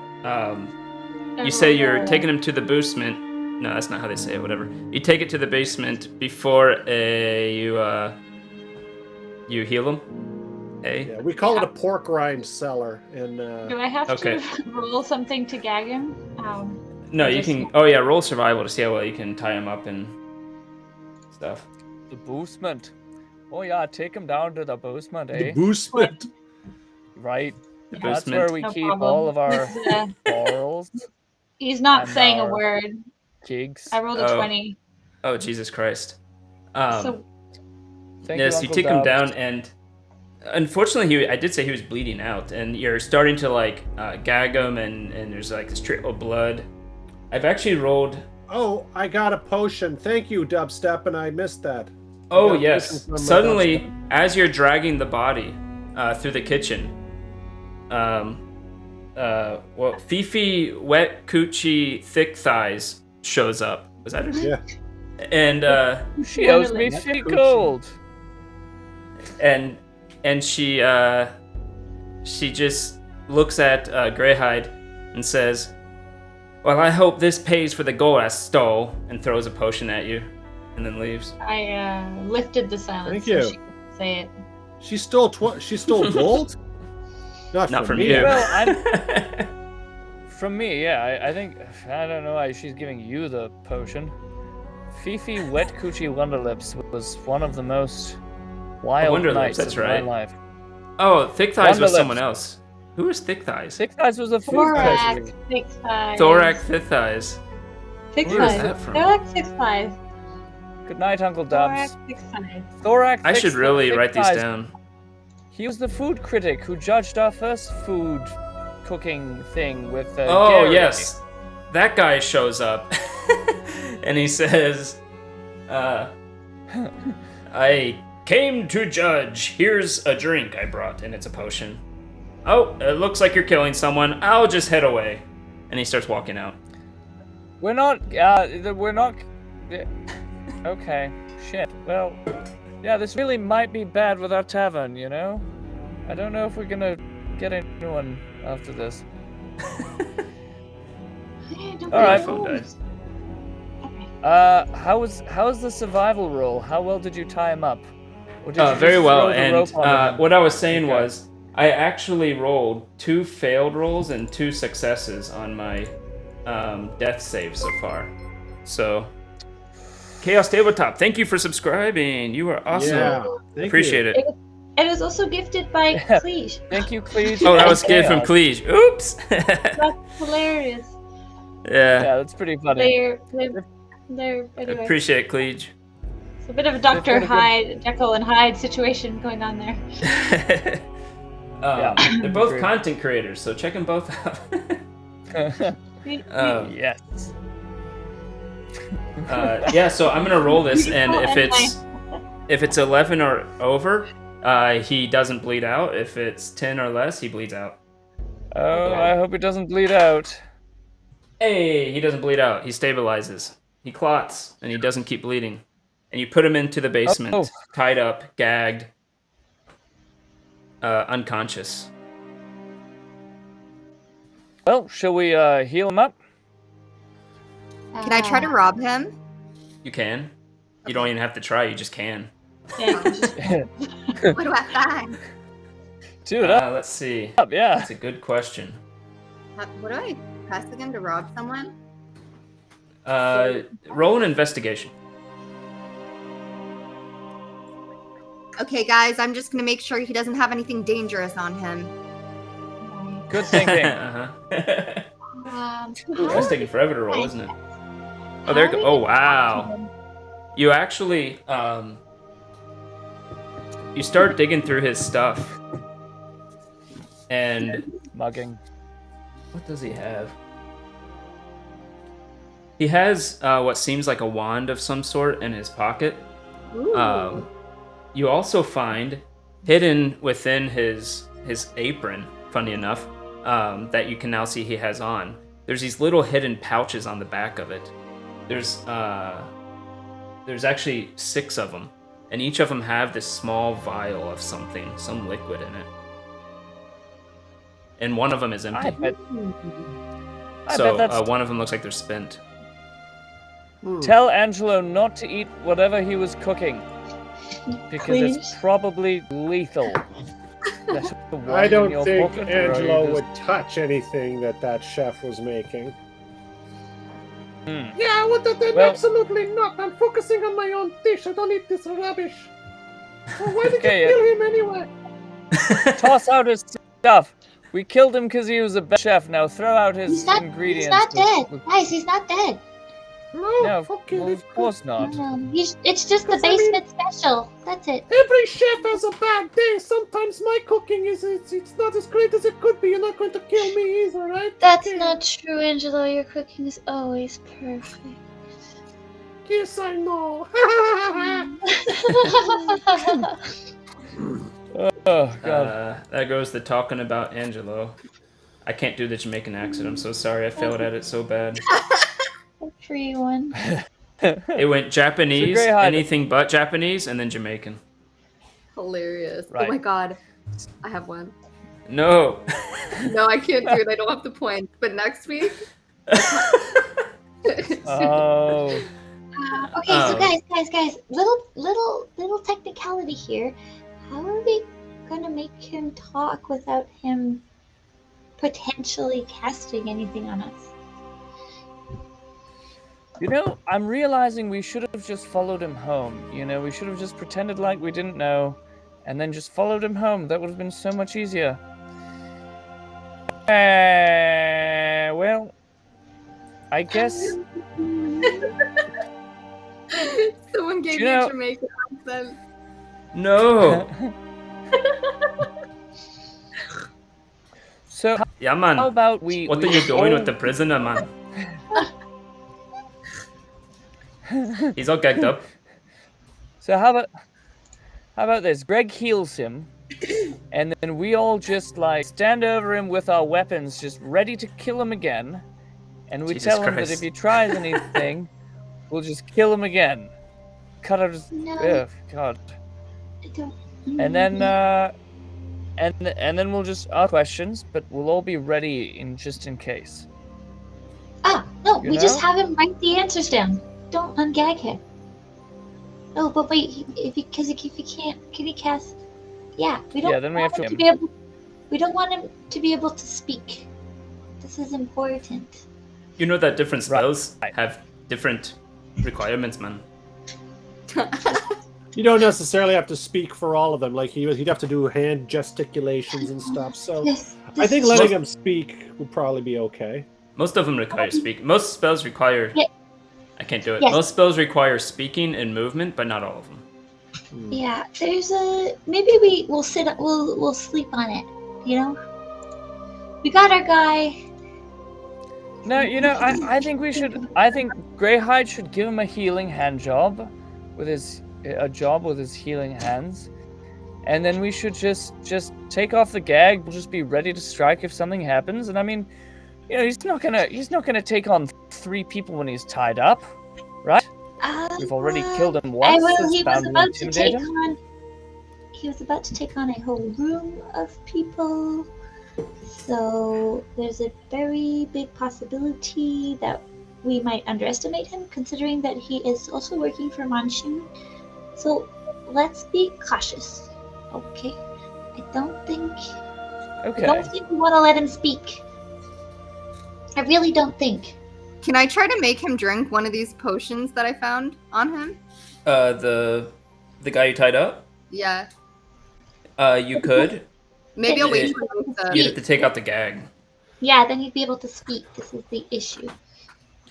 say you're taking him to the basement. No, that's not how they say it. Whatever. You take it to the basement before you heal him.
Yeah, we call it a pork rind cellar, and
Do I have
Okay.
to roll something to gag him?
No,
I
you
just-
can. Oh yeah, roll survival to see how well you can tie him up and stuff.
The basement. Oh yeah, take him down to the basement,
the
eh?
boostment.
Right.
The
That's
basement.
where we
No
keep
problem.
all of our
Uh,
barrels,
he's not
And
saying a
our-
word.
jigs.
I rolled a
Oh.
20.
Oh Jesus Christ.
So
Thank
Yes, you
Uncle
take him
Dubs.
down, and unfortunately, I did say he was bleeding out, and you're starting to like gag him, and there's like this trail of blood. I've actually rolled.
Oh, I got a potion. Thank you, Dubstep, and I missed that.
Oh
got a
yes!
potion from my
Suddenly,
dubstep.
as you're dragging the body through the kitchen, Fifi Wet Coochie Thick Thighs shows up. Was that her name?
Yeah.
And
She owes me
Wonderland.
50 gold.
and she just looks at Greyhide and says, "Well, I hope this pays for the gold I stole," and throws a potion at you, and then leaves.
I lifted the silence.
Thank
so
you.
she could say it.
She stole gold.
Not from
me.
you.
Well, From me, yeah. I think I don't know why she's giving you the potion. Fifi Wet Coochie Wonderlips was one of the most wild
Wonderlips,
nights
that's
of
right.
my life.
Oh, Thick Thighs was
Wonderlips.
someone else. Who was Thick Thighs?
Six Eyes was a food
Thorax,
pastry.
6 5.
Thorax Thick Thighs.
Six
Where is
five.
that from?
Thorax 6 5.
Good night, Uncle
Thorax
Dubs.
6 5.
Thorax.
I should really
Thick
write these
Thighs.
down.
He was the food critic who judged our first food cooking thing with
Oh
Gary.
yes, that guy shows up, and he says, "I came to judge. Here's a drink I brought, and it's a potion. Oh, it looks like you're killing someone. I'll just head away." And he starts walking out.
We're not. Okay. Shit. Well, yeah. This really might be bad with our tavern. You know. I don't know if we're gonna get a new one after this.
Don't
All right.
My phone died.
Okay.
How's the survival roll? How well did you tie him up? Or did you
Very
just
well.
throw the
And
rope onto him?
what I was saying
Okay.
was, I actually rolled 2 failed rolls and 2 successes on my death save so far. So, Chaos Tabletop, thank you for subscribing. You are awesome.
Yeah, thank
Appreciate
you.
it.
It was also gifted by
Yeah.
Cleage.
Thank you, Cleage.
Oh, that
and
was good from
Chaos.
Cleage. Oops.
That's hilarious.
Yeah,
Yeah, that's pretty funny.
They're anyway.
appreciate it, Cleage.
It's a bit of a
They've
Dr.
got a good-
Hyde, Jekyll and Hyde situation going on there.
They're both
Agreed.
content creators, so check them both out.
Yes.
Yeah, so I'm gonna roll this, and if it's 11 or over, he doesn't bleed out. If it's 10 or less, he bleeds out.
Oh, I hope it doesn't bleed out.
Hey, he doesn't bleed out. He stabilizes. He clots, and he doesn't keep bleeding. And you put him into the basement,
Oh.
tied up, gagged, unconscious.
Well, shall we heal him up?
Can I try to rob him?
You can. You don't even have to try. You just can.
Yeah,
What do I find?
Do it up,
Let's see.
yeah.
That's a good question.
What do I press again to rob someone?
Roll an investigation.
Okay, guys, I'm just gonna make sure he doesn't have anything dangerous on him.
Good thinking.
uh-huh.
Ooh,
That's taking forever to roll, isn't it? Oh, there. Oh, wow. You actually, you start digging through his stuff, and
Mugging.
what does he have? He has what seems like a wand of some sort in his pocket.
Ooh.
You also find hidden within his apron, funny enough, that you can now see he has on. There's these little hidden pouches on the back of it. There's actually 6 of them, and each of them have this small vial of something, some liquid in it. And one of them is empty.
I bet
So
that's...
one of them looks like they're spent.
Tell Angelo not to eat whatever he was cooking. Because it's
Please.
probably lethal. That's the one
I
in
don't
your
think
pocket, or
Angelo
you
would touch anything that chef was making.
just-
Yeah, then
Well-
absolutely not. I'm focusing on my own dish. I don't eat this rubbish. Well, why did
Okay,
you kill him anyway?
Toss out his stuff. We killed him because he was a bad chef. Now throw out his
He's not
ingredients.
dead.
with-
Guys, he's not dead.
No,
okay,
well,
let's
of course not.
It's just the
Because, I mean-
basement special. That's it.
Every chef has a bad day. Sometimes my cooking it's not as great as it could be. You're not going to kill me either, right?
That's
Okay.
not true, Angelo. Your cooking is always perfect.
Yes, I know.
Oh, God.
That goes to talking about Angelo. I can't do the Jamaican accent. I'm so sorry. I failed at it so bad.
Free one.
It went Japanese,
great hide.
anything but Japanese, and then Jamaican.
Hilarious.
Right.
Oh my god. I have one.
No.
No, I can't do it. I don't have the point. But next week.
Oh.
Okay, so guys, little technicality here. How are we gonna make him talk without him potentially casting anything on us?
You know, I'm realizing we should have just followed him home. You know, we should have just pretended like we didn't know, and then just followed him home. That would have been so much easier. Well, I guess.
Someone gave
You
me
know-
a Jamaican accent.
No.
So
Yeah, man.
how about we?
What are you doing with the prisoner, man? He's all gagged up.
So how about this? Greg heals him, and then we all just like stand over him with our weapons, just ready to kill him again. And we
Jesus
tell him that
Christ.
if he tries anything, we'll just kill him again. Cut out his.
No.
Ugh, God.
I don't.
And then and then we'll just ask questions, but we'll all be ready in case.
No,
You
we just
know?
have him write the answers down. don't ungag him. Oh, but wait, if he can't, can he cast? Yeah, we don't.
Yeah, then we have
want him
to-
be able. We don't want him to be able to speak. This is important.
You know that different spells
Right.
have different requirements, man.
You don't necessarily have to speak for all of them. Like he'd have to do hand gesticulations and stuff. So I think letting him speak would probably be okay.
Most of them require speak. Most spells require.
Yeah.
I can't do it.
Yes.
Most spells require speaking and movement, but not all of them.
Yeah, there's a maybe we'll sleep on it. You know, we got our guy.
No, you know, I think we should. I think Greyhide should give him a healing hand job, with his healing hands, and then we should just take off the gag. We'll just be ready to strike if something happens. And I mean, you know, he's not gonna take on 3 people when he's tied up, right? We've already killed him once.
He was about to take
him.
on. He was about to take on a whole room of people. So there's a very big possibility that we might underestimate him, considering that he is also working for Monsoon. So let's be cautious, okay? I don't think we want to let him speak. I really don't think.
Can I try to make him drink one of these potions that I found on him?
The guy you tied up.
Yeah.
You could.
Maybe I'll wait for him to...
You'd have to take out the gag.
Yeah, then he'd be able to speak. This is the issue.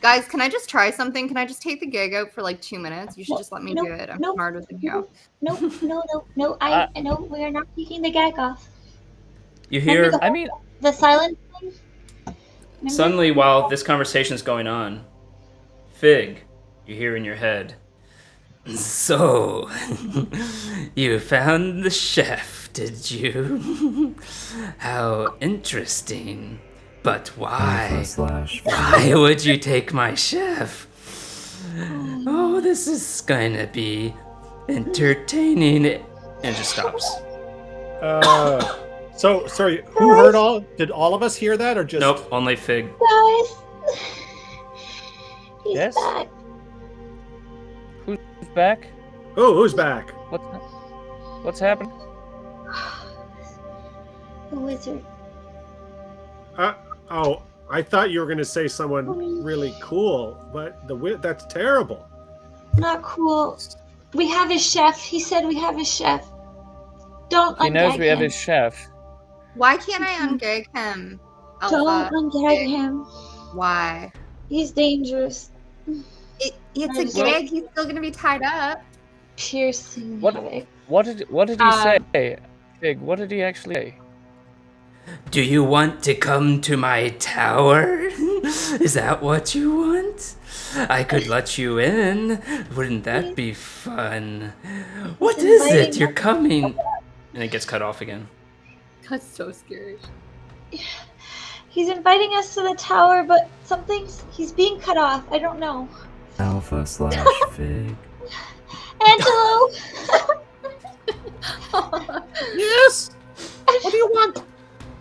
Guys, can I just try something? Can I just take the gag out for like 2 minutes? You should just let me do it. I'm smarter than you.
No. I know we're not taking the gag off.
You hear?
I mean,
The silent thing. Remember?
Suddenly, while this conversation is going on, Fig, you hear in your head. So, you found the chef, did you? How interesting. But why? Why would you take my chef? Oh, this is gonna be entertaining. And it just stops.
So sorry, who heard all? Did all of us hear that, or just?
Nope, only Fig.
Guys, he's
Yes?
back.
who's back?
Oh, who's back?
What's happened?
The wizard.
Oh, I thought you were going to say someone really cool, but that's terrible.
Not cool. We have his chef. He said we have his chef. Don't
He knows
ungag
we have
him.
his chef.
Why can't I ungag him? Alpha?
Don't ungag him.
Why?
He's dangerous.
It's a gag. He's still gonna be tied up.
Piercing
What-
havoc.
What did he say? Fig, what did he actually say?
Do you want to come to my tower? Is that what you want? I could let you in. Wouldn't that be fun? What is it? You're coming. And it gets cut off again.
That's so scary.
He's inviting us to the tower, but he's being cut off. I don't know.
Alpha/Fig.
Angelo!
Yes. What do you want?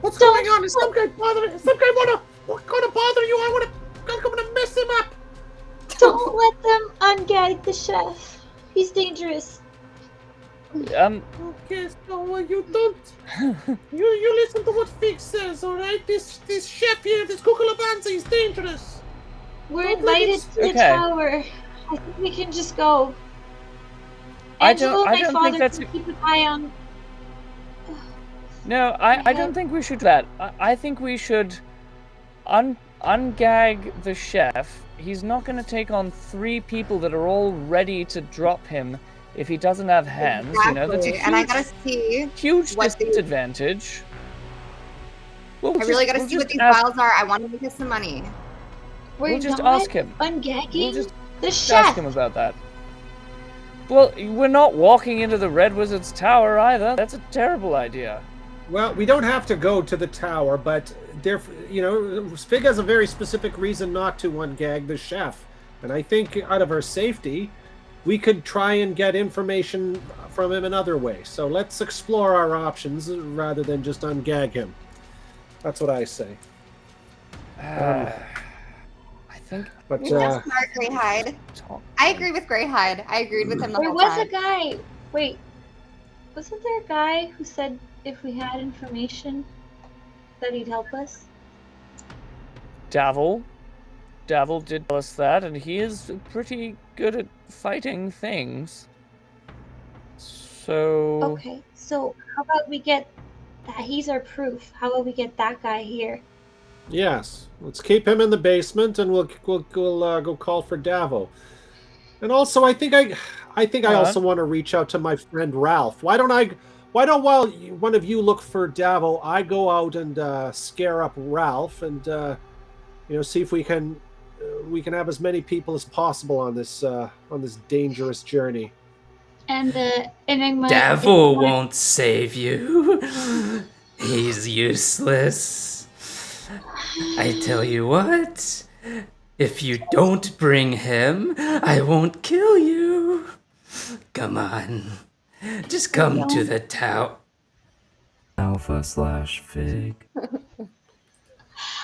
What's going on? Is some guy bothering? Gonna bother you? I'm gonna mess him up.
Don't let them ungag the chef. He's dangerous.
Okay, so you don't. You listen to what Fig says, all right? This chef here, this Kukulabanza, is dangerous.
We're
Don't let
invited
it-
to the
Okay.
tower. I think we can just go.
I
Angelo,
don't
my
think
father,
that's-
can keep an eye on.
No, I don't think we should do that. I think we should ungag the chef. He's not going to take on 3 people that are all ready to drop him if he doesn't have hands.
Exactly.
You know, that's a
and I gotta see.
huge
what the-
disadvantage.
I really gotta see what these files are. I want to make us some money.
We're
just
not
ask him.
ungagging
We'll just
the
ask
chef.
him about that. Well, we're not walking into the Red Wizard's tower either. That's a terrible idea.
Well, we don't have to go to the tower, but Fig has a very specific reason not to ungag the chef, and I think out of our safety, we could try and get information from him another way. So let's explore our options rather than just ungag him. That's what I say.
I think.
But
That's smart, Greyhide. I agree with Greyhide. I agreed with him the
There
whole
was
time.
a guy. Wait, wasn't there a guy who said if we had information that he'd help us?
Davil did tell us that, and he is pretty good at fighting things. So
Okay, so how about we get that? He's our proof. How about we get that guy here?
yes, let's keep him in the basement, and we'll go call for Davo. And also, I think I also want to reach out to my friend Ralph. Why don't while one of you look for Davo, I go out and scare up Ralph, and see if we can have as many people as possible on this dangerous journey.
And the Enigma.
Davo won't save you. He's useless. I tell you what, if you don't bring him, I won't kill you. Come on, just come to the tower.
Alpha/Fig.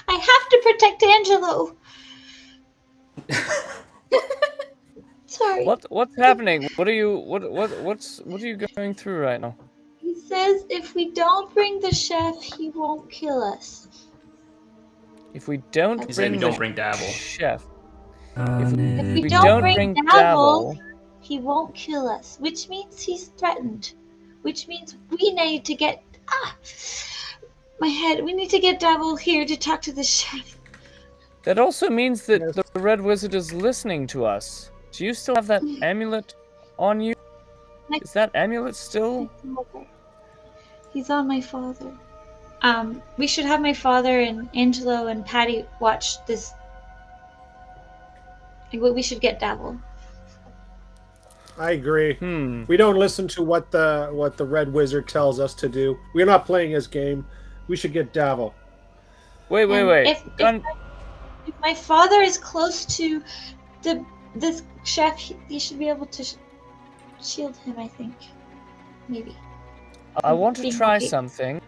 I have to protect Angelo. Sorry.
what's happening? What are you going through right now?
He says if we don't bring the chef, he won't kill us.
If we don't
He said we
bring
don't
the
bring Davil.
chef,
If
we
we
don't
don't
bring
bring
Davil,
Davil, he won't kill us, which means he's threatened. Which means we need to get my head. We need to get Davil here to talk to the chef.
that also means that the Red Wizard is listening to us. Do you still have that amulet on you? Is that amulet still?
He's on my father. We should have my father and Angelo and Patty watch this. We should get Davil.
I agree.
Hmm.
We don't listen to what the Red Wizard tells us to do. We're not playing his game. We should get Davo.
Wait.
If my father is close to this chef, he should be able to shield him, I think. Maybe.
I want to
Being
try
okay.
something.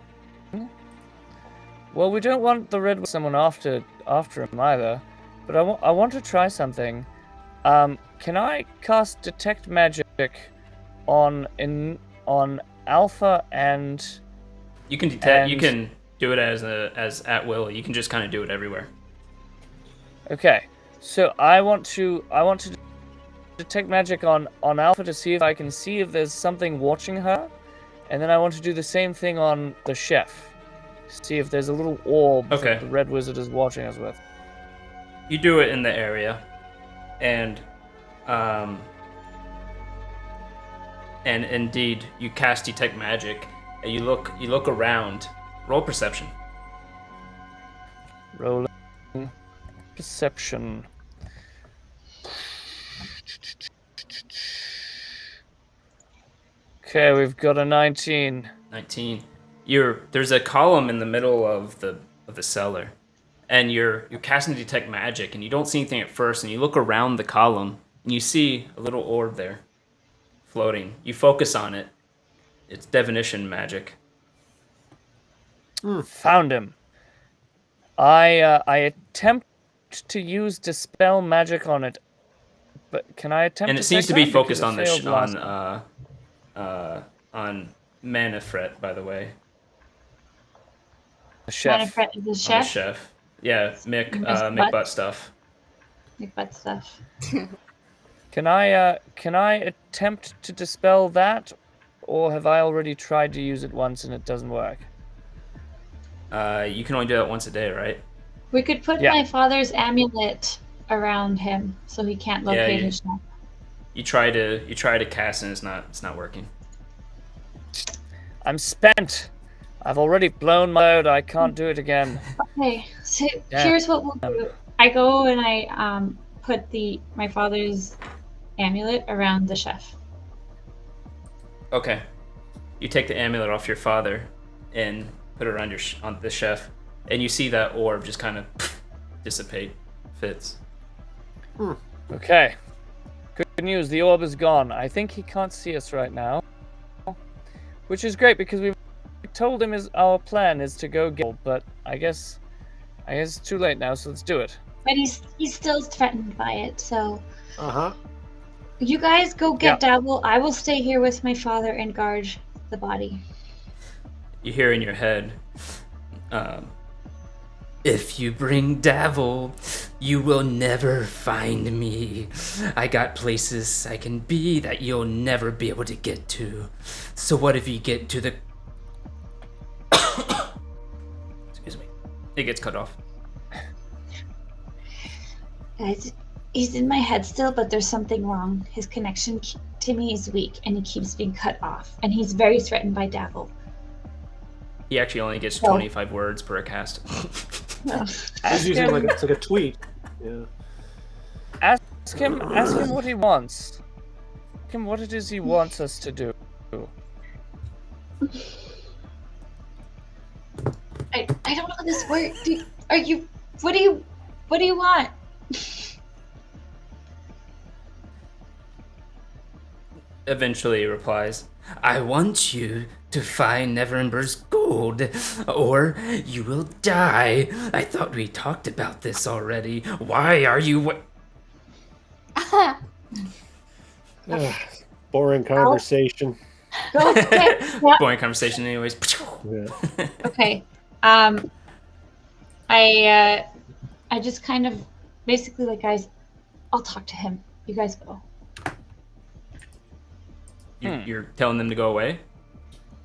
Well, we don't want the Red Wizard someone after him either, but I want to try something. Can I cast Detect Magic on Alpha and?
You can detect. You can do it as at will. You can just kind of do it everywhere.
Okay, so I want to detect magic on Alpha to see if I can see if there's something watching her, and then I want to do the same thing on the chef. See if there's a little orb that the Red Wizard is watching us with.
You do it in the area, and indeed you cast detect magic, and you look around. Roll perception.
Rolling perception. Okay, we've got a 19.
19. There's a column in the middle of the cellar, and you're casting detect magic, and you don't see anything at first, and you look around the column, and you see a little orb there, floating. You focus on it. It's divination magic.
Found him. I attempt to use dispel magic on it, but can I attempt?
And it seems to be focused on on Manifret, by the way.
The chef.
Manifret is the
On the
chef.
chef. Yeah, Mick Butt stuff.
Mick Butt stuff.
Can I attempt to dispel that, or have I already tried to use it once and it doesn't work?
You can only do that once a day, right?
We could put my father's amulet around him so he can't locate his chef.
You try to cast and it's not working.
I'm spent. I've already blown my load. I can't do it again.
Okay, so here's what we'll do. I go and I put my father's amulet around the chef.
Okay. You take the amulet off your father and put it around on the chef, and you see that orb just kind of dissipate. Fits.
Okay. Good news. The orb is gone. I think he can't see us right now, which is great because we've told him our plan is to go get. But I guess it's too late now. So let's do it.
but he's still threatened by it. So
Uh-huh.
you guys go get Dabble. I will stay here with my father and guard the body.
You hear in your head, if you bring Davil, you will never find me. I got places I can be that you'll never be able to get to. So what if you get to the... Excuse me. It gets cut off.
Guys, he's in my head still, but there's something wrong. His connection to me is weak, and he keeps being cut off. And he's very threatened by Dabble.
He actually only gets 25 words per cast.
He's using it's like a tweet. Yeah.
Ask him what he wants. Ask him what it is he wants us to do.
I don't know how this works. What do you want?
Eventually he replies, I want you to find Neverember's gold, or you will die. I thought we talked about this already. Why are you...
Boring conversation.
Go get
Boring conversation anyways.
Yeah.
Okay. I just kind of basically like, guys, I'll talk to him. You guys go.
You're telling them to go away?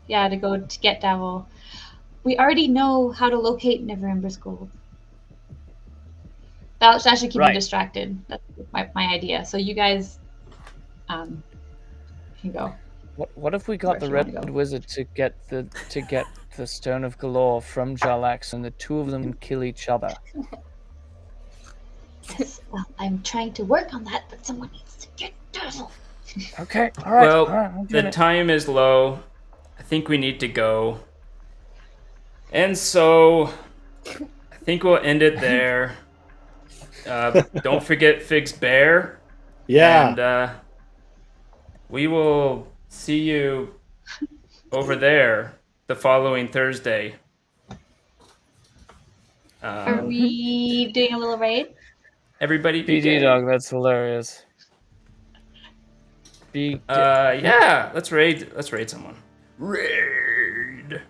Yeah, to go to get Davil. We already know how to locate Neverember's gold. That should keep me distracted. That's my idea. So you guys can go.
What if we got the Red Wizard to get the Stone of Galore from Jarlax, and the two of them kill each other?
Yes, well, I'm trying to work on that, but someone needs to get Davil.
Okay, all right.
Well, the time is low. I think we need to go. And so, I think we'll end it there. Don't forget Fig's Bear.
Yeah.
And we will see you over there the following Thursday.
Are we doing a little raid?
Everybody
BD dog, that's hilarious.
yeah, let's raid someone. Raid.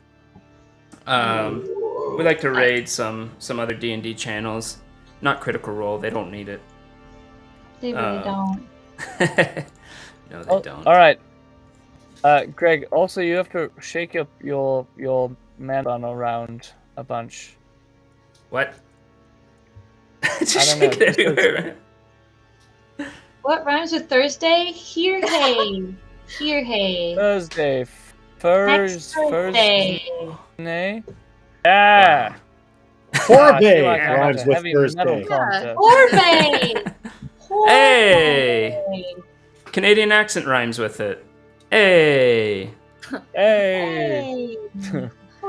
We like to raid some other D&D channels. Not Critical Role, they don't need it.
They really don't.
No, they don't.
All right. Greg, also you have to shake up your man bun around a bunch.
What?
Just shake it everywhere.
What rhymes with Thursday? Here, hey. Here, hey.
Thursday.
Next Thursday.
Nay? Yeah.
Forbay rhymes with Thursday.
Forbay.
Hey. Canadian accent rhymes with it. Hey.
Hey.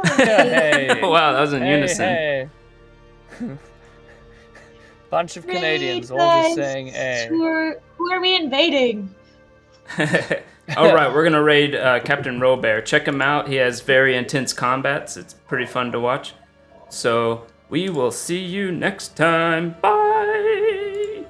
Hey.
Wow, that was in unison.
Hey. Bunch of Canadians all just saying hey.
Who are we invading?
All right, we're gonna raid Captain Robert. Check him out. He has very intense combats. It's pretty fun to watch. So we will see you next time. Bye.